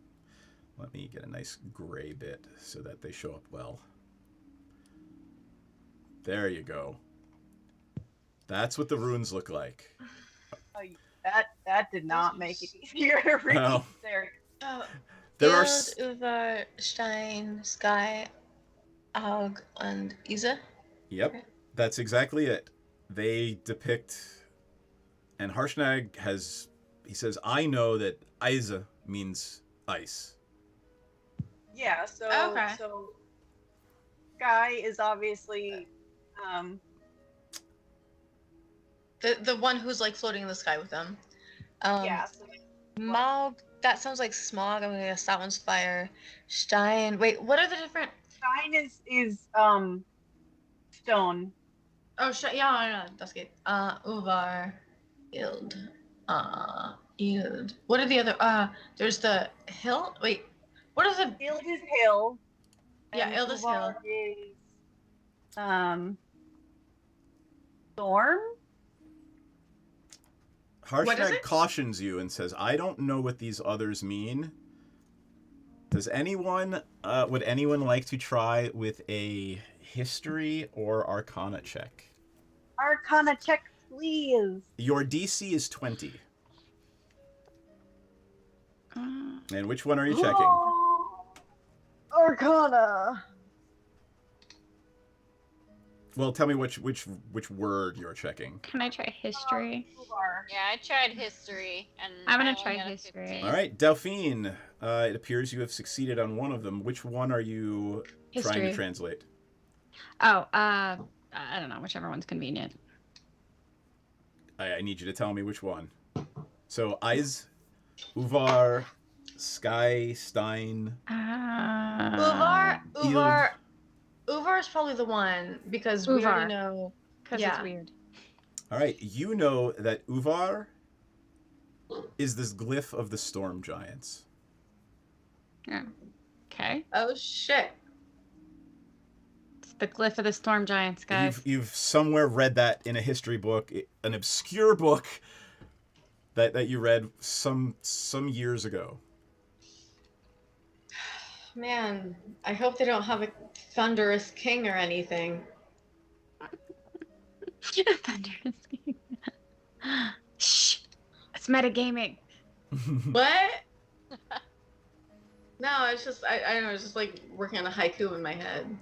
let me get a nice gray bit so that they show up well. There you go. That's what the runes look like. Oh, that did not make it easier to read. No. There. There are Uvar, Stein, Sky, Aug, and Isa. Yep, that's exactly it. They depict, and Harshnag he says, I know that Isa means ice. Yeah. So Okay. so Sky is obviously The one who's like floating in the sky with them. yeah. So Maug, that sounds like smog. I'm gonna guess that one's fire. Stein. Wait, what are the different? Stein is stone. Oh, yeah, I know. That's good. Uvar, Ild, Ild. What are the other? There's the hill. Wait, what are the? Ild is hill. Yeah, and Ild is hill. Uvar is Storm? What is Harshnag it? cautions you and says, I don't know what these others mean. Does anyone, would anyone like to try with a history or arcana check? Arcana check, please. Your DC is 20. And which one are you checking? Arcana. Well, tell me which word you're checking. Can I try history? Yeah, I tried history, and I'm gonna I only try got a history. 15. All right, Delphine, it appears you have succeeded on one of them. Which one are you trying to History. translate? Oh, I don't know, whichever one's convenient. I need you to tell me which one. So, Eis, Uvar, Sky, Stein. Uvar is probably the one because we Uvar. already know. Because Yeah. it's weird. All right, you know that Uvar is this glyph of the storm giants. Yeah. Okay. Oh shit. It's the glyph of the storm giants, guys. You've somewhere read that in a history book, an obscure book that you read some years ago. Man, I hope they don't have a thunderous king or anything. Thunderous king. Shh. It's metagaming. What? No, it's just I don't know. It's just like working on a haiku in my head.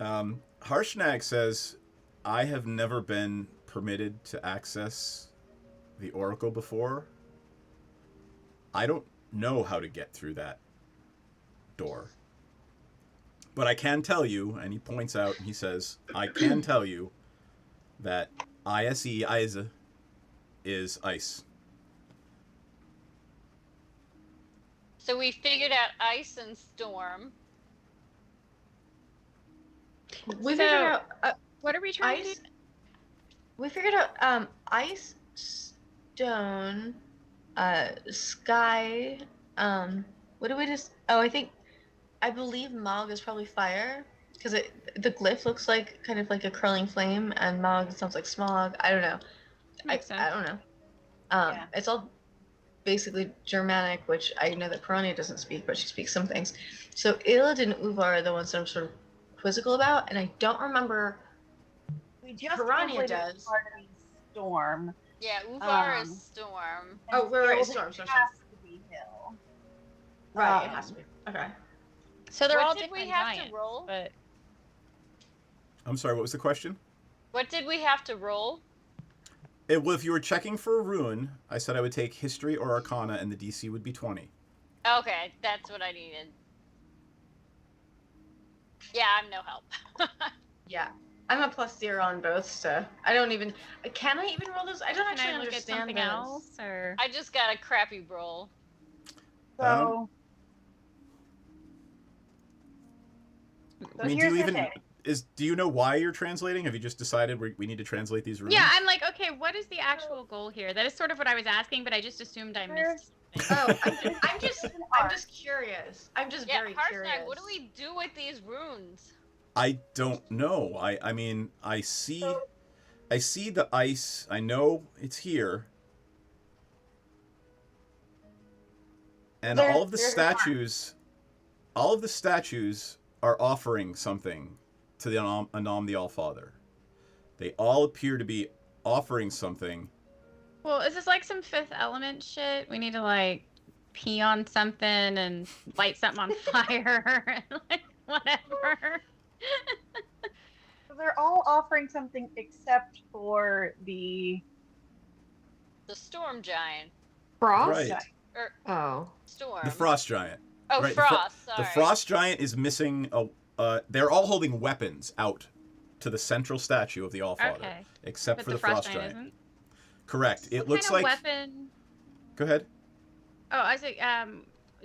Harshnag says, I have never been permitted to access the Oracle before. I don't know how to get through that door. But I can tell you, and he points out, and he says, I can tell you that ISE is ice. So we figured out ice and storm. We figured out what are we trying ice. We figured out ice, stone, sky. What do we just? Oh, I believe Mog is probably fire because the glyph looks like kind of like a curling flame, and Mog sounds like smog. I don't know. Makes sense. I don't know. It's all basically Germanic, which I know that Piranha doesn't speak, but she speaks some things. So Ilid and Uvar are the ones that I'm sort of quizzical about, and I don't remember. We just Piranha translated does. part of Storm. Yeah, Uvar is storm. Oh, right, Hill storm. has to be Hill. Right, it has to be. Okay. So they're What all did different we have giants, to roll? but I'm sorry, what was the question? What did we have to roll? Well, if you were checking for a rune, I said I would take history or arcana, and the DC would be 20. Okay, that's what I needed. Yeah, I'm no help. Yeah. I'm a +0 on both, so I don't even. Can I even roll those? I don't can actually I look at understand something those. else or I just got a crappy roll. So, I mean, here's do you the even thing. do you know why you're translating? Have you just decided we need to translate these runes? Yeah, I'm like, okay, what is the actual goal here? That is sort of what I was asking, but I just assumed I missed. Oh, I'm just curious. I'm just very curious. What do we do with these runes? I don't know. I mean, I see the ice. I know it's here. And all of the statues are offering something to the Anam the Allfather. They all appear to be offering something. Well, is this like some Fifth Element shit? We need to like pee on something and light something on fire and like whatever. So they're all offering something except for the storm giant. Frost? Right. Oh. Storm. The frost giant. Oh, Right, frost. The frost giant is missing they're all holding weapons out to the central statue of the Allfather, Okay. except But for the frost giant. isn't? Correct. It What looks kind like. of weapon? Go ahead. Oh, I was like,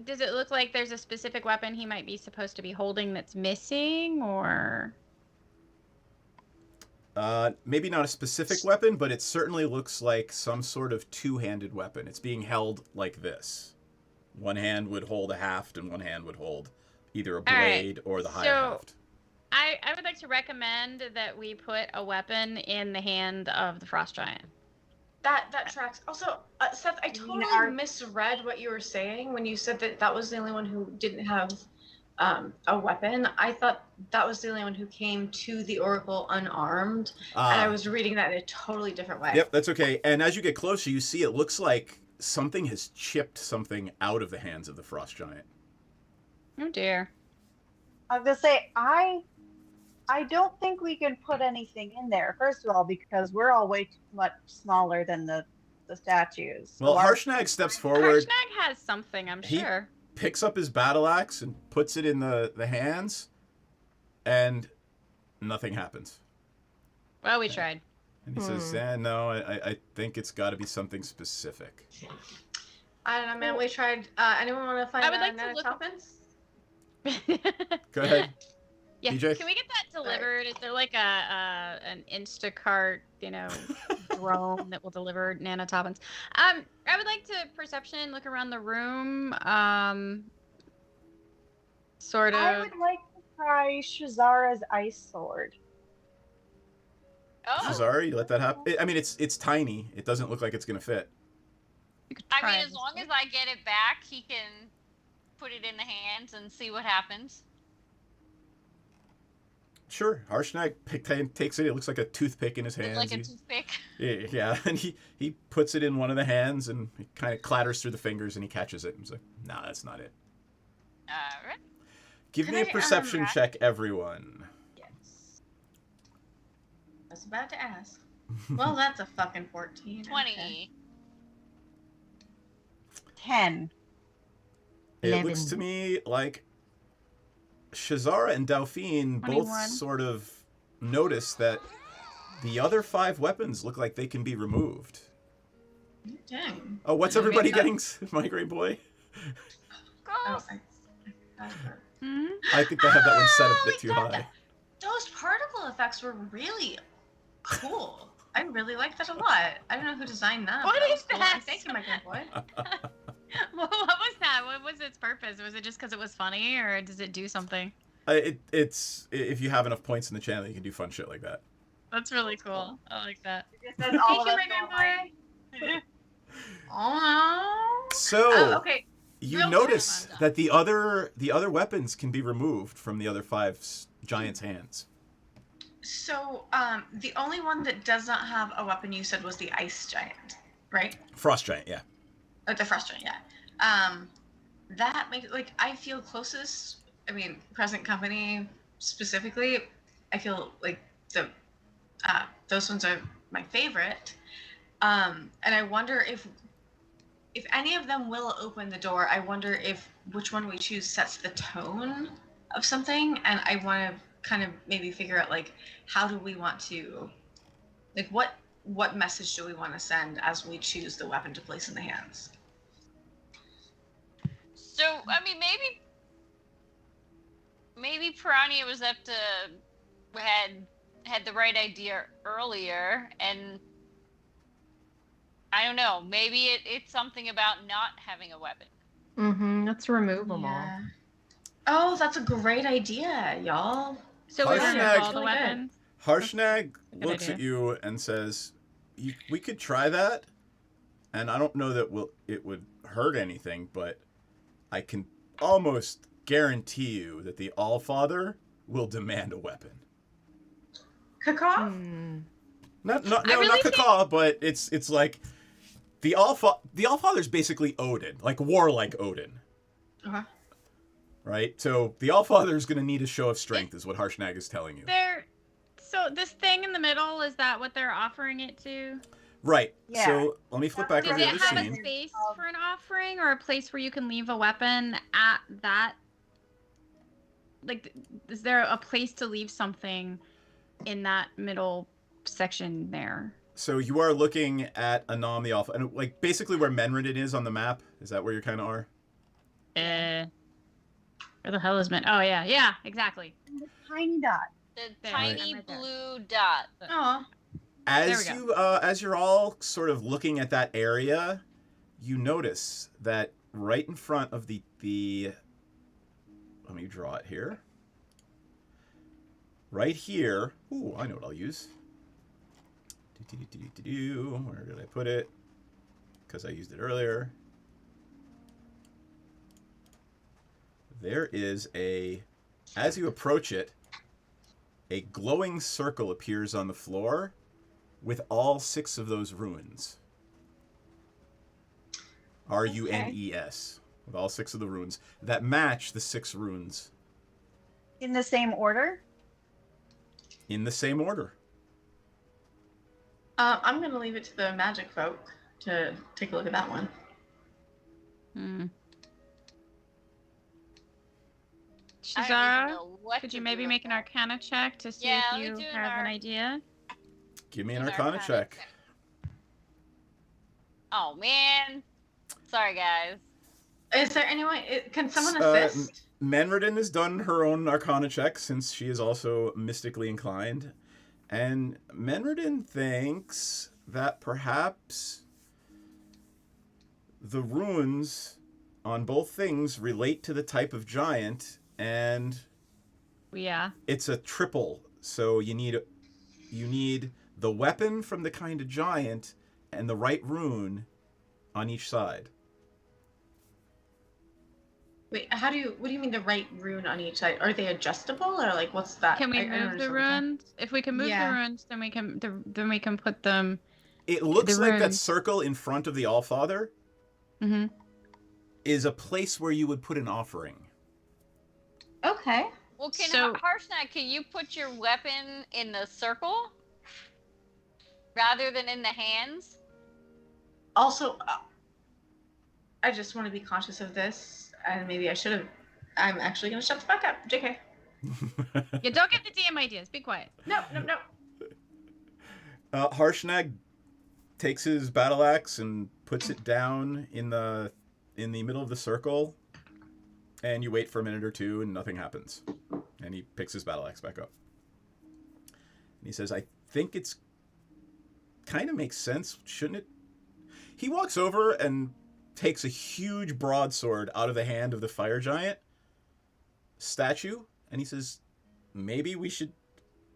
does it look like there's a specific weapon he might be supposed to be holding that's missing, or? Maybe not a specific weapon, but it certainly looks like some sort of two-handed weapon. It's being held like this. One hand would hold a haft, and one hand would hold either a blade or the higher haft. I would like to recommend that we put a weapon in the hand of the frost giant. That tracks. Also, Seth, I totally misread what you were saying when you said that that was the only one who didn't have a weapon. I thought that was the only one who came to the Oracle unarmed, and I was reading that in a totally different way. Yep, that's okay. And as you get closer, you see it looks like something has chipped something out of the hands of the frost giant. Oh dear. I was gonna say I don't think we can put anything in there. First of all, because we're all way too much smaller than the statues. Well, So our- Harshnag steps forward. Harshnag has something, I'm He sure. picks up his battle axe and puts it in the hands, and nothing happens. Well, we tried. And he says, no, I think it's got to be something specific. I don't know, man. We tried. Anyone want to find? I would like to look- Go ahead. Yeah, DJ? can we get that delivered? Is there like an Instacart, drone that will deliver nano toppins? I would like to perception, look around the room. Sort of. I would like to try Shazara's ice sword. Oh. Shazara, you let that happen? I mean, it's tiny. It doesn't look like it's going to fit. I mean, as long as I get it back, he can put it in the hands and see what happens. Sure. Harshnag takes it. It looks like a toothpick in his hands. Like a toothpick. Yeah, and he puts it in one of the hands, and it kind of clatters through the fingers, and he catches it. And he's like, nah, that's not it. All right. Give me a perception check, everyone. Yes. I was about to ask. Well, that's a fucking 14. 20. Okay. 10. It 11. looks to me like Shazara and Delphine both 21. sort of notice that the other 5 weapons look like they can be removed. Dang. Oh, what's everybody getting, Migraine Boy? Oh, I think I have that one set a bit too high. Those particle effects were really cool. I really like that a lot. I don't know who designed that. What but is was cool. that? Thank you, my good boy. What was that? What was its purpose? Was it just because it was funny, or does it do something? It's if you have enough points in the channel, you can do fun shit like that. That's really cool. I like that. Says all of Thank you, us my go good boy. Oh. So Okay. you Real notice that the other weapons can be removed from the other 5 giants' hands. So, the only one that does not have a weapon you said was the ice giant, right? Frost giant, yeah. The frost giant, yeah. That makes I feel closest. I mean, present company specifically. I feel like those ones are my favorite. And I wonder if any of them will open the door. I wonder if which one we choose sets the tone of something, and I want to kind of maybe figure out how do we want to, what message do we want to send as we choose the weapon to place in the hands. So, I mean, maybe Piranha was up to had the right idea earlier, and I don't know. Maybe it's something about not having a weapon. Mm-hmm. Let's remove them all. Oh, that's a great idea, y'all. So we Harshnag- remove all the weapons. Harshnag Good looks idea. at you and says, "We could try that, and I don't know that it would hurt anything, but I can almost guarantee you that the Allfather will demand a weapon." Cacaw? Not really Cacaw, but it's like the Allfather's basically Odin, like warlike Odin. Uh-huh. Right? So the Allfather's going to need a show of strength, is what Harshnag is telling you. So this thing in the middle, is that what they're offering it to? Right. Yeah. So let me flip back Does over it to the have a scene. space for an offering, or a place where you can leave a weapon at that? Is there a place to leave something in that middle section there? So you are looking at Anam the Alpha, and basically where Menridin is on the map. Is that where you kind of are? Where the hell is Men? Oh yeah, exactly. The tiny dot. The There. tiny Right there. blue dot. Oh. As There we you as you're all sort of looking at that area, you notice that right in front of the let me draw it here. right here. Ooh, I know what I'll use. Where did I put it? Because I used it earlier. There is as you approach it, a glowing circle appears on the floor with all 6 of those runes. RUNES. With all 6 of the runes that match the 6 runes. In the same order? In the same order. I'm going to leave it to the magic folk to take a look at that one. Shazara, could you maybe make an Arcana check to see if you have an idea? Give me an Arcana check. Oh, man. Sorry, guys. Is there anyone? Can someone assist? Menredin has done her own Arcana check since she is also mystically inclined. And Menredin thinks that perhaps the runes on both things relate to the type of giant, and it's a triple. So you need the weapon from the kind of giant and the right rune on each side. Wait, what do you mean the right rune on each side? Are they adjustable, or like what's that? Can we move the runes? If we can move the runes, then we can put them. It looks like that circle in front of the Allfather is a place where you would put an offering. Okay. Well, Harshnag, can you put your weapon in the circle rather than in the hands? Also, I just want to be conscious of this, and maybe I should have. I'm actually going to shut the fuck up. JK. You don't get the DM ideas. Be quiet. No. Harshnag takes his battle axe and puts it down in the middle of the circle, and you wait for a minute or two, and nothing happens. And he picks his battle axe back up. And he says, I think it's kind of makes sense, shouldn't it? He walks over and takes a huge broadsword out of the hand of the fire giant statue, and he says, maybe we should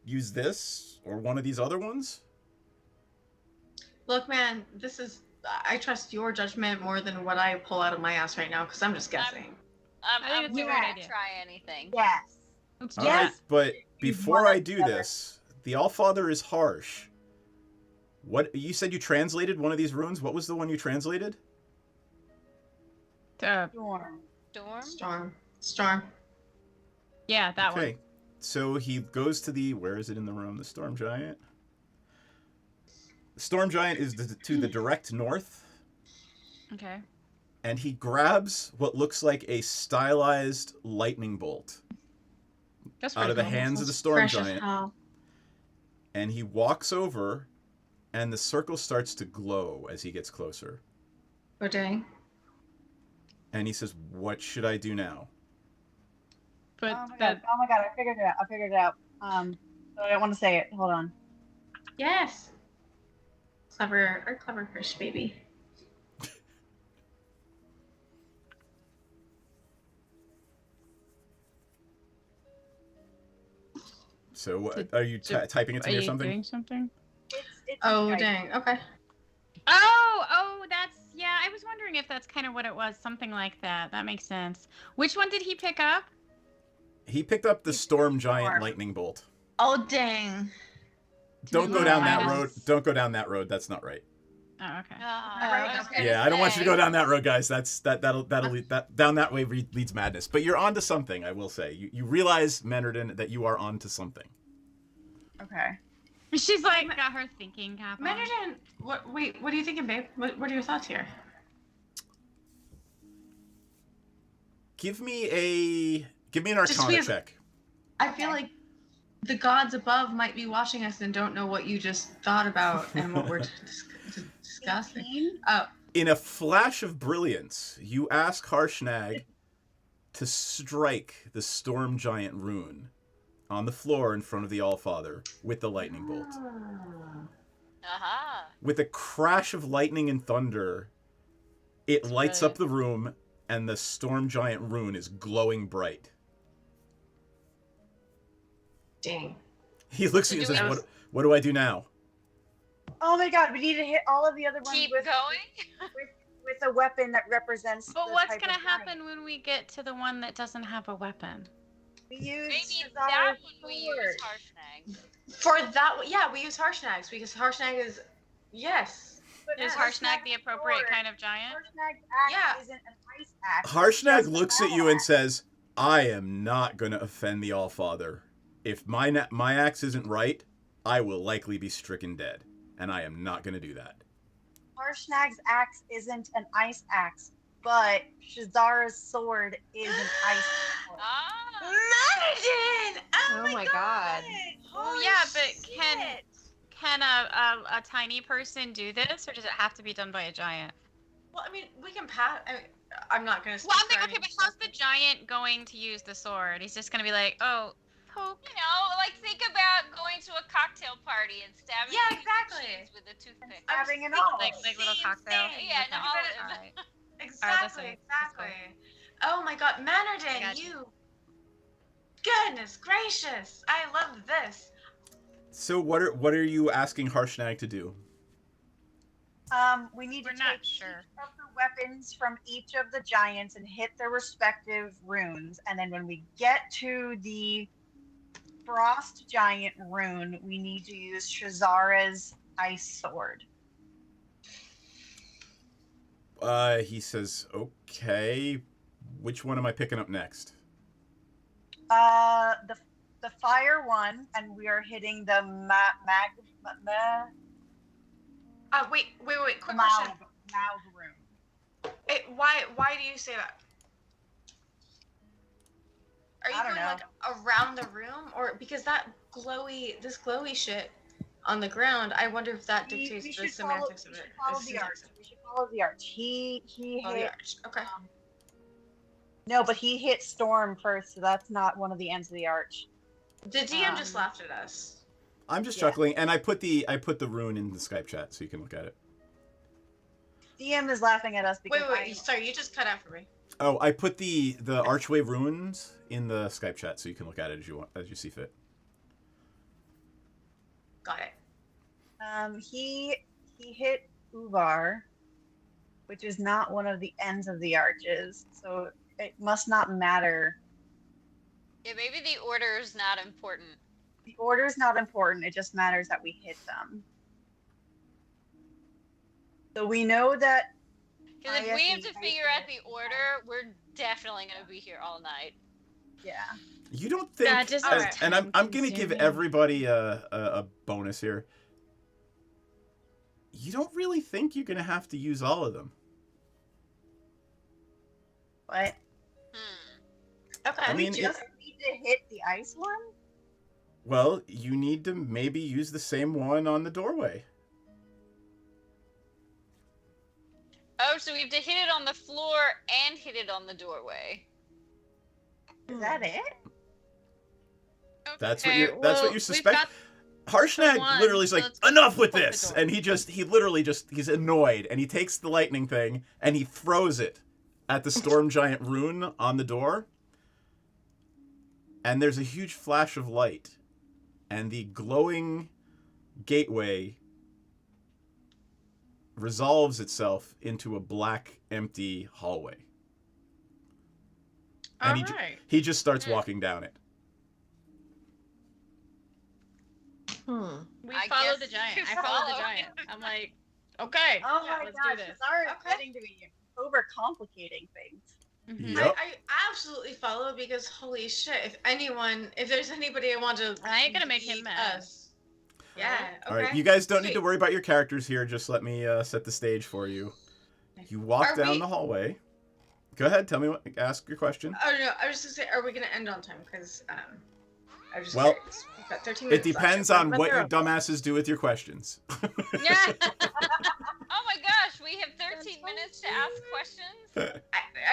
use this or one of these other ones? Look, man, I trust your judgment more than what I pull out of my ass right now, because I'm just guessing. I'm willing to try anything. Yes. All right, but before I do this, the Allfather is harsh. What you said you translated one of these runes? What was the one you translated? Storm. Yeah, that one. Okay, so he goes to where is it in the room? The Storm Giant. The Storm Giant is to the direct north. Okay. And he grabs what looks like a stylized lightning bolt out of the hands of the Storm Giant. And he walks over, and the circle starts to glow as he gets closer. Oh, dang. And he says, what should I do now? But oh my god, I figured it out. But I don't want to say it. Hold on. Yes. Clever fish, baby. So, are you typing it to me or something? Doing something? Oh, dang. Okay. Oh, I was wondering if that's kind of what it was. Something like that. That makes sense. Which one did he pick up? He picked up the Storm Giant lightning bolt. Oh, dang. Don't go down that road. Don't go down that road. That's not right. Oh, okay. Yeah, I don't want you to go down that road, guys. That'll lead down that way leads madness. But you're onto something, I will say. You realize, Menredin, that you are onto something. Okay. She's like got her thinking cap. Menredin, what are you thinking, babe? What are your thoughts here? Give me an Arcana check. I feel like the gods above might be watching us and don't know what you just thought about and what we're discussing. Oh. In a flash of brilliance, you ask Harshnag to strike the Storm Giant rune on the floor in front of the Allfather with the lightning bolt. With a crash of lightning and thunder, it lights up the room, and the Storm Giant rune is glowing bright. Dang. He looks at you and do says, we- what do I do now? Oh my god, we need to hit all of the other ones Keep with, going? with a weapon that represents. But the what's type gonna of giant. happen when we get to the one that doesn't have a weapon? We use Maybe Shazara's that one we use sword. Harshnag. For that, yeah, we use Harshnag because Harshnag is, yes. Is Harshnag the appropriate kind of giant? Harshnag's axe isn't an ice axe. Harshnag looks at you and says, I am not going to offend the Allfather. If my axe isn't right, I will likely be stricken dead. And I am not going to do that. Harshnag's axe isn't an ice axe, but Shazara's sword is an ice sword. Manajin! Oh my god. Oh yeah, but can a tiny person do this, or does it have to be done by a giant? Well, I mean, we can pass. I'm not gonna. Well, I'm thinking, okay, but how's the giant going to use the sword? He's just gonna be like, oh, poke. You know, like think about going to a cocktail party and stabbing exactly with a toothpick. Stabbing and all. all. Like little cocktail. Yeah, no, all of Alright. Exactly, exactly. Oh my god, Manardin, you. Goodness gracious, I love this. So what are you asking Harshnag to do? We need to take sure. each of the weapons from each of the giants and hit their respective runes. And then when we get to the Frost Giant rune, we need to use Shazara's Ice Sword. He says, okay. Which one am I picking up next? The fire one, and we are hitting the Wait, quick question. Maug rune. Why do you say that? Are you I don't going know. like around the room, or because this glowy shit on the ground? I wonder if that dictates the semantics of it. We should follow the arch. He Follow the hit. arch. Okay. No, but he hit Storm first, so that's not one of the ends of the arch. The DM just laughed at us. I'm just chuckling, and I put the rune in the Skype chat so you can look at it. DM is laughing at us because Wait, sorry, you just cut out for me. Oh, I put the archway runes in the Skype chat so you can look at it as you see fit. Got it. He hit Uvar, which is not one of the ends of the arches, so it must not matter. Yeah, maybe the order is not important. The order is not important. It just matters that we hit them. So we know that. Because if we have to figure out the order, we're definitely going to be here all night. Yeah. You don't think, and I'm gonna give everybody a bonus here. You don't really think you're gonna have to use all of them. What? Okay. I mean, we just need to hit the ice one. Well, you need to maybe use the same one on the doorway. Oh, so we have to hit it on the floor and hit it on the doorway. Is that it? That's what you suspect. the Harshnag one, literally is so like, let's enough with open the this, door. and he's annoyed, and he takes the lightning thing and he throws it at the storm giant rune on the door, and there's a huge flash of light, and the glowing gateway resolves itself into a black, empty hallway. And he just starts walking down it. We follow the giant. I follow the giant. I'm like, okay, Oh yeah, my let's gosh, do this. Shazara is getting to be overcomplicating things. Yep. I absolutely follow because holy shit, if there's anybody I want to, I ain't gonna make him beat mad. us. Yeah. Okay. All right, you guys don't need Sweet. to worry about your characters here. Just let me set the stage for you. You walk Are down we- the hallway. Go ahead, tell me ask your question. Oh no, I was just gonna say, are we gonna end on time? Because I was just Well, curious. We've got 13 It minutes left. depends on what you dumbasses do with your questions. Yeah. Oh my gosh, we have 13 minutes to ask questions.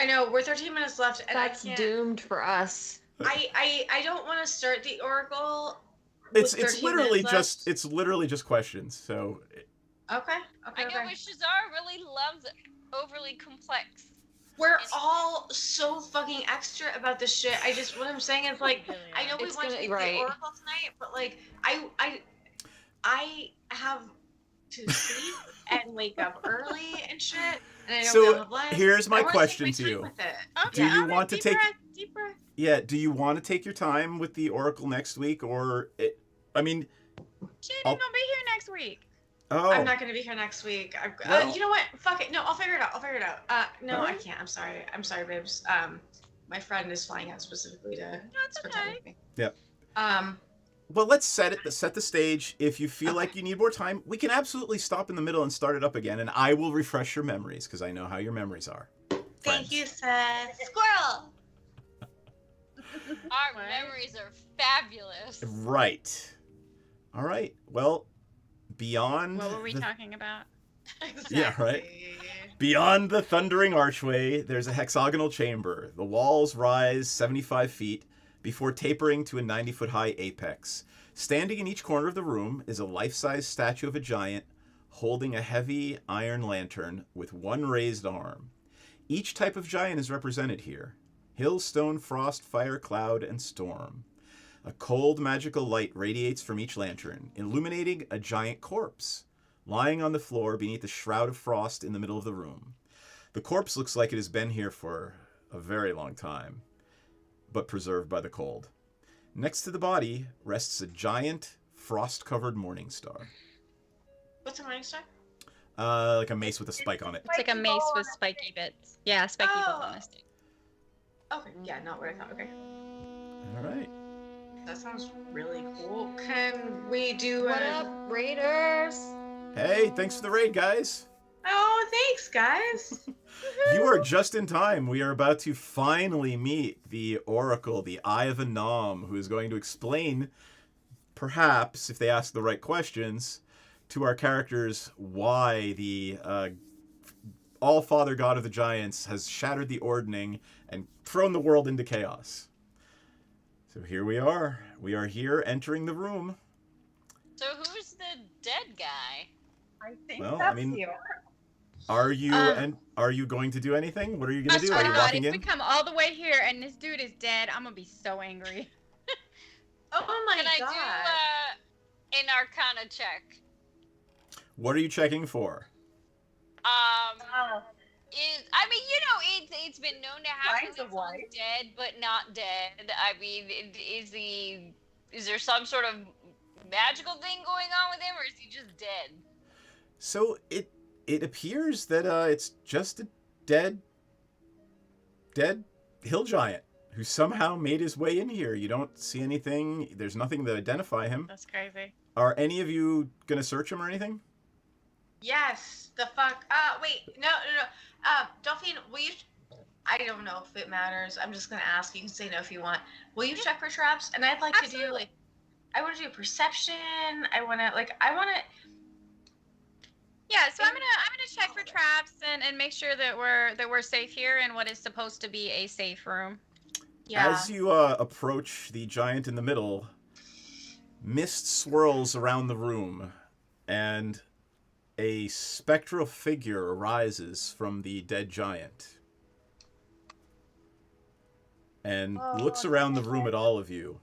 I know we're 13 minutes left, and That's I can't. doomed for us. I don't want to start the oracle. It's with 13 literally minutes just it's literally just questions. So left. Okay. I know, but Shazara really loves overly complex We're all so fucking extra about this shit. What I'm saying is like, I know we It's want to gonna- meet right. the Oracle tonight, but like, I have to sleep and wake up early and shit. And I know we all So have lives. here's my I wanna question take to my you. time with it. Do you want to take? Deep breath. Yeah. Do you want to take your time with the Oracle next week, or I mean? She's I'll- gonna be here next week. Oh. I'm not gonna be here next week. Well- You know what? Fuck it. No, I'll figure it out. No, I Alright. can't. I'm sorry, babes. My friend is flying out specifically to spend time with me. Yeah. Um, Well, let's set the stage. If you feel like you need more time, we can absolutely stop in the middle and start it up again, and I will refresh your memories because I know how your memories are. thank you, Seth. Squirrel. Our memories are fabulous. Right. All right. Well, beyond. What were we the- talking about? Yeah, right. Beyond the thundering archway, there's a hexagonal chamber. The walls rise 75 feet before tapering to a 90-foot high apex. Standing in each corner of the room is a life-size statue of a giant holding a heavy iron lantern with one raised arm. Each type of giant is represented here: hill, stone, frost, fire, cloud, and storm. A cold magical light radiates from each lantern, illuminating a giant corpse lying on the floor beneath a shroud of frost in the middle of the room. The corpse looks like it has been here for a very long time, but preserved by the cold. Next to the body rests a giant frost-covered morning star. What's a morning star? Like a mace with a spike on it. It's like a mace with spiky bits. Yeah, spiky bolt on a stick. Okay, yeah, not what I thought. Okay. All right. That sounds really cool. Can we do What up, Raiders? Hey, thanks for the raid, guys. Oh, thanks, guys. You are just in time. We are about to finally meet the Oracle, the Eye of Anam, who is going to explain, perhaps, if they ask the right questions, to our characters why the All-Father God of the Giants has shattered the ordning and thrown the world into chaos. So here we are. We are here entering the room. So who's the dead guy? I think Well, I that's mean- you. Are you going to do anything? What are you going I to do? swear Are to you God, walking if we in? come all the way here and this dude is dead, I'm gonna be so angry. Oh my Can I god. do an Arcana check? What are you checking for? It's been known to happen Lines of with life. dead but not dead. I mean, is there some sort of magical thing going on with him, or is he just dead? So it appears that it's just a dead hill giant who somehow made his way in here. You don't see anything. There's nothing to identify him. That's crazy. Are any of you gonna search him or anything? Yes. The fuck. Wait. No. Delphine, will you? I don't know if it matters. I'm just gonna ask. You can say no if you want. Will you check for traps? And I'd like to do. I want to do perception. I want to. Yeah, so I'm gonna check for traps and make sure that we're safe here in what is supposed to be a safe room. Yeah. As you approach the giant in the middle, mist swirls around the room, and a spectral figure arises from the dead giant and looks around the room at all of you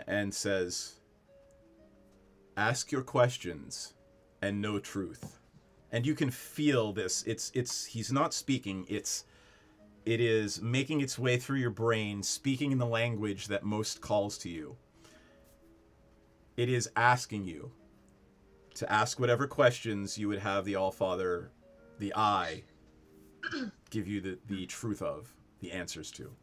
and says, "Ask your questions and know truth." And you can feel this. He's not speaking. It is making its way through your brain, speaking in the language that most calls to you. It is asking you to ask whatever questions you would have the All-Father, the Eye, give you the truth of, the answers to.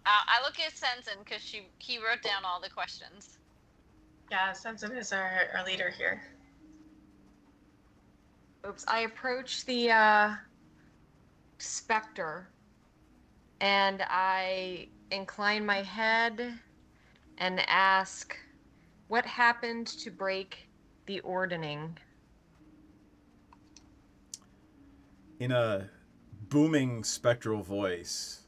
I look at Sensen because he wrote down all the questions. Yeah, Sensen is our leader here. Oops. I approach the specter and I incline my head and ask, what happened to break the ordning? In a booming spectral voice,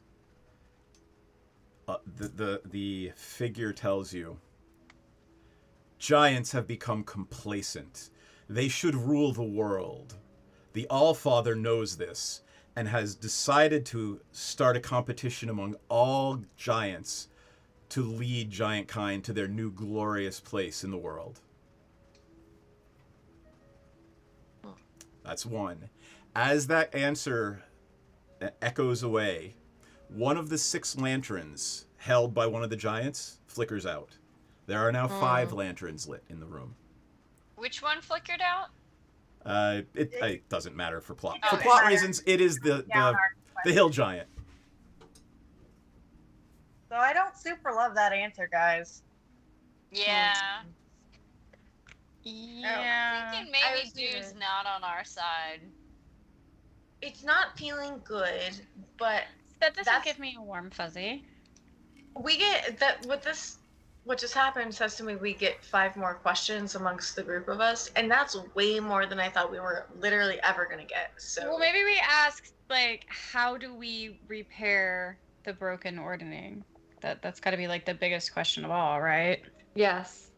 the figure tells you, "Giants have become complacent. They should rule the world. The All-Father knows this, and has decided to start a competition among all giants to lead giant kind to their new glorious place in the world. That's one. As that answer echoes away, one of the 6 lanterns held by one of the giants flickers out. There are now 5 lanterns lit in the room. Which one flickered out? It doesn't matter for plot. It For doesn't plot matter. reasons, it is the hill giant. So I don't super love that answer, guys. Yeah. Yeah. I'm thinking maybe dude's not on our side. It's not feeling good, but That doesn't give me a warm fuzzy. we get that with this. What just happened says to me we get 5 more questions amongst the group of us, and that's way more than I thought we were literally ever gonna get. So Well, maybe we ask, like, how do we repair the broken ordning? That's got to be, like, the biggest question of all, right? Yes.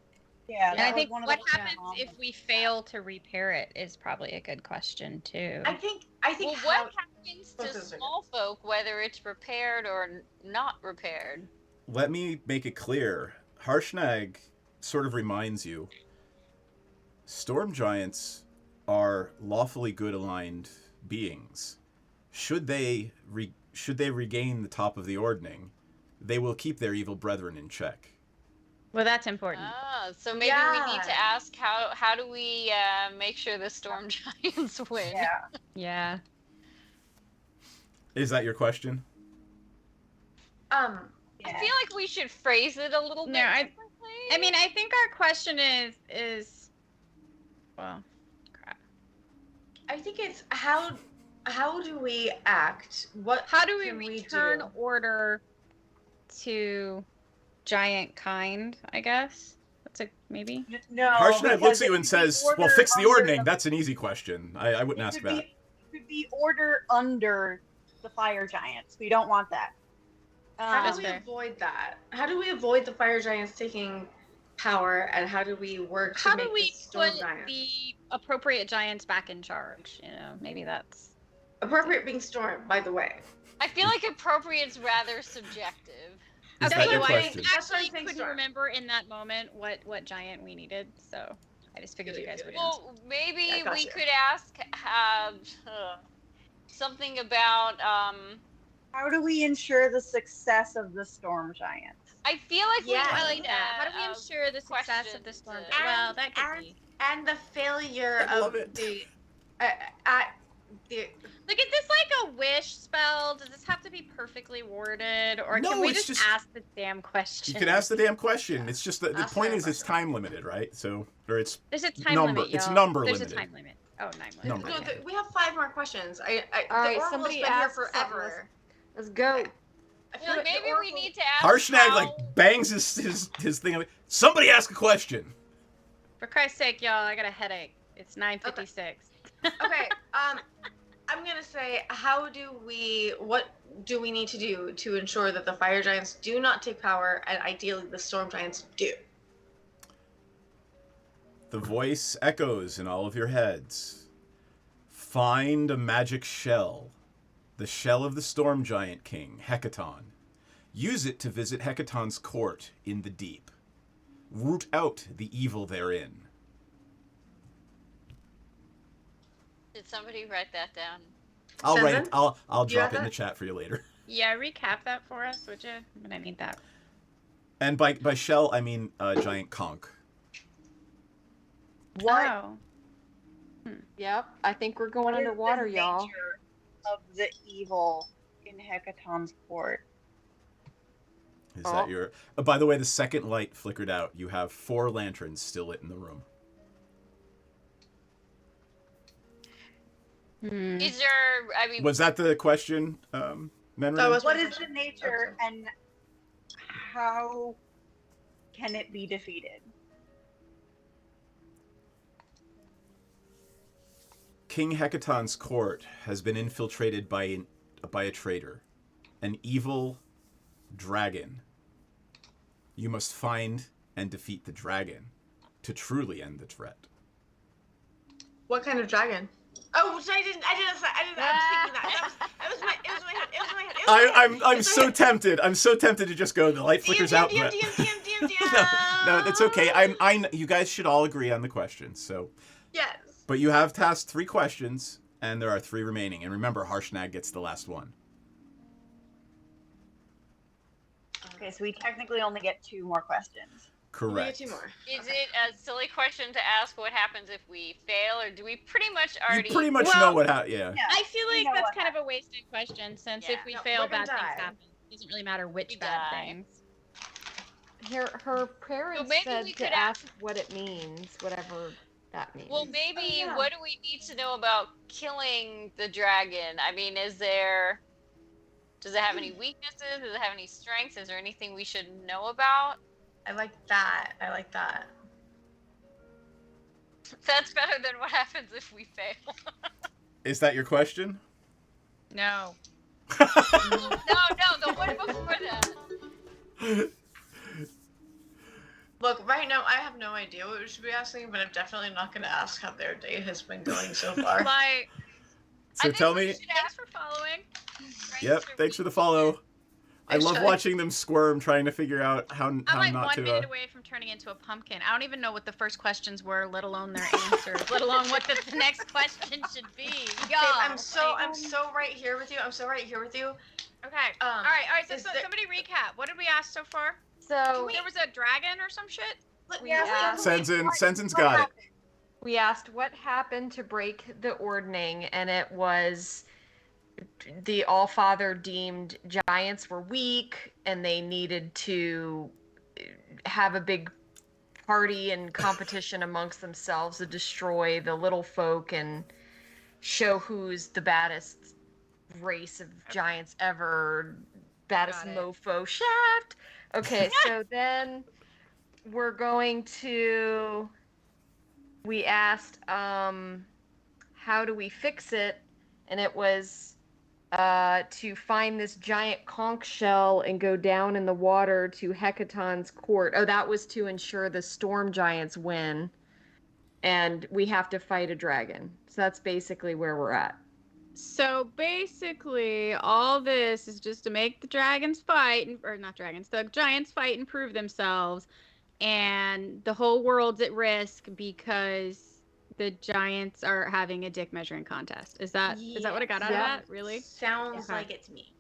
Yeah. And I think what happens if we fail to repair it is probably a good question, too. I think Well, what happens to small folk, whether it's repaired or not repaired? Let me make it clear. Harshnag sort of reminds you, storm giants are lawfully good aligned beings. Should they regain the top of the ordning, they will keep their evil brethren in check. Well, that's important. Ah, so maybe we need to ask how do we make sure the storm giants win? Yeah. Is that your question? I feel like we should phrase it a little bit differently. I mean, I think our question is well, crap. I think it's how do we act? How do we can return do? order to giant kind, I guess? That's a maybe? No. Harshnag looks at you and says, well, fix the ordning. That's an easy question. I wouldn't ask that. It could be order under the fire giants. We don't want that. How do we avoid that? How do we avoid the fire giants taking power, and how do we work to How make do we the storm put giants the appropriate giants back in charge? You know, maybe that's appropriate being storm, by the way. I feel like appropriate's rather subjective. Is that your question? actually couldn't remember in that moment what giant we needed, so I just figured you guys would. Well, maybe Yeah, we gotcha. could ask something about How do we ensure the success of the storm giants? I feel like I we like need that. How do we ensure the success of the storm? Well, that could be. And the failure I of love it. the Like, is this like a wish spell? Does this have to be perfectly worded, or No, can we it's just just- ask the damn question? You can ask the damn question. It's just the Ask point the is it's time limited, right? So, or it's There's a time number. limit, It's y'all. number There's limited. a time limit. Oh, time limit. Number. No, we have 5 more questions. All the right, Oracle's somebody been here ask something. forever. Let's go. I feel Well, like the maybe we Oracle- need to ask Harshnag how- like bangs his thing. Somebody ask a question. For Christ's sake, y'all, I got a headache. It's 9:56. Okay, I'm gonna say, what do we need to do to ensure that the fire giants do not take power, and ideally the storm giants do? The voice echoes in all of your heads. Find a magic shell. The shell of the storm giant king, Hecaton. Use it to visit Hecaton's court in the deep. Root out the evil therein. Did somebody write that down? I'll write it. Seven? I'll You drop have it in the that? chat for you later. Yeah, recap that for us, would you? I'm gonna need that. And by shell I mean giant conch. What Oh. Yep, I think we're going is the underwater, y'all. nature of the evil in Hecaton's court? Is that your? By the way, the second light flickered out. You have 4 lanterns still lit in the room. Is there? I mean, Was that the question, Menren? What is the nature and how can it be defeated? King Hecaton's court has been infiltrated by a traitor, an evil dragon. You must find and defeat the dragon to truly end the threat. What kind of dragon? Oh, which I didn't. I was thinking that. It was my head. It was my head. I'm so tempted. I'm so tempted to just go. The light flickers out. DM. No, that's okay. You guys should all agree on the questions. So. Yes. But you have tasked 3 questions, and there are 3 remaining. And remember, Harshnag gets the last one. Okay, so we technically only get 2 more questions. Correct. We get 2 more. Is it a silly question to ask what happens if we fail, or do we pretty much already? You pretty much know what happens. Yeah. I feel like that's kind of a wasted question since if we fail, we're gonna bad things die. happen. It doesn't really matter which bad things. Her parents maybe said we to could ask what it means, whatever that means. Well, maybe what do we need to know about killing the dragon? I mean, does it have any weaknesses? Does it have any strengths? Is there anything we should know about? I like that. That's better than what happens if we fail. Is that your question? No. No, the one before that. Look, right now I have no idea what we should be asking, but I'm definitely not going to ask how their day has been going so far. So tell me. Thanks for following. Yep. Thanks for the follow. I love watching them squirm, trying to figure out how I'm not like to. 1 minute away from turning into a pumpkin. I don't even know what the first questions were, let alone their answers, let alone what the next question should be. Babe, I'm so right here with you. Okay. All right. So somebody recap. What did we ask so far? So there was a dragon or some shit. Senzin's got it. We asked what happened to break the ordning, and it was the Allfather deemed giants were weak, and they needed to have a big party and competition amongst themselves to destroy the little folk and show who's the baddest race of giants ever, baddest mofo shaft. Okay, so then we're going to, we asked how do we fix it, and it was to find this giant conch shell and go down in the water to Hecaton's court. Oh, that was to ensure the storm giants win. And we have to fight a dragon. So that's basically where we're at. So basically, all this is just to make the dragons fight, or not dragons, the giants fight and prove themselves. And the whole world's at risk because the giants are having a dick measuring contest. Is that what I got out of that? Really? Sounds like it to me.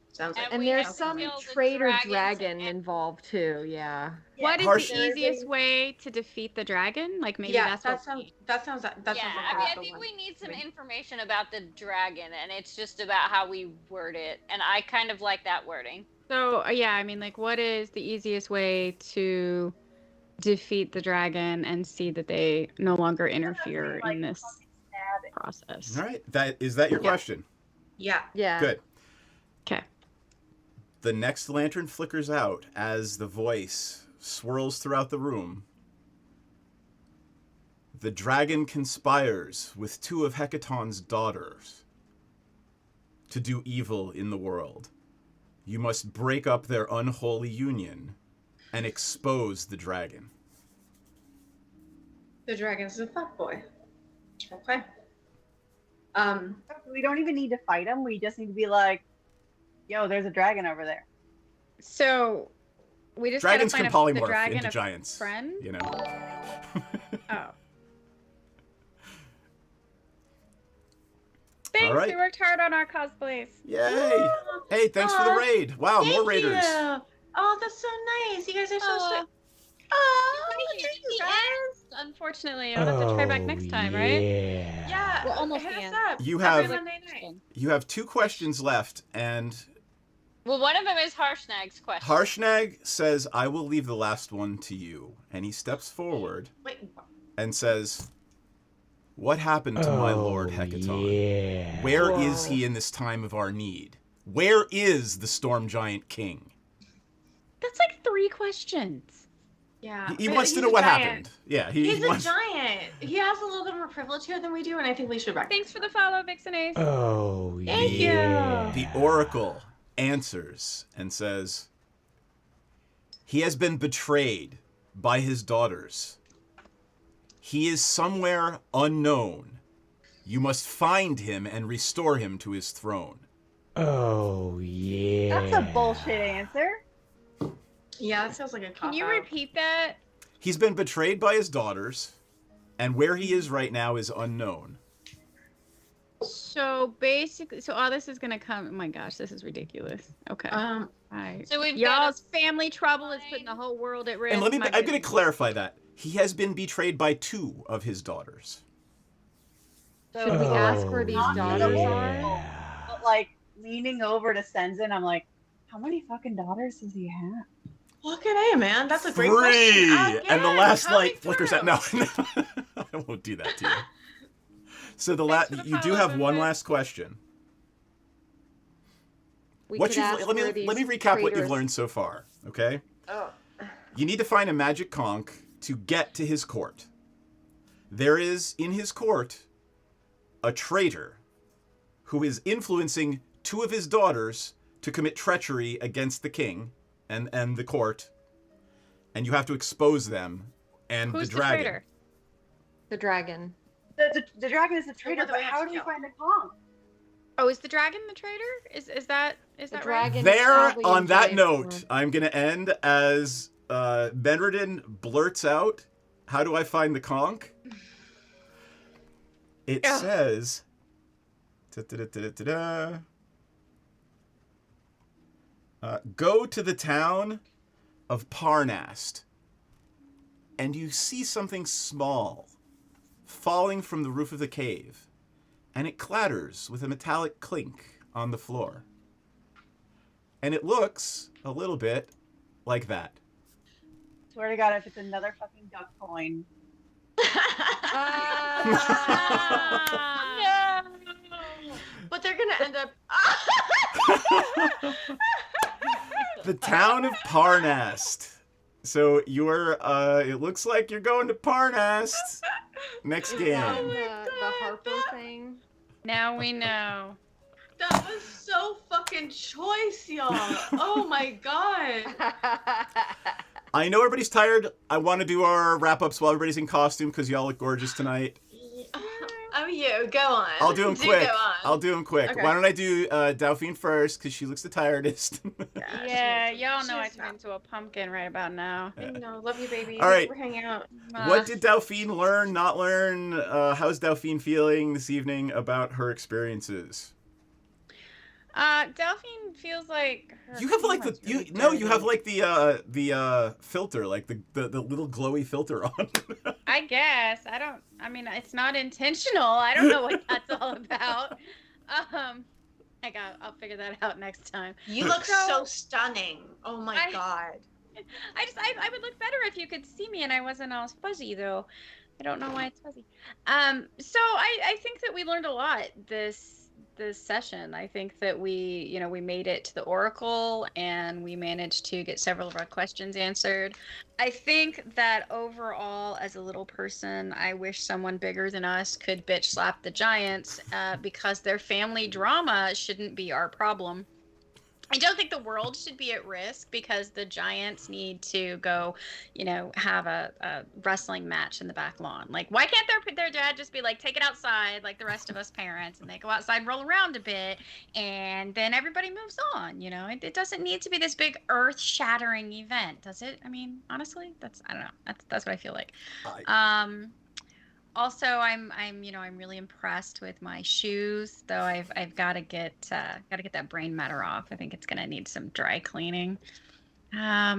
And there's some traitor dragon involved too. Yeah. What is the easiest way to defeat the dragon? Like maybe that sounds sounds like I think we need some information about the dragon, and it's just about how we word it. And I kind of like that wording. So I mean, like, what is the easiest way to defeat the dragon and see that they no longer interfere in this process? All right. Is that your question? Yeah. Good. Okay. The next lantern flickers out as the voice swirls throughout the room. The dragon conspires with 2 of Hecaton's daughters to do evil in the world. You must break up their unholy union and expose the dragon. The dragon's a fuckboy. Okay. We don't even need to fight him. We just need to be like, yo, there's a dragon over there. So we just Dragons gotta can find the polymorph dragon into a giants. Friend? You know. Oh. Thanks, All right. we worked hard on our cosplays. Yay! Hey, thanks for the raid. Wow, more Thank raiders. you. Oh, that's so nice. You guys are so sweet. Thank you guys. Unfortunately, I'll have to try back next time, right? Yeah. We're almost hit the us end. up. You have- Every Monday night. You have 2 questions left, and Well, one of them is Harshnag's question. Harshnag says, I will leave the last one to you. And he steps forward Wait. and says, what happened to my lord Hecaton? Where is he in this time of our need? Where is the Storm Giant King? That's like 3 questions. Yeah. He but wants to he's know a what giant. happened. Yeah, He's a wants... giant. He has a little bit more privilege here than we do, and I think we should Thanks for the follow, Vixen Ace. Oh, Thank you. The Oracle answers and says, he has been betrayed by his daughters. He is somewhere unknown, You must find him and restore him to his throne. Oh, yeah. That's a bullshit answer. Yeah, that sounds like a cop Can you out. repeat that? He's been betrayed by his daughters, and where he is right now is unknown. So basically, this is gonna come. Oh my gosh, this is ridiculous. Okay. Alright. So we've Y'all's family trouble is putting the whole world at risk. And I'm My going to goodness. clarify that. He has been betrayed by 2 of his daughters. Should we ask where these daughters are? But like leaning over to Senzin, I'm like, how many fucking daughters does he have? Look at him, man. That's a great 3! question. And the Again, last coming light flickers out. No, I won't do that to you. So you do have one last question. Let me recap what you've learned so far, okay? Oh. You need to find a magic conch to get to his court. There is in his court a traitor who is influencing 2 of his daughters to commit treachery against the king and the court, and you have to expose them and Who's the dragon. traitor? The dragon. The dragon is the traitor, but how do we find the conch? Oh, is the dragon the traitor? Is that dragon right? There, on that note, I'm going to end as Benredin blurts out, "How do I find the conch?" It says, go to the town of Parnast, and you see something small falling from the roof of the cave, and it clatters with a metallic clink on the floor. And it looks a little bit like that. Swear to God, if it's another fucking duck coin. No. But they're gonna end up. The town of Parnast. So you're, it looks like you're going to Parnast next game. The Harper thing. Now we know. That was so fucking choice, y'all. Oh my god. I know everybody's tired. I want to do our wrap-ups while everybody's in costume because y'all look gorgeous tonight. Oh, you go on. I'll do them quick. Go on. I'll do them quick. Okay. Why don't I do Delphine first because she looks the tiredest. Yeah, y'all know I turn into a pumpkin right about now. I know. Love you, baby. All right. We're hanging out. What did Delphine learn, not learn? How's Delphine feeling this evening about her experiences? Delphine feels like her You have like the really you have like the filter, like the little glowy filter on. I guess. I mean, it's not intentional. I don't know what that's all about. I'll figure that out next time. You look so stunning. Oh my god. I would look better if you could see me and I wasn't all fuzzy though. I don't know why it's fuzzy. So I think that we learned a lot this session. I think that we made it to the Oracle and we managed to get several of our questions answered. I think that overall, as a little person, I wish someone bigger than us could bitch slap the giants because their family drama shouldn't be our problem. I don't think the world should be at risk because the giants need to go, have a wrestling match in the back lawn. Like, why can't their dad just be like, take it outside like the rest of us parents, and they go outside and roll around a bit, and then everybody moves on. It doesn't need to be this big earth-shattering event, does it? I mean, honestly, I don't know. That's what I feel like. Also, I'm really impressed with my shoes, though I've got to get that brain matter off. I think it's gonna need some dry cleaning. Yeah,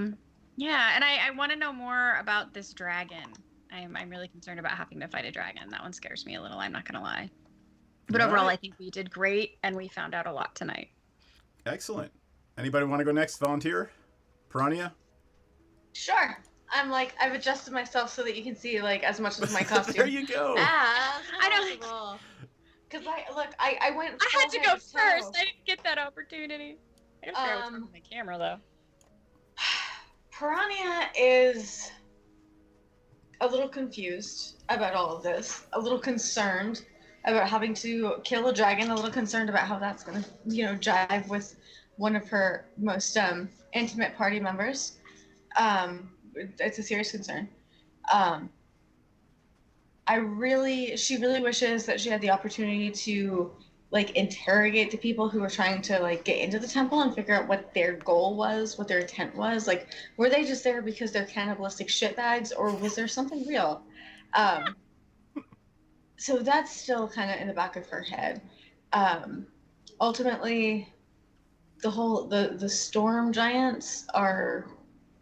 and I want to know more about this dragon. I'm really concerned about having to fight a dragon. That one scares me a little. I'm not gonna lie. But All overall, right. I think we did great, and we found out a lot tonight. Excellent. Anybody want to go next? Volunteer? Piranha? Sure. I've adjusted myself so that you can see as much of my costume. There you go. I know. Because I went. I had to go full head first. toe. I didn't get that opportunity. I don't care what's wrong with my camera though. Piranha is a little confused about all of this, a little concerned about having to kill a dragon, a little concerned about how that's going to, jive with one of her most intimate party members. It's a serious concern. she really wishes that she had the opportunity to like interrogate the people who were trying to like get into the temple and figure out what their goal was, what their intent was. Like, were they just there because they're cannibalistic shitbags, or was there something real? So that's still kind of in the back of her head. Ultimately, the storm giants are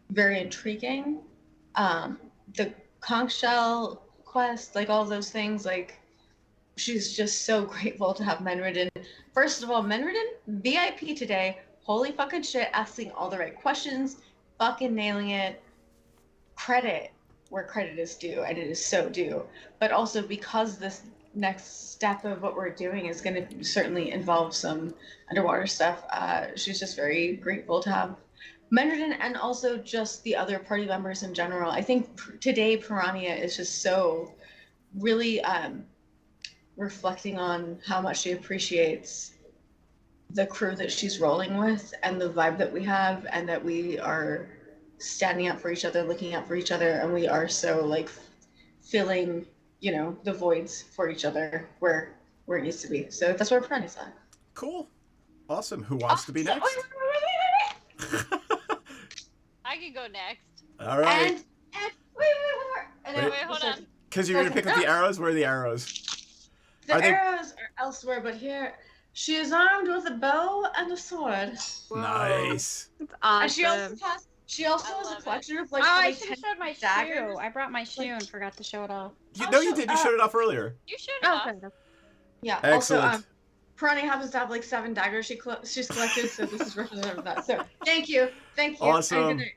very intriguing. The conch shell quest, like all those things, like she's just so grateful to have Menridin. First of all, Menridin, VIP today, holy fucking shit, asking all the right questions, fucking nailing it. Credit where credit is due, and it is so due. But also because this next step of what we're doing is going to certainly involve some underwater stuff, she's just very grateful to have Menridin and also just the other party members in general. I think today Piranha is just so really reflecting on how much she appreciates the crew that she's rolling with and the vibe that we have, and that we are standing up for each other, looking out for each other, and we are so like filling, you know, the voids for each other where it needs to be. So that's where Piranha's at. Cool. Awesome. Who wants to be next? I can go next. All right. And wait, hold on. Because you're going to pick up the arrows? Where are the arrows? The Are they- arrows are elsewhere, but here she is armed with a bow and a sword. Nice. And she also has a collection of like. Oh, I probably should have 10 showed my daggers. shoe. I brought my shoe and forgot to show it off. No, you did. You showed it off earlier. You showed it off. Yeah. Excellent. Also, Piranha happens to have like 7 daggers she's collected, so this is representative of that. So thank you. Awesome. And good night.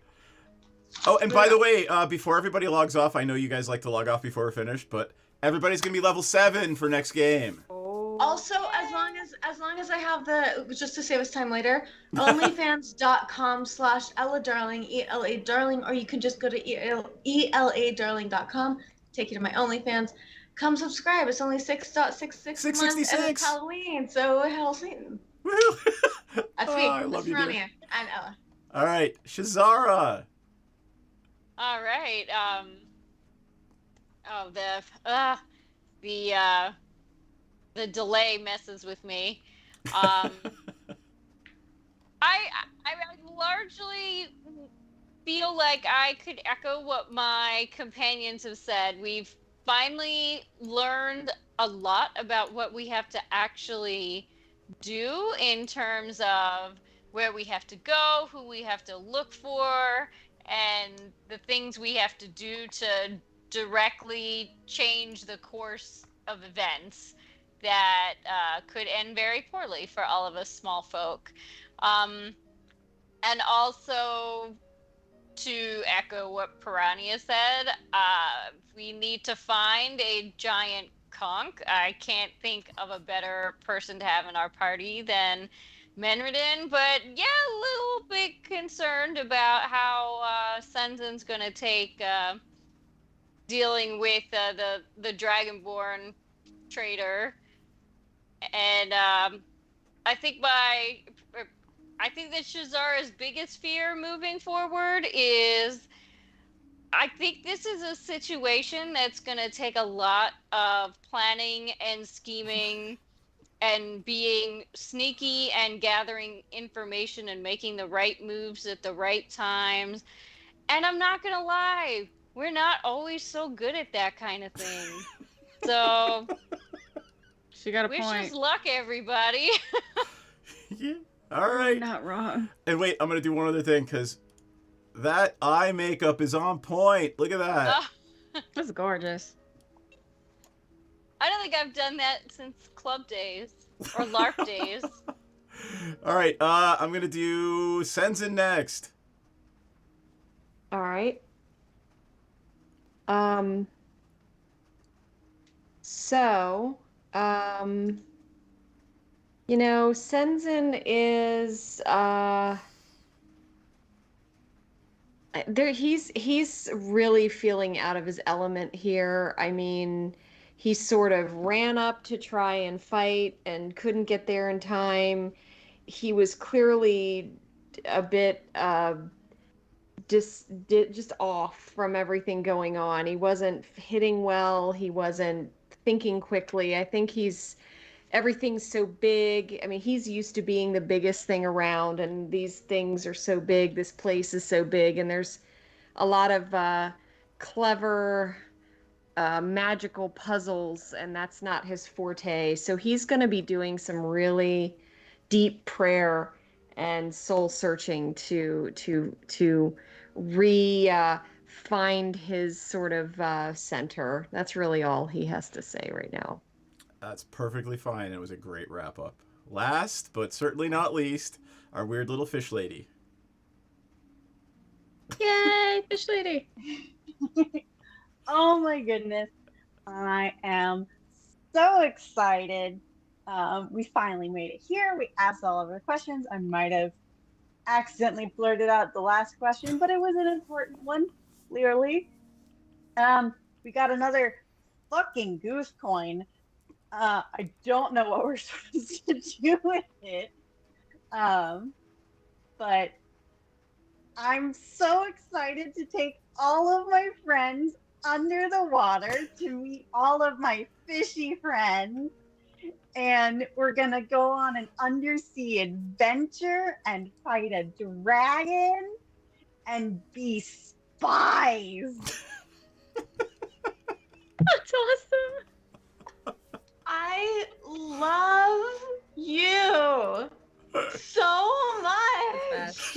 Oh, and by the way, before everybody logs off, I know you guys like to log off before we're finished, but everybody's going to be level 7 for next game. Also, as long as I have just to save us time later, onlyfans.com/Ella Darling, ELA Darling, or you can just go to eladarling.com, take you to my OnlyFans. Come subscribe. It's only 6.66 months, and it's Halloween, so hell Satan. That's me. I love That's you, Ronnie dear. and Ella. All right, Shazara. All right. The delay messes with me. I largely feel like I could echo what my companions have said. We've finally learned a lot about what we have to actually do in terms of where we have to go, who we have to look for, and the things we have to do to directly change the course of events that could end very poorly for all of us small folk. And also, to echo what Piranha said, we need to find a giant conch. I can't think of a better person to have in our party than Menridin, but yeah, a little bit concerned about how Senzin's going to take dealing with the Dragonborn trader. And I think that Shazara's biggest fear moving forward is, I think this is a situation that's going to take a lot of planning and scheming and being sneaky and gathering information and making the right moves at the right times. And I'm not going to lie, we're not always so good at that kind of thing. So she got a wish point. us luck, everybody. Yeah. All right. Not wrong. And wait, I'm going to do one other thing, because that eye makeup is on point. Look at that. That's gorgeous. I don't think I've done that since club days or LARP days. All right, I'm going to do Senzin next. All right. So, you know, Senzin is he's really feeling out of his element here. I mean, he sort of ran up to try and fight and couldn't get there in time. He was clearly a bit just off from everything going on. He wasn't hitting well. He wasn't thinking quickly. I think everything's so big. I mean, he's used to being the biggest thing around, and these things are so big. This place is so big, and there's a lot of clever magical puzzles, and that's not his forte. So he's going to be doing some really deep prayer and soul searching to find his sort of center. That's really all he has to say right now. That's perfectly fine. It was a great wrap up. Last, but certainly not least, our weird little fish lady. Yay, fish lady. Oh my goodness. I am so excited. We finally made it here. We asked all of our questions. I might have accidentally blurted out the last question, but it was an important one, clearly. We got another fucking goose coin. I don't know what we're supposed to do with it. But I'm so excited to take all of my friends under the water to meet all of my fishy friends. And we're gonna go on an undersea adventure and fight a dragon and be spies. That's awesome. I love you so much.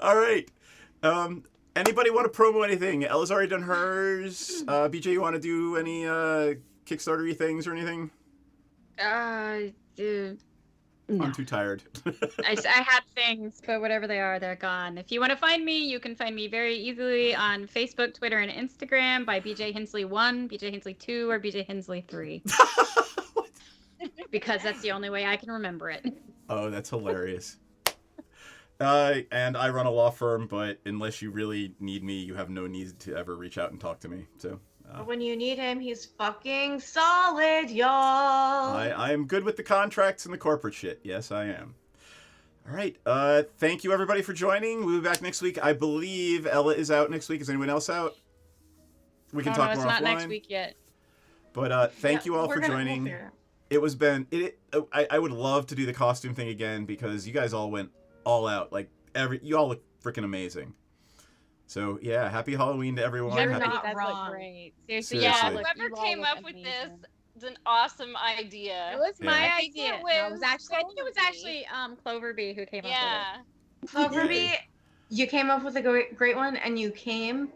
All right. Anybody want to promo anything? Ella's already done hers. BJ, you want to do any Kickstarter-y things or anything? No. I'm too tired. I had things, but whatever they are, they're gone. If you want to find me, you can find me very easily on Facebook, Twitter, and Instagram by BJ Hensley 1, BJ Hensley 2, or BJ Hensley 3. Because that's the only way I can remember it. Oh, that's hilarious. And I run a law firm, but unless you really need me, you have no need to ever reach out and talk to me. So. But when you need him, he's fucking solid, y'all. I am good with the contracts and the corporate shit. Yes, I am. All right. Thank you, everybody, for joining. We'll be back next week. I believe Ella is out next week. Is anyone else out? We can talk more offline. It's not next week yet. But thank you all for joining. I would love to do the costume thing again because you guys all went all out. Like you all look freaking amazing. So yeah, happy Halloween to everyone. You're happy... not wrong. Great. Seriously. Yeah, whoever came up with this is an awesome idea. It was my I idea. think I think it was actually Cloverby who came up with it. Cloverby, you came up with a great one, and you came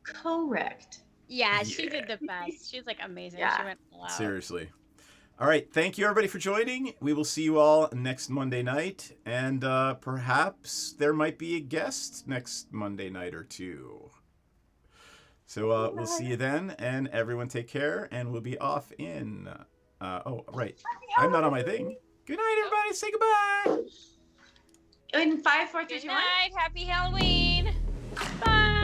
correct. Yeah, she did the best. She's like amazing. Yeah. She went all out. Seriously. All right. Thank you, everybody, for joining. We will see you all next Monday night. And perhaps there might be a guest next Monday night or two. So we'll see you then. And everyone take care. And we'll be off in... oh, right. I'm not on my thing. Good night, everybody. Say goodbye. In 5, 4, 3, 2, 1. Good night. Happy Halloween. Bye.